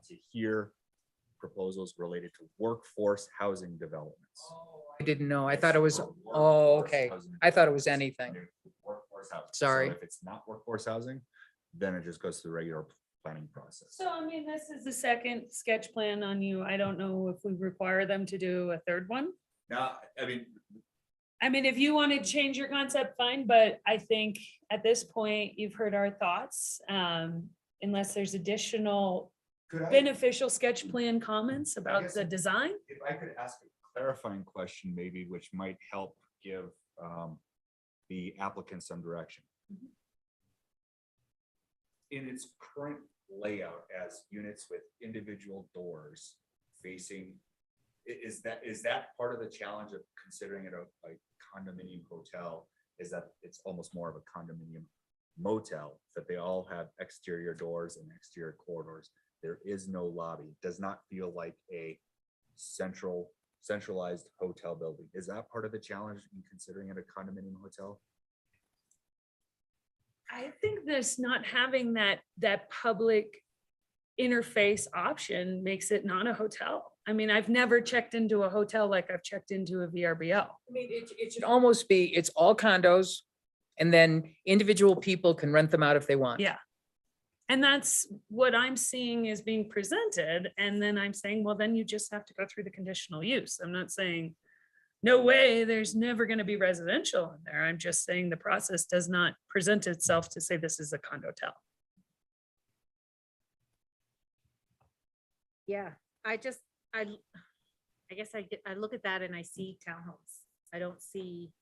[SPEAKER 7] to hear proposals related to workforce housing developments.
[SPEAKER 5] I didn't know. I thought it was,
[SPEAKER 7] For
[SPEAKER 5] oh,
[SPEAKER 7] workforce
[SPEAKER 5] okay.
[SPEAKER 7] housing
[SPEAKER 5] I thought it was
[SPEAKER 7] developments.
[SPEAKER 5] anything.
[SPEAKER 7] Workforce housing.
[SPEAKER 5] Sorry.
[SPEAKER 7] So if it's not workforce housing, then it just goes through the regular planning process.
[SPEAKER 2] So, this is the second sketch plan on you. I don't know if we require them to do a third one.
[SPEAKER 7] Now,
[SPEAKER 2] If you want to change your concept, fine, but I think at this point, you've heard our thoughts. Unless there's additional
[SPEAKER 7] could I,
[SPEAKER 2] beneficial sketch plan comments about
[SPEAKER 7] guess-
[SPEAKER 2] the design.
[SPEAKER 7] if I could ask a clarifying question, maybe, which might help give the applicant some direction. In its current layout as units with individual doors facing, is that part of the challenge of considering it a condominium hotel, is that it's almost more of a condominium motel, that they all have exterior doors and exterior corridors. There is no lobby. Does not feel like a centralized hotel building. Is that part of the challenge in considering it a condominium hotel?
[SPEAKER 2] I think this not having that public interface option makes it not a hotel. I've never checked into a hotel like I've checked into a VRBO.
[SPEAKER 5] It should almost be, it's all condos and then individual people can rent them out if they want.
[SPEAKER 2] Yeah. And that's what I'm seeing is being presented. And then I'm saying, well, then you just have to go through the conditional use. I'm not saying, no way, there's never going to be residential in there. I'm just saying the process does not present itself to say this is a condotel.
[SPEAKER 4] Yeah, I guess I look at that and I see townhomes. I don't see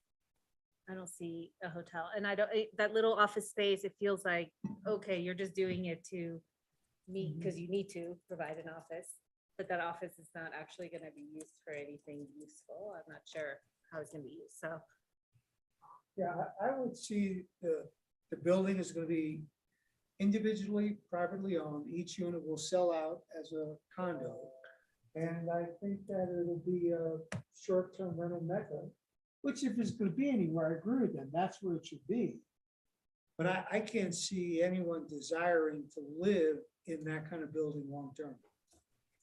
[SPEAKER 4] a hotel, and that little office space, it feels like, okay, you're just doing it to meet, because you need to provide an office, but that office is not actually gonna be used for anything useful. I'm not sure how it's gonna be used, so.
[SPEAKER 6] Yeah, I would see the building is gonna be individually, privately owned. Each unit will sell out as a condo. And I think that it'll be a short-term rental mecca, which if it's gonna be anywhere, I agree with them, that's where it should be. But I can't see anyone desiring to live in that kind of building long-term.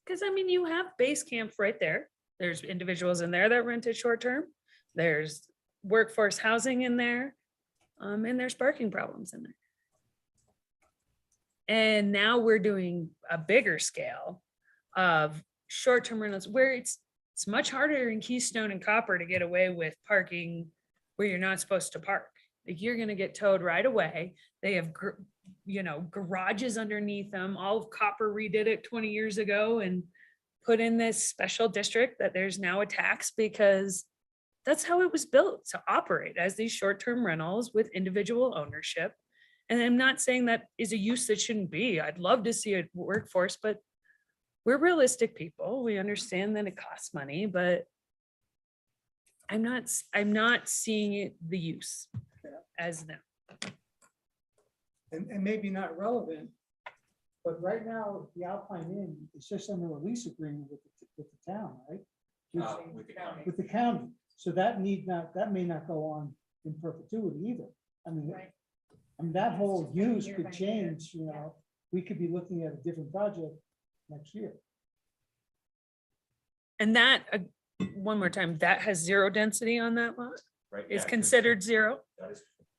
[SPEAKER 2] Because I mean, you have base camp right there. There's individuals in there that rent it short term. There's workforce housing in there. And there's parking problems in there. And now we're doing a bigger scale of short-term rentals where it's much harder in Keystone and Copper to get away with parking where you're not supposed to park. Like you're gonna get towed right away. They have, garages underneath them. All of Copper redid it 20 years ago and put in this special district that there's now a tax because that's how it was built to operate as these short-term rentals with individual ownership. And I'm not saying that is a use that shouldn't be. I'd love to see a workforce, but we're realistic people. We understand that it costs money, but I'm not seeing it, the use as them.
[SPEAKER 6] And maybe not relevant, but right now, the Alpine Inn is just under a lease agreement with the town, right? With the county. So that may not go on in perpetuity either. I mean, that whole use could change, we could be looking at a different project next year.
[SPEAKER 2] And that, one more time, that has zero density on that lot?
[SPEAKER 7] Right.
[SPEAKER 2] Is considered zero?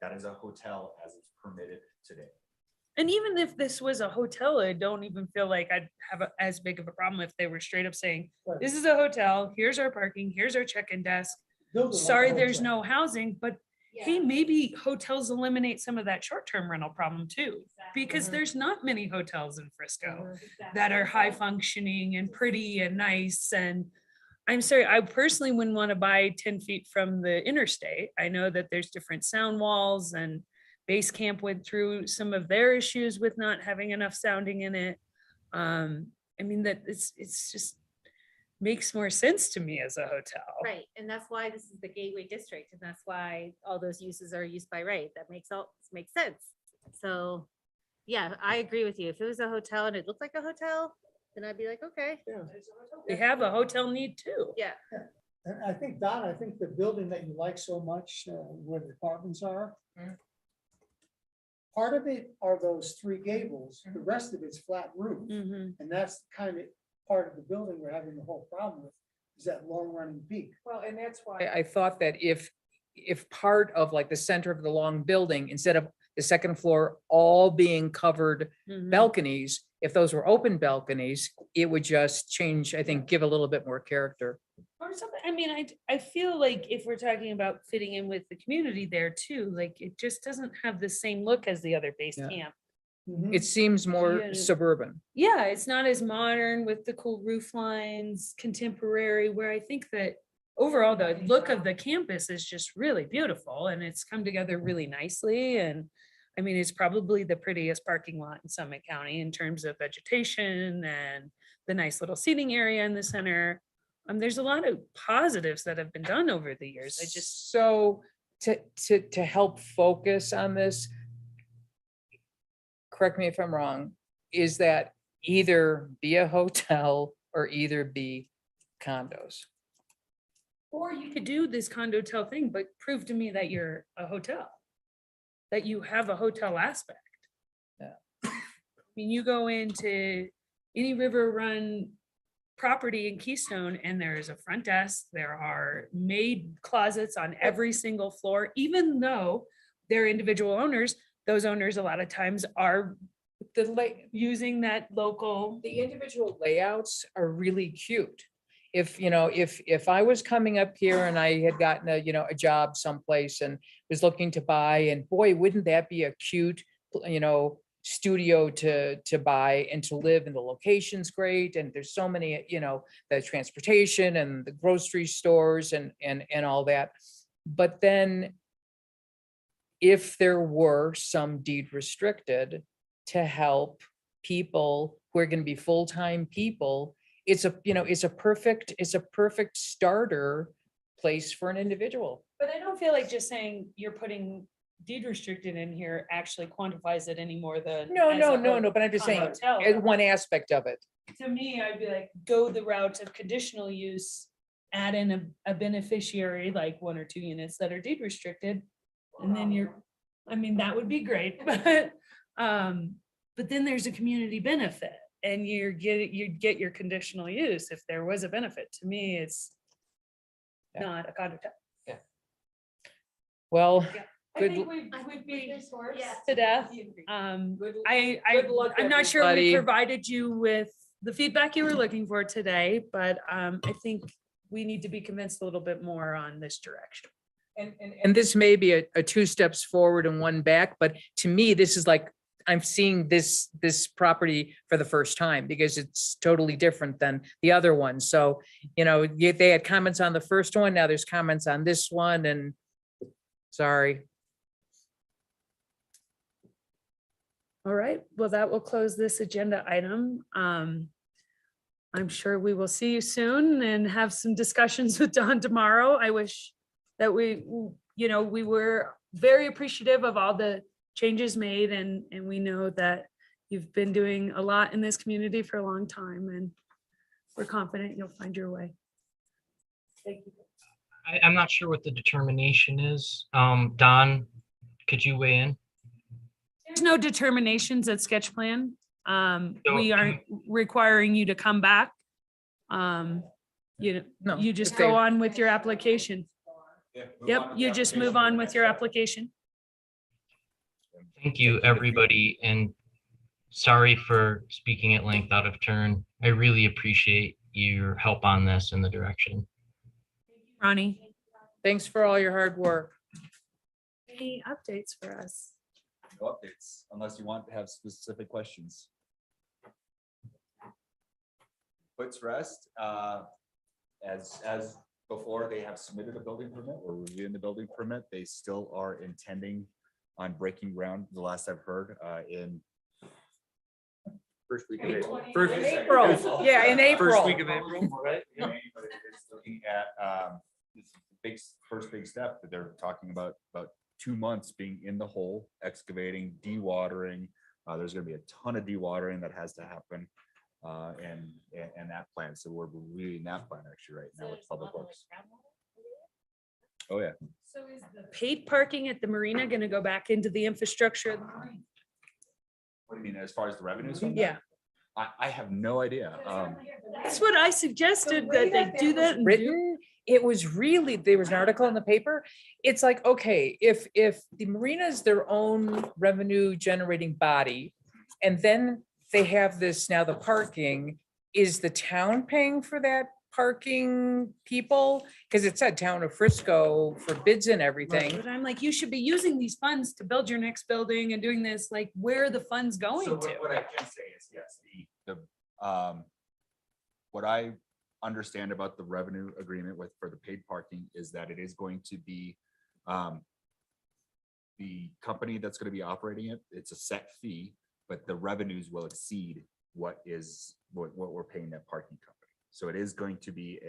[SPEAKER 7] That is a hotel as it's permitted today.
[SPEAKER 2] And even if this was a hotel, I don't even feel like I'd have as big of a problem if they were straight up saying,
[SPEAKER 6] Right.
[SPEAKER 2] this is a hotel, here's our parking, here's our check-in desk.
[SPEAKER 6] Build it like a
[SPEAKER 2] Sorry, there's
[SPEAKER 6] hotel.
[SPEAKER 2] no housing, but hey, maybe hotels eliminate some of that short-term rental problem too. Because there's not many hotels in Frisco that are high functioning and pretty and nice. And I'm sorry, I personally wouldn't want to buy 10 feet from the interstate. I know that there's different sound walls and Base Camp went through some of their issues with not having enough sounding in it. I mean, that it's just makes more sense to me as a hotel.
[SPEAKER 4] Right, and that's why this is the gateway district, and that's why all those uses are used by right. That makes sense. So, yeah, I agree with you. If it was a hotel and it looked like a hotel, then I'd be like, okay.
[SPEAKER 2] We have a hotel need too.
[SPEAKER 4] Yeah.
[SPEAKER 6] And I think, Donna, the building that you like so much, where the apartments are, part of it are those three gables, the rest of it's flat roof.
[SPEAKER 2] Mhm.
[SPEAKER 6] And that's kind of part of the building we're having the whole problem with, is that long running peak.
[SPEAKER 5] Well, and that's why I thought that if part of like the center of the long building, instead of the second floor all being covered
[SPEAKER 2] Mhm.
[SPEAKER 5] balconies, if those were open balconies, it would just change, I think, give a little bit more character.
[SPEAKER 2] Or something, I mean, I feel like if we're talking about fitting in with the community there too, like it just doesn't have the same look as the other base
[SPEAKER 5] Yeah.
[SPEAKER 2] camp.
[SPEAKER 6] Mhm.
[SPEAKER 5] It seems more
[SPEAKER 2] Yeah.
[SPEAKER 5] suburban.
[SPEAKER 2] Yeah, it's not as modern with the cool roof lines, contemporary, where I think that overall the look of the campus is just really beautiful and it's come together really nicely. And I mean, it's probably the prettiest parking lot in Summit County in terms of vegetation and the nice little seating area in the center. There's a lot of positives that have been done over the years. I just,
[SPEAKER 5] So to help focus on this, correct me if I'm wrong, is that either be a hotel or either be condos?
[SPEAKER 2] or you could do this condo-tel thing, but prove to me that you're a hotel. That you have a hotel aspect.
[SPEAKER 5] Yeah.
[SPEAKER 2] I mean, you go into any river run property in Keystone and there is a front desk, there are maid closets on every single floor, even though they're individual owners, those owners a lot of times are using that local.
[SPEAKER 5] The individual layouts are really cute. If I was coming up here and I had gotten a job someplace and was looking to buy, and boy, wouldn't that be a cute, studio to buy and to live, and the location's great, and there's so many, the transportation and the grocery stores and all that. But then if there were some deed restricted to help people who are going to be full-time people, it's a perfect starter place for an individual.
[SPEAKER 2] But I don't feel like just saying you're putting deed restricted in here actually quantifies it any more than.
[SPEAKER 5] No,
[SPEAKER 2] as
[SPEAKER 5] no,
[SPEAKER 2] a
[SPEAKER 5] no, no, but I'm just saying,
[SPEAKER 2] hotel.
[SPEAKER 5] one aspect of it.
[SPEAKER 2] To me, I'd be like, go the route of conditional use, add in a beneficiary, like 1 or 2 units that are deed restricted. And then you're, I mean, that would be great, but then there's a community benefit and you'd get your conditional use if there was a benefit. To me, it's
[SPEAKER 5] Yeah.
[SPEAKER 2] not a condo tax.
[SPEAKER 5] Well,
[SPEAKER 2] I
[SPEAKER 5] Good
[SPEAKER 2] think
[SPEAKER 5] l-
[SPEAKER 2] we've beat to death.
[SPEAKER 5] Good luck,
[SPEAKER 2] I'm not sure we
[SPEAKER 5] everybody.
[SPEAKER 2] provided you with the feedback you were looking for today, but I think we need to be convinced a little bit more on this direction.
[SPEAKER 5] and this may be a 2 steps forward and 1 back, but to me, this is like, I'm seeing this property for the first time because it's totally different than the other one. So, they had comments on the first one, now there's comments on this one, and sorry.
[SPEAKER 2] All right, well, that will close this agenda item. I'm sure we will see you soon and have some discussions with Don tomorrow. I wish that we were very appreciative of all the changes made and we know that you've been doing a lot in this community for a long time and we're confident you'll find your way. Thank you.
[SPEAKER 10] I'm not sure what the determination is. Don, could you weigh in?
[SPEAKER 2] There's no determinations at sketch plan. We
[SPEAKER 10] So-
[SPEAKER 2] aren't requiring you to come back.
[SPEAKER 5] No,
[SPEAKER 2] You just
[SPEAKER 5] if they-
[SPEAKER 2] go on with your application. Yep, you just move on with your application.
[SPEAKER 10] Thank you, everybody, and sorry for speaking at length out of turn. I really appreciate your help on this and the direction.
[SPEAKER 2] Ronnie,
[SPEAKER 5] Thanks for all your hard work.
[SPEAKER 2] any updates for us?
[SPEAKER 7] No updates, unless you want to have specific questions. Puts rest, as before, they have submitted a building permit, we're reviewing the building permit, they still are intending on breaking ground, the last I've heard, in first week of April.
[SPEAKER 5] April, yeah, in April.
[SPEAKER 10] First week of April, right?
[SPEAKER 7] But it is looking at, this is the first big step that they're talking about 2 months being in the hole, excavating, dewatering. There's gonna be a ton of dewatering that has to happen. And that plan, so we're reviewing that plan actually right now with Public Works. Oh, yeah.
[SPEAKER 2] So is the paid parking at the marina going to go back into the infrastructure? of the marina?
[SPEAKER 7] What do you mean, as far as the revenues? from that?
[SPEAKER 2] Yeah,
[SPEAKER 7] I have no idea.
[SPEAKER 2] that's what I suggested, that they do that. and do-
[SPEAKER 5] Written, it was really, there was an article in the paper. It's like, okay, if the marina is their own revenue generating body, and then they have this now, the parking, is the town paying for that parking people? Because it said town of Frisco for bids and everything.
[SPEAKER 2] But I'm like, you should be using these funds to build your next building and doing this, like, where are the funds going
[SPEAKER 7] So
[SPEAKER 2] to?
[SPEAKER 7] what I can say is, yes, what I understand about the revenue agreement for the paid parking is that it is going to be the company that's going to be operating it, it's a set fee, but the revenues will exceed what we're paying that parking company. So it is going to be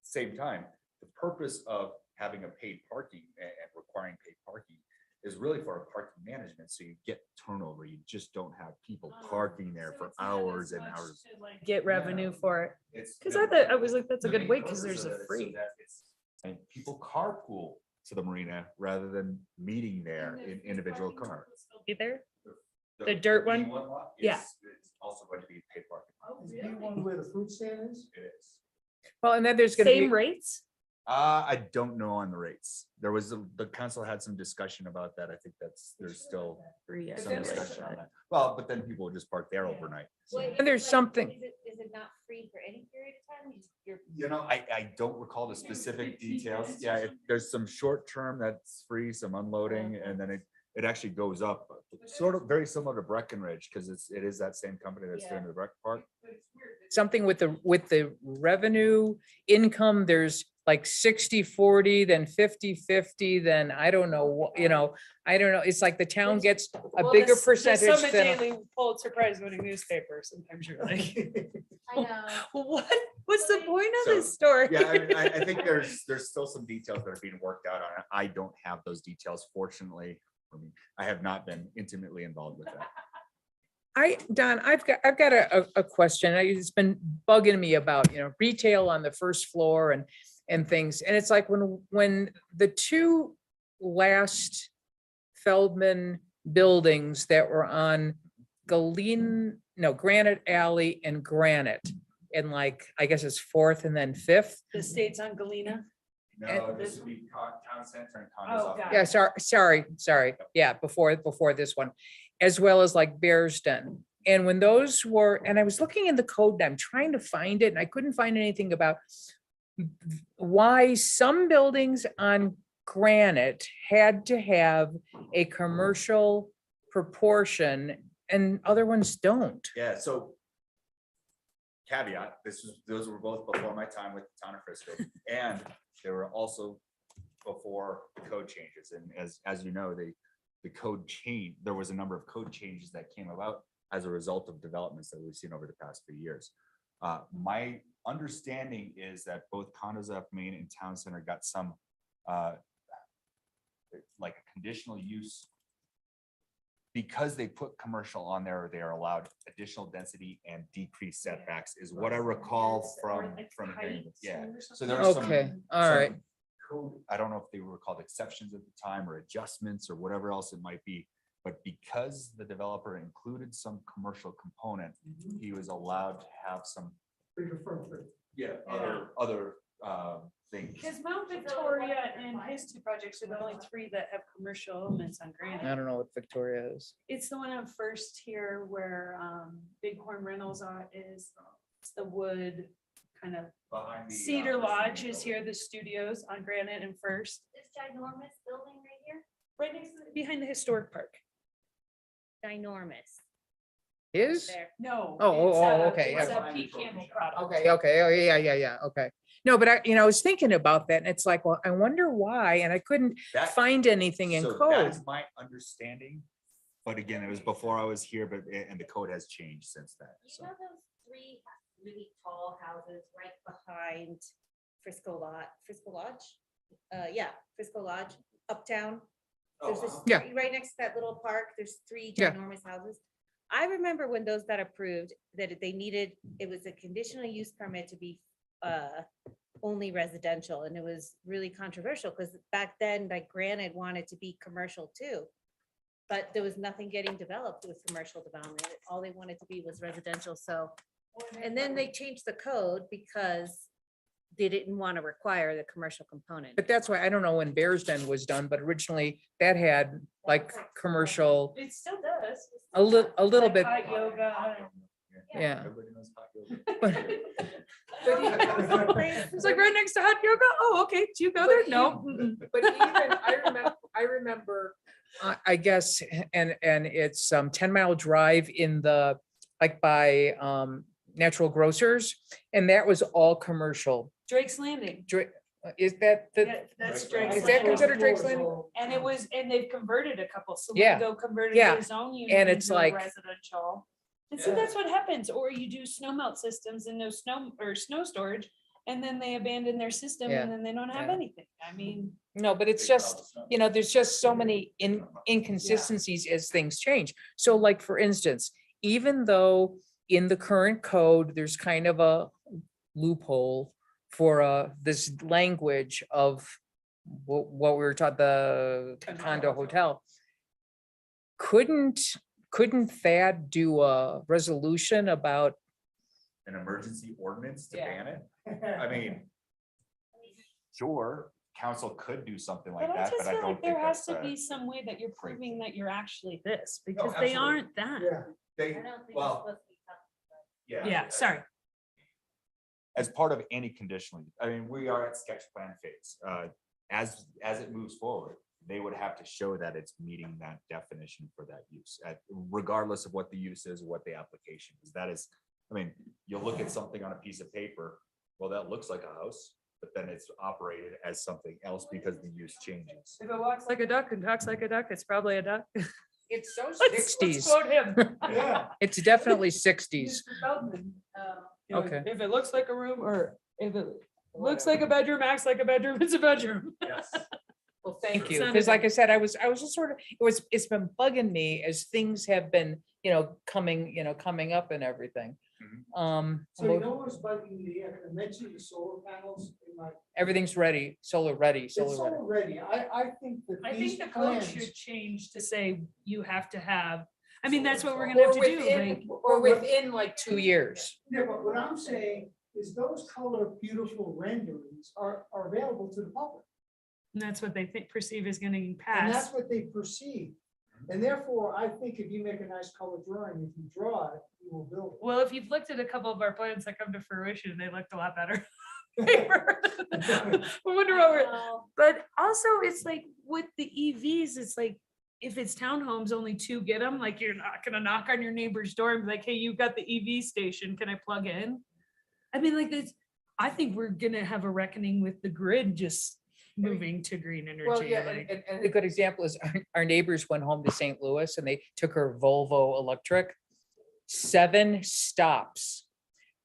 [SPEAKER 7] same time, the purpose of having a paid parking and requiring paid parking is really for a parking management, so you get turnover, you just don't have people parking there for hours and hours.
[SPEAKER 2] Get revenue for it.
[SPEAKER 7] It's
[SPEAKER 2] Because
[SPEAKER 7] the-
[SPEAKER 2] I was like, that's a
[SPEAKER 7] the
[SPEAKER 2] good
[SPEAKER 7] main
[SPEAKER 2] way, because
[SPEAKER 7] purpose
[SPEAKER 2] there's
[SPEAKER 7] of
[SPEAKER 2] a
[SPEAKER 7] it is so
[SPEAKER 2] free.
[SPEAKER 7] that and people carpool to the marina rather than meeting there in individual car.
[SPEAKER 2] Be there? The dirt one?
[SPEAKER 7] lot
[SPEAKER 2] Yeah.
[SPEAKER 7] is also going to be paid parking.
[SPEAKER 6] You want where the fruit stand is?
[SPEAKER 7] It is.
[SPEAKER 5] Well, and then there's gonna be,
[SPEAKER 2] Same rates?
[SPEAKER 7] I don't know on the rates. There was, the council had some discussion about that. I think there's still
[SPEAKER 2] Free, I
[SPEAKER 7] some
[SPEAKER 2] feel like,
[SPEAKER 7] discussion on
[SPEAKER 2] but-
[SPEAKER 7] that. Well, but then people will just park there overnight. So,
[SPEAKER 5] and there's something,
[SPEAKER 4] Is it not free for any period of time?
[SPEAKER 7] You know, I don't recall the specific details. Yeah, there's some short term that's free, some unloading, and then it actually goes up. Sort of very similar to Breckenridge, because it is that same company that's doing the rec park.
[SPEAKER 5] something with the revenue income, there's like 60-40, then 50-50, then I don't know, I don't know. It's like the town gets a
[SPEAKER 2] Well,
[SPEAKER 5] bigger
[SPEAKER 2] the
[SPEAKER 5] percentage
[SPEAKER 2] Summit
[SPEAKER 5] than.
[SPEAKER 2] Daily Pulitzer Prize winning newspaper, sometimes you're like,
[SPEAKER 4] I know.
[SPEAKER 2] what's the point of
[SPEAKER 7] So,
[SPEAKER 2] this story?
[SPEAKER 7] Yeah, I think there's still some details that are being worked out on it. I don't have those details, fortunately. For me, I have not been intimately involved with that.
[SPEAKER 5] Don, I've got a question. It's been bugging me about, retail on the first floor and things. And it's like when the two last Feldman buildings that were on Granite Alley and Granite. And like, I guess it's 4th and then 5th.
[SPEAKER 2] The state's on Galena.
[SPEAKER 7] No, this would be town center and
[SPEAKER 2] Oh,
[SPEAKER 7] condos.
[SPEAKER 2] got
[SPEAKER 5] Yeah, sorry. Yeah, before this one, as well as like Bearsden. And when those were, and I was looking in the code, and I'm trying to find it, and I couldn't find anything about why some buildings on Granite had to have a commercial proportion and other ones don't.
[SPEAKER 7] Yeah, so caveat, those were both before my time with the town of Frisco, and they were also before the code changes. And as you know, the code change, there was a number of code changes that came about as a result of developments that we've seen over the past few years. My understanding is that both condos off Main and Town Center got some like a conditional use. Because they put commercial on there, they are allowed additional density and decreased setbacks is what I recall from. Yeah, so there are some.
[SPEAKER 5] Okay, all
[SPEAKER 7] some
[SPEAKER 5] right.
[SPEAKER 7] code- I don't know if they were called exceptions at the time or adjustments or whatever else it might be. But because the developer included some commercial component, he was allowed to have some. Yeah, other things.
[SPEAKER 2] Because Mount Victoria and his 2 projects are the only 3 that have commercial elements on
[SPEAKER 5] I
[SPEAKER 2] Granite.
[SPEAKER 5] don't know what Victoria is.
[SPEAKER 2] It's the one on First here where Bighorn Reynolds is. It's the wood kind of
[SPEAKER 7] Behind the,
[SPEAKER 2] Cedar Lodge is here, the studios on Granite and First,
[SPEAKER 4] This ginormous building right here,
[SPEAKER 2] right next to, behind the historic park.
[SPEAKER 4] ginormous.
[SPEAKER 5] Is?
[SPEAKER 4] There.
[SPEAKER 2] No.
[SPEAKER 5] Oh, okay,
[SPEAKER 2] It's
[SPEAKER 5] yeah.
[SPEAKER 2] a Pete Campbell product.
[SPEAKER 5] Okay, oh, yeah, okay. No, but I was thinking about that and it's like, well, I wonder why, and I couldn't
[SPEAKER 7] That-
[SPEAKER 5] find anything in
[SPEAKER 7] So
[SPEAKER 5] code.
[SPEAKER 7] That's my understanding. But again, it was before I was here, and the code has changed since then.
[SPEAKER 4] You
[SPEAKER 7] So
[SPEAKER 4] know those 3 really tall houses right behind Frisco Lodge? Yeah, Frisco Lodge, uptown. There's this,
[SPEAKER 5] Yeah.
[SPEAKER 4] right next to that little park, there's 3
[SPEAKER 5] Yeah.
[SPEAKER 4] ginormous houses. I remember when those got approved, that they needed, it was a conditional use permit to be only residential, and it was really controversial, because back then, like Granite wanted to be commercial too. But there was nothing getting developed with commercial development. All they wanted to be was residential, so. And then they changed the code because they didn't want to require the commercial component.
[SPEAKER 5] But that's why, I don't know when Bears Den was done, but originally that had like commercial,
[SPEAKER 2] It still does.
[SPEAKER 5] a little
[SPEAKER 2] Like
[SPEAKER 5] bit.
[SPEAKER 2] hot yoga.
[SPEAKER 5] Yeah.
[SPEAKER 7] Everybody knows hot yoga.
[SPEAKER 2] It's like right next to hot yoga. Oh, okay. Do you go there? No. Mm-mm.
[SPEAKER 5] But even, I remember, I guess, and it's 10-mile drive in the, like by Natural Grocers, and that was all commercial.
[SPEAKER 2] Drake's Landing.
[SPEAKER 5] Is that the,
[SPEAKER 2] Yeah, that's Drake's
[SPEAKER 5] is that
[SPEAKER 2] Landing.
[SPEAKER 5] considered Drake's Landing?
[SPEAKER 2] And it was, and they've converted a couple. So
[SPEAKER 5] Yeah,
[SPEAKER 2] Wingo converted
[SPEAKER 5] yeah.
[SPEAKER 2] his own unit
[SPEAKER 5] And it's
[SPEAKER 2] into a
[SPEAKER 5] like-
[SPEAKER 2] residential. And so
[SPEAKER 7] Yeah.
[SPEAKER 2] that's what happens. Or you do snow melt systems and no snow or snow storage, and then they abandon their system
[SPEAKER 5] Yeah.
[SPEAKER 2] and then they don't have
[SPEAKER 5] Yeah.
[SPEAKER 2] anything. I mean,
[SPEAKER 5] No, but it's just, there's just so many inconsistencies as things change. So like, for instance, even though in the current code, there's kind of a loophole for this language of what we were taught, the condo hotel. Couldn't Thad do a resolution about,
[SPEAKER 7] An emergency ordinance to
[SPEAKER 5] Yeah.
[SPEAKER 7] ban it? I mean, sure, council could do something like
[SPEAKER 2] but I
[SPEAKER 7] that,
[SPEAKER 2] just
[SPEAKER 7] but I
[SPEAKER 2] feel
[SPEAKER 7] don't
[SPEAKER 2] like there
[SPEAKER 7] think
[SPEAKER 2] has
[SPEAKER 7] that's.
[SPEAKER 2] to be some way that you're
[SPEAKER 7] great
[SPEAKER 2] proving that you're actually this, because
[SPEAKER 7] absolutely.
[SPEAKER 2] they aren't that.
[SPEAKER 7] They,
[SPEAKER 4] I don't think
[SPEAKER 7] well,
[SPEAKER 4] it's supposed to be tough.
[SPEAKER 2] Yeah, sorry.
[SPEAKER 7] As part of any conditional, I mean, we are at sketch plan phase. As it moves forward, they would have to show that it's meeting that definition for that use, regardless of what the use is, what the application is. That is, I mean, you look at something on a piece of paper, well, that looks like a house, but then it's operated as something else because the use changes.
[SPEAKER 2] If it walks like a duck and talks like a duck, it's probably a duck.
[SPEAKER 5] it's so
[SPEAKER 2] Let's
[SPEAKER 5] 60s.
[SPEAKER 2] quote him.
[SPEAKER 5] It's definitely 60s.
[SPEAKER 2] Mr. Feldman. You know,
[SPEAKER 5] Okay.
[SPEAKER 2] If it looks like a room, or if it looks like a bedroom, acts like a bedroom, it's a bedroom.
[SPEAKER 7] Yes.
[SPEAKER 5] Well, thank you,
[SPEAKER 2] Sounded
[SPEAKER 5] because like I
[SPEAKER 2] good.
[SPEAKER 5] said, I was just sort of, it's been bugging me as things have been coming up and everything.
[SPEAKER 6] So you know what's bugging me? I mentioned the solar panels in my.
[SPEAKER 5] Everything's ready, solar ready,
[SPEAKER 6] It's
[SPEAKER 5] solar ready.
[SPEAKER 6] all ready. I think that
[SPEAKER 2] I
[SPEAKER 6] these
[SPEAKER 2] think the code
[SPEAKER 6] plans.
[SPEAKER 2] should change to say you have to have, I mean, that's what we're gonna have to do, like,
[SPEAKER 5] Or within like 2 years.
[SPEAKER 6] Yeah, but what I'm saying is those color beautiful renderings are available to the public.
[SPEAKER 2] and that's what they think, perceive is gonna
[SPEAKER 6] And
[SPEAKER 2] pass.
[SPEAKER 6] that's what they perceive. And therefore, I think if you make a nice color drawing, if you draw it, you will build it.
[SPEAKER 2] Well, if you've looked at a couple of our plans that come to fruition, they looked a lot better. I wonder what we're, but also it's like with the EVs, it's like, if it's townhomes, only 2 get them, like you're not gonna knock on your neighbor's door and be like, hey, you've got the EV station, can I plug in? I mean, like this, I think we're gonna have a reckoning with the grid just moving to green
[SPEAKER 5] Well,
[SPEAKER 2] energy.
[SPEAKER 5] yeah,
[SPEAKER 2] like-
[SPEAKER 5] and a good example is our neighbors went home to St. Louis and they took her Volvo electric. 7 stops,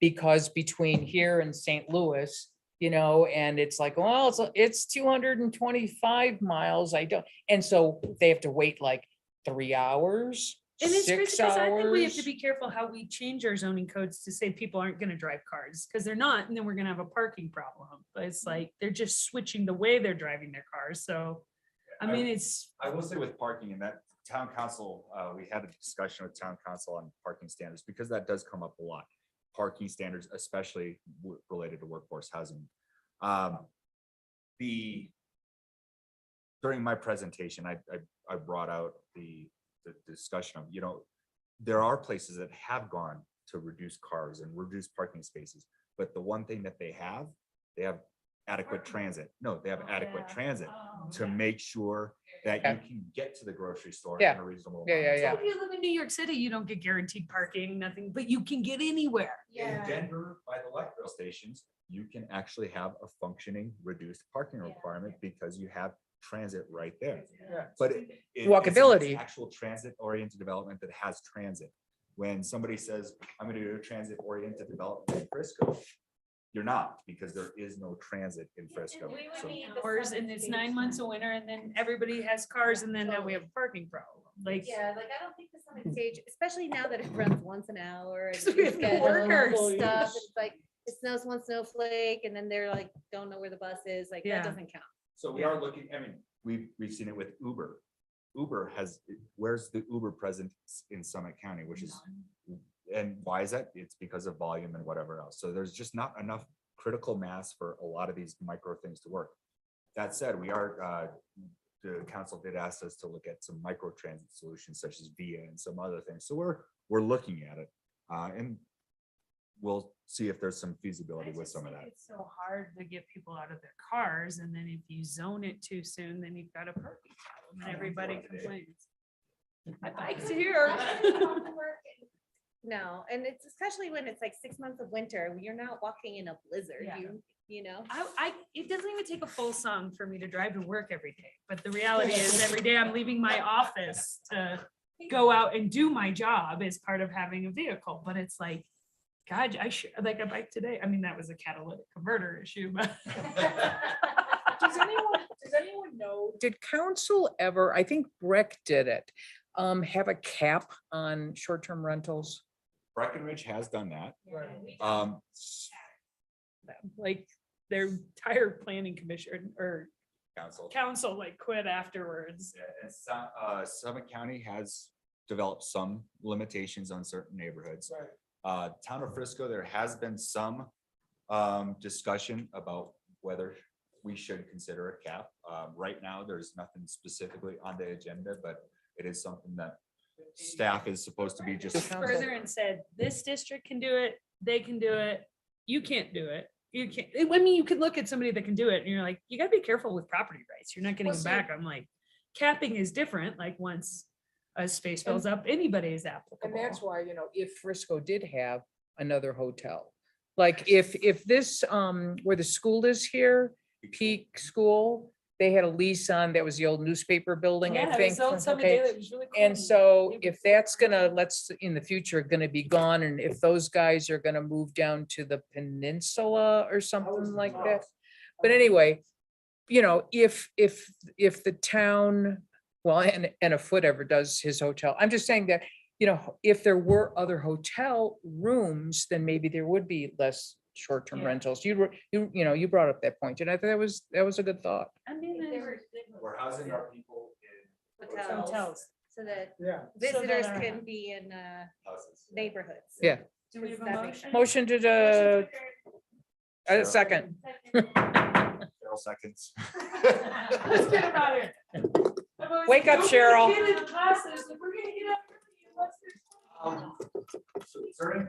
[SPEAKER 5] because between here and St. Louis, and it's like, well, it's 225 miles. And so they have to wait like 3 hours,
[SPEAKER 2] And it's
[SPEAKER 5] 6
[SPEAKER 2] crazy because I think we have to
[SPEAKER 5] hours.
[SPEAKER 2] be careful how we change our zoning codes to say people aren't gonna drive cars, because they're not, and then we're gonna have a parking problem. But it's like, they're just switching the way they're driving their cars, so, I mean, it's,
[SPEAKER 7] I will say with parking and that town council, we had a discussion with town council on parking standards because that does come up a lot. Parking standards, especially related to workforce housing. During my presentation, I brought out the discussion of, there are places that have gone to reduce cars and reduce parking spaces. But the one thing that they have adequate transit. No, they have adequate transit to make sure that you can get to the grocery store in
[SPEAKER 5] Yeah.
[SPEAKER 7] a reasonable.
[SPEAKER 5] Yeah,
[SPEAKER 7] amount of
[SPEAKER 5] yeah,
[SPEAKER 2] so if you live in New York City, you don't get guaranteed parking, nothing, but you can get anywhere.
[SPEAKER 7] In Denver, by the light rail stations, you can actually have a functioning reduced parking requirement because you have transit right there. But it's
[SPEAKER 5] Walkability.
[SPEAKER 7] an actual transit oriented development that has transit. When somebody says, I'm gonna do a transit oriented development in Frisco, you're not, because there is no transit in Frisco. So
[SPEAKER 2] Hours, and it's 9 months of winter, and then everybody has cars, and then now we have a parking problem, like.
[SPEAKER 4] Yeah, like I don't think the Summit Stage, especially now that it runs once an hour and
[SPEAKER 2] So we have no
[SPEAKER 4] rescheduled
[SPEAKER 2] workers.
[SPEAKER 4] and stuff, it's like, it snows one snowflake and then they're like, don't know where the bus is, like
[SPEAKER 2] Yeah.
[SPEAKER 4] that doesn't count.
[SPEAKER 7] So we are looking, we've seen it with Uber. Uber where's the Uber presence in Summit County, which is, and why is that? It's because of volume and whatever else. So there's just not enough critical mass for a lot of these micro things to work. That said, the council did ask us to look at some micro transit solutions such as VIA and some other things. So we're looking at it. And we'll see if there's some feasibility with some of that.
[SPEAKER 2] It's so hard to get people out of their cars, and then if you zone it too soon, then you've got a parking problem, and everybody complains. My bike's here.
[SPEAKER 4] No, and it's especially when it's like 6 months of winter, you're not walking in a blizzard,
[SPEAKER 2] Yeah.
[SPEAKER 4] you know?
[SPEAKER 2] It doesn't even take a full song for me to drive to work every day, but the reality is every day I'm leaving my office to go out and do my job as part of having a vehicle, but it's like, God, I should, like a bike today, I mean, that was a catalytic converter issue, but.
[SPEAKER 5] Does anyone know, did council ever, I think Breck did it, have a cap on short-term rentals?
[SPEAKER 7] Breckenridge has done that.
[SPEAKER 2] Like their entire planning commission or
[SPEAKER 7] Council.
[SPEAKER 2] council like quit afterwards.
[SPEAKER 7] Summit County has developed some limitations on certain neighborhoods. Town of Frisco, there has been some discussion about whether we should consider a cap. Right now, there's nothing specifically on the agenda, but it is something that staff is supposed to be just.
[SPEAKER 2] Further and said, this district can do it, they can do it, you can't do it. You can't, I mean, you could look at somebody that can do it and you're like, you gotta be careful with property rights. You're not getting them back. I'm like, capping is different, like once a space fills up, anybody is applicable.
[SPEAKER 5] And that's why, if Frisco did have another hotel, like if this, where the school is here, Peak School, they had a lease on, that was the old newspaper building, I
[SPEAKER 2] Yeah, it
[SPEAKER 5] think.
[SPEAKER 2] was old Summit
[SPEAKER 5] okay?
[SPEAKER 2] Daily, it was really cool.
[SPEAKER 5] And so
[SPEAKER 2] It
[SPEAKER 5] if
[SPEAKER 2] was-
[SPEAKER 5] that's gonna, in the future, gonna be gone, and if those guys are gonna move down to the peninsula or something like that. But anyway, if the town, well, and a Foot ever does his hotel, I'm just saying that you know, if there were other hotel rooms, then maybe there would be less short-term
[SPEAKER 2] Yeah.
[SPEAKER 5] rentals. You brought up that point, and I thought that was a good thought.
[SPEAKER 2] I mean,
[SPEAKER 7] We're housing our people in
[SPEAKER 2] hotels.
[SPEAKER 4] So that
[SPEAKER 6] Yeah.
[SPEAKER 4] visitors
[SPEAKER 2] our-
[SPEAKER 4] can be in
[SPEAKER 7] houses.
[SPEAKER 4] neighborhoods.
[SPEAKER 5] Yeah.
[SPEAKER 2] Do we have a
[SPEAKER 4] That makes
[SPEAKER 2] motion?
[SPEAKER 4] sense.
[SPEAKER 5] Motion to, second.
[SPEAKER 7] Cheryl seconds.
[SPEAKER 2] Let's get 'em out of here. I've always
[SPEAKER 5] Wake
[SPEAKER 2] said,
[SPEAKER 5] up,
[SPEAKER 2] "Don't be a
[SPEAKER 5] Cheryl."
[SPEAKER 2] kid in classes, if we're gonna get up early, let's do-"
[SPEAKER 7] So, is there any